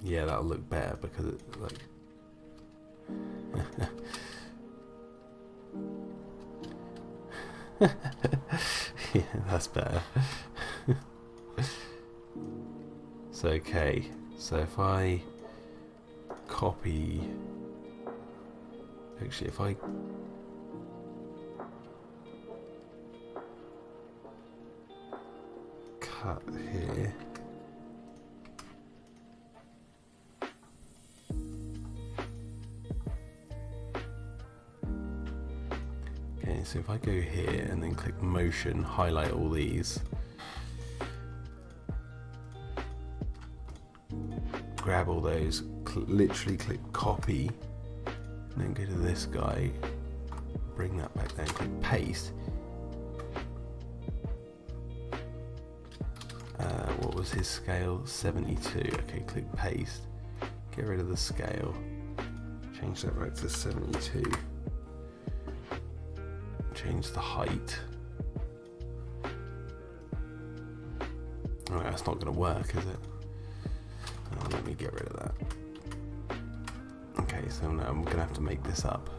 Yeah, that'll look better because it like yeah, that's better. So okay, so if I copy, actually if I cut here, okay, so if I go here and then click motion, highlight all these, grab all those, literally click copy, and then go to this guy, bring that back there and click paste. What was his scale? 72. Okay, click paste, get rid of the scale, change that back to 72, change the height. Oh, that's not going to work, is it? Oh, let me get rid of that. Okay, so now I'm going to have to make this up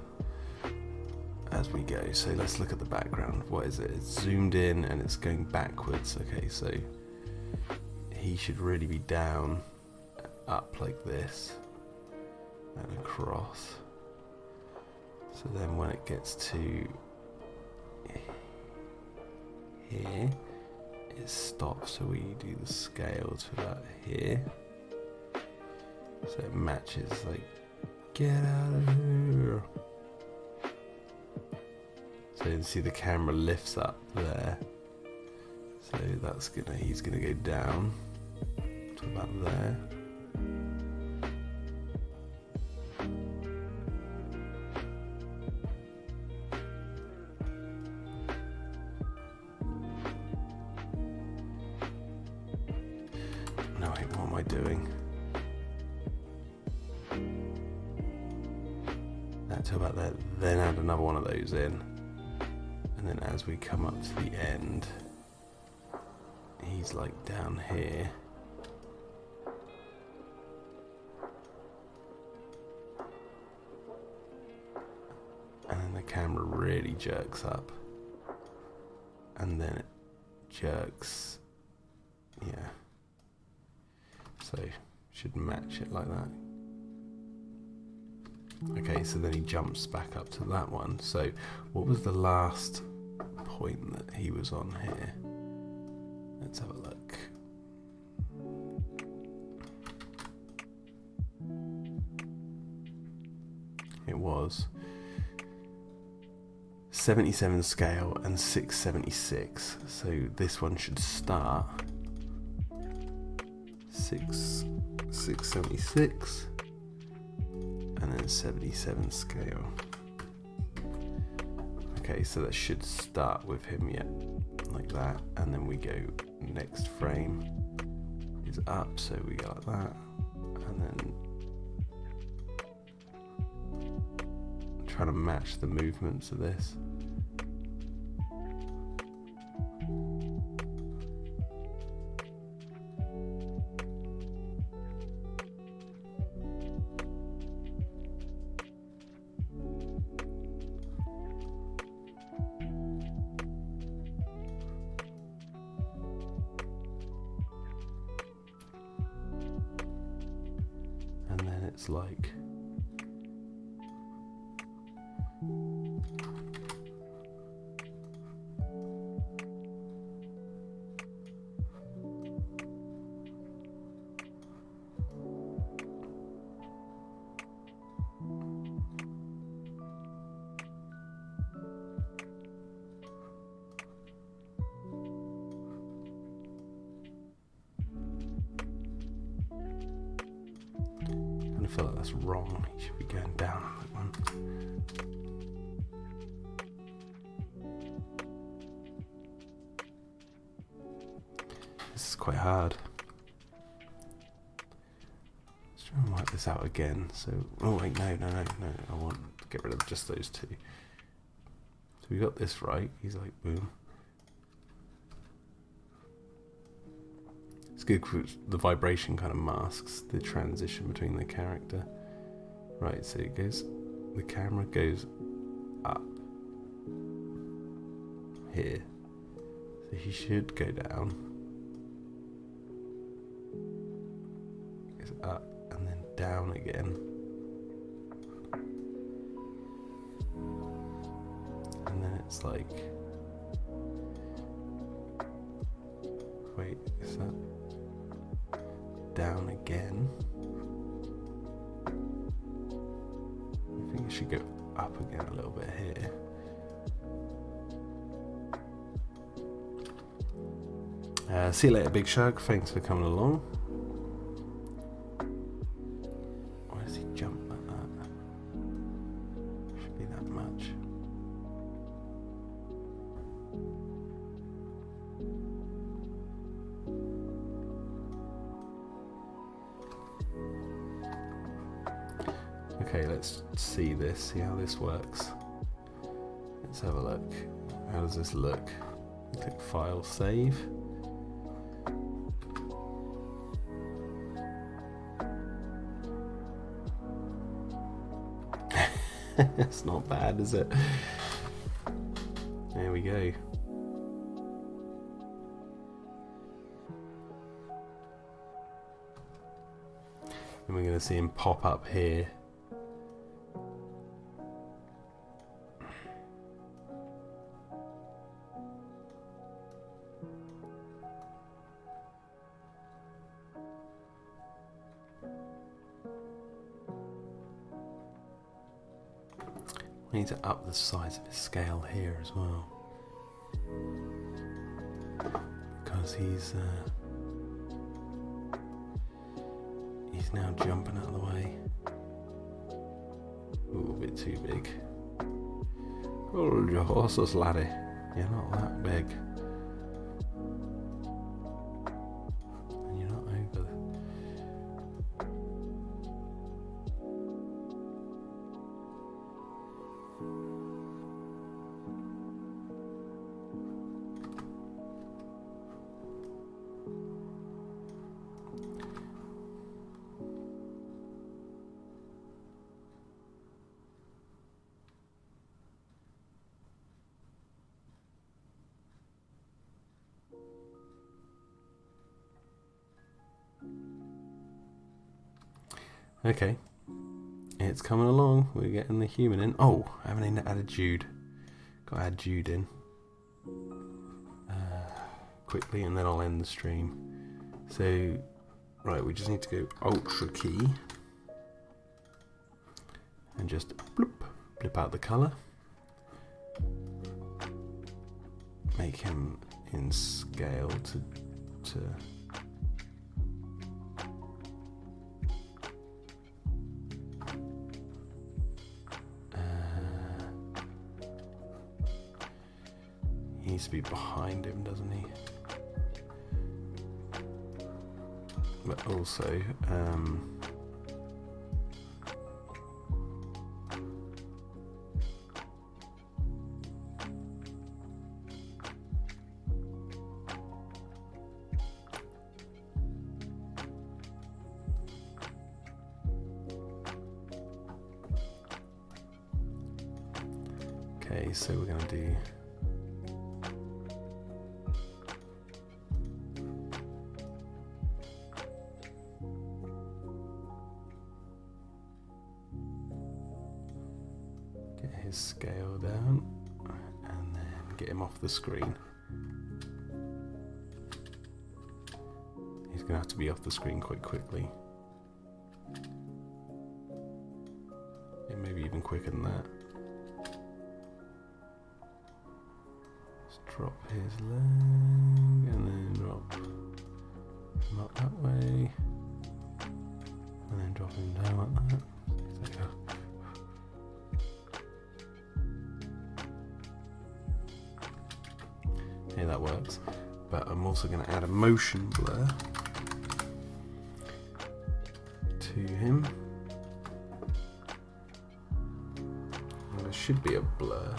as we go. So let's look at the background. What is it? It's zoomed in and it's going backwards. Okay, so he should really be down, up like this, and across. So then when it gets to here, it stops, so we do the scale to about here, so it matches, like, get out of here. So you can see the camera lifts up there, so that's gonna, he's gonna go down to about there. No, wait, what am I doing? That to about there, then add another one of those in. And then as we come up to the end, he's like down here. And then the camera really jerks up. And then it jerks, yeah. So should match it like that. Okay, so then he jumps back up to that one. So what was the last point that he was on here? Let's have a look. It was 77 scale and 676. So this one should start 676 and then 77 scale. Okay, so that should start with him, yeah, like that, and then we go next frame is up, so we go like that, and then trying to match the movements of this. And then it's like I feel like that's wrong. He should be going down on that one. This is quite hard. Let's try and wipe this out again. So, oh wait, no. I want to get rid of just those two. So we got this right. He's like, boom. It's good because the vibration kind of masks the transition between the character. Right, so it goes, the camera goes up here. So he should go down. Goes up and then down again. And then it's like, wait, is that down again? I think it should go up again a little bit here. See you later, Big Shug. Thanks for coming along. Why does he jump like that? Should be that much. Okay, let's see this, see how this works. Let's have a look. How does this look? Click File, Save. It's not bad, is it? There we go. And we're going to see him pop up here. We need to up the size of his scale here as well, because he's now jumping out of the way. Ooh, a bit too big. Hold your horses, laddie. You're not that big. And you're not over. Okay, it's coming along. We're getting the human in. Oh, I haven't added Jude. Got to add Jude in quickly, and then I'll end the stream. So, right, we just need to go Ultra key and just blip out the color. Make him in scale to he needs to be behind him, doesn't he? But also okay, so we're going to do his scale down and then get him off the screen. He's going to have to be off the screen quite quickly. Yeah, maybe even quicker than that. Let's drop his leg and then drop him up that way and then drop him down like that. Yeah, that works. but I'm also going to add a motion blur to him. And there should be a blur,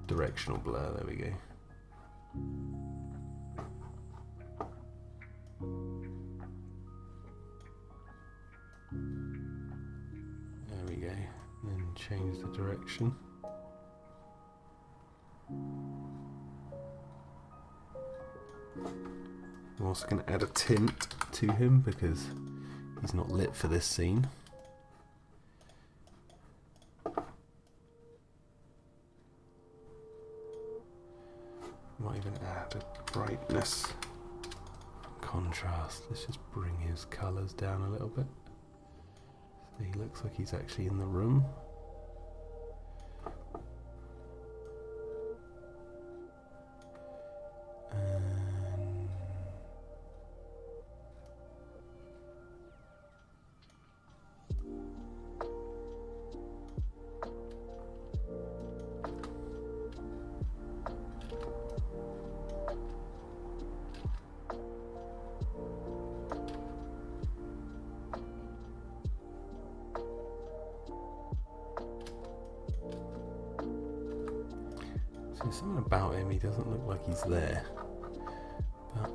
directional blur, there we go. There we go, then change the direction. I'm also going to add a tint to him because he's not lit for this scene. Might even add a brightness, contrast. Let's just bring his colours down a little bit. So he looks like he's actually in the room. There's something about him, he doesn't look like he's there. But,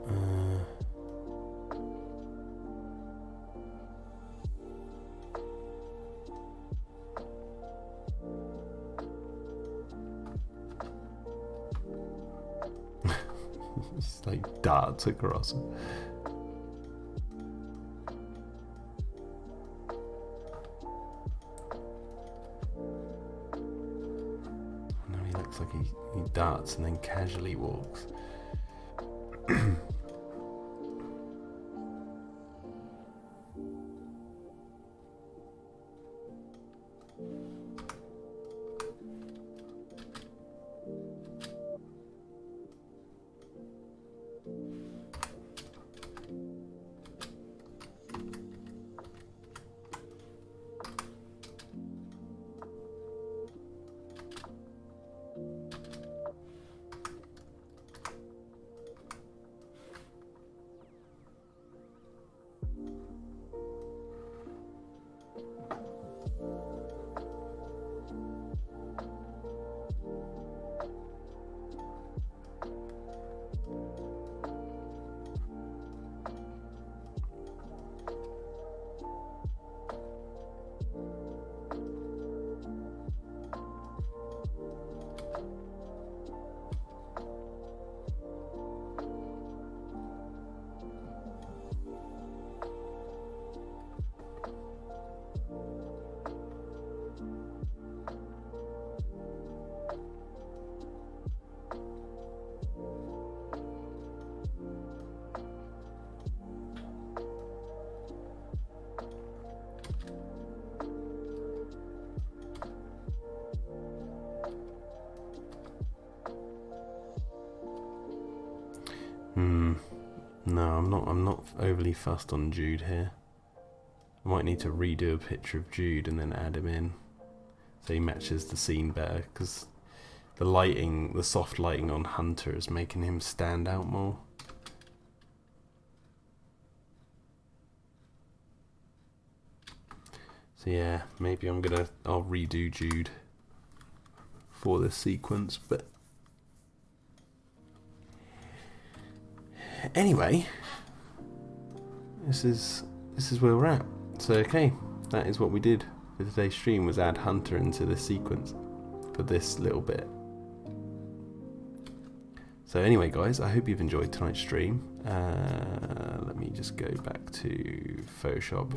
it's like darts across him. Looks like he darts and then casually walks. No, I'm not overly fussed on Jude here. I might need to redo a picture of Jude and then add him in so he matches the scene better, because the lighting, the soft lighting on Hunter is making him stand out more. So yeah, maybe I'll redo Jude for this sequence, but anyway, this is where we're at. So okay, that is what we did for today's stream, was add Hunter into this sequence for this little bit. So anyway guys, I hope you've enjoyed tonight's stream. Let me just go back to Photoshop.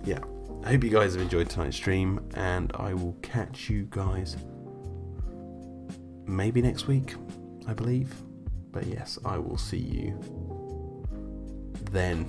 Yeah, I hope you guys have enjoyed tonight's stream, and I will catch you guys maybe next week, I believe. But yes, I will see you then.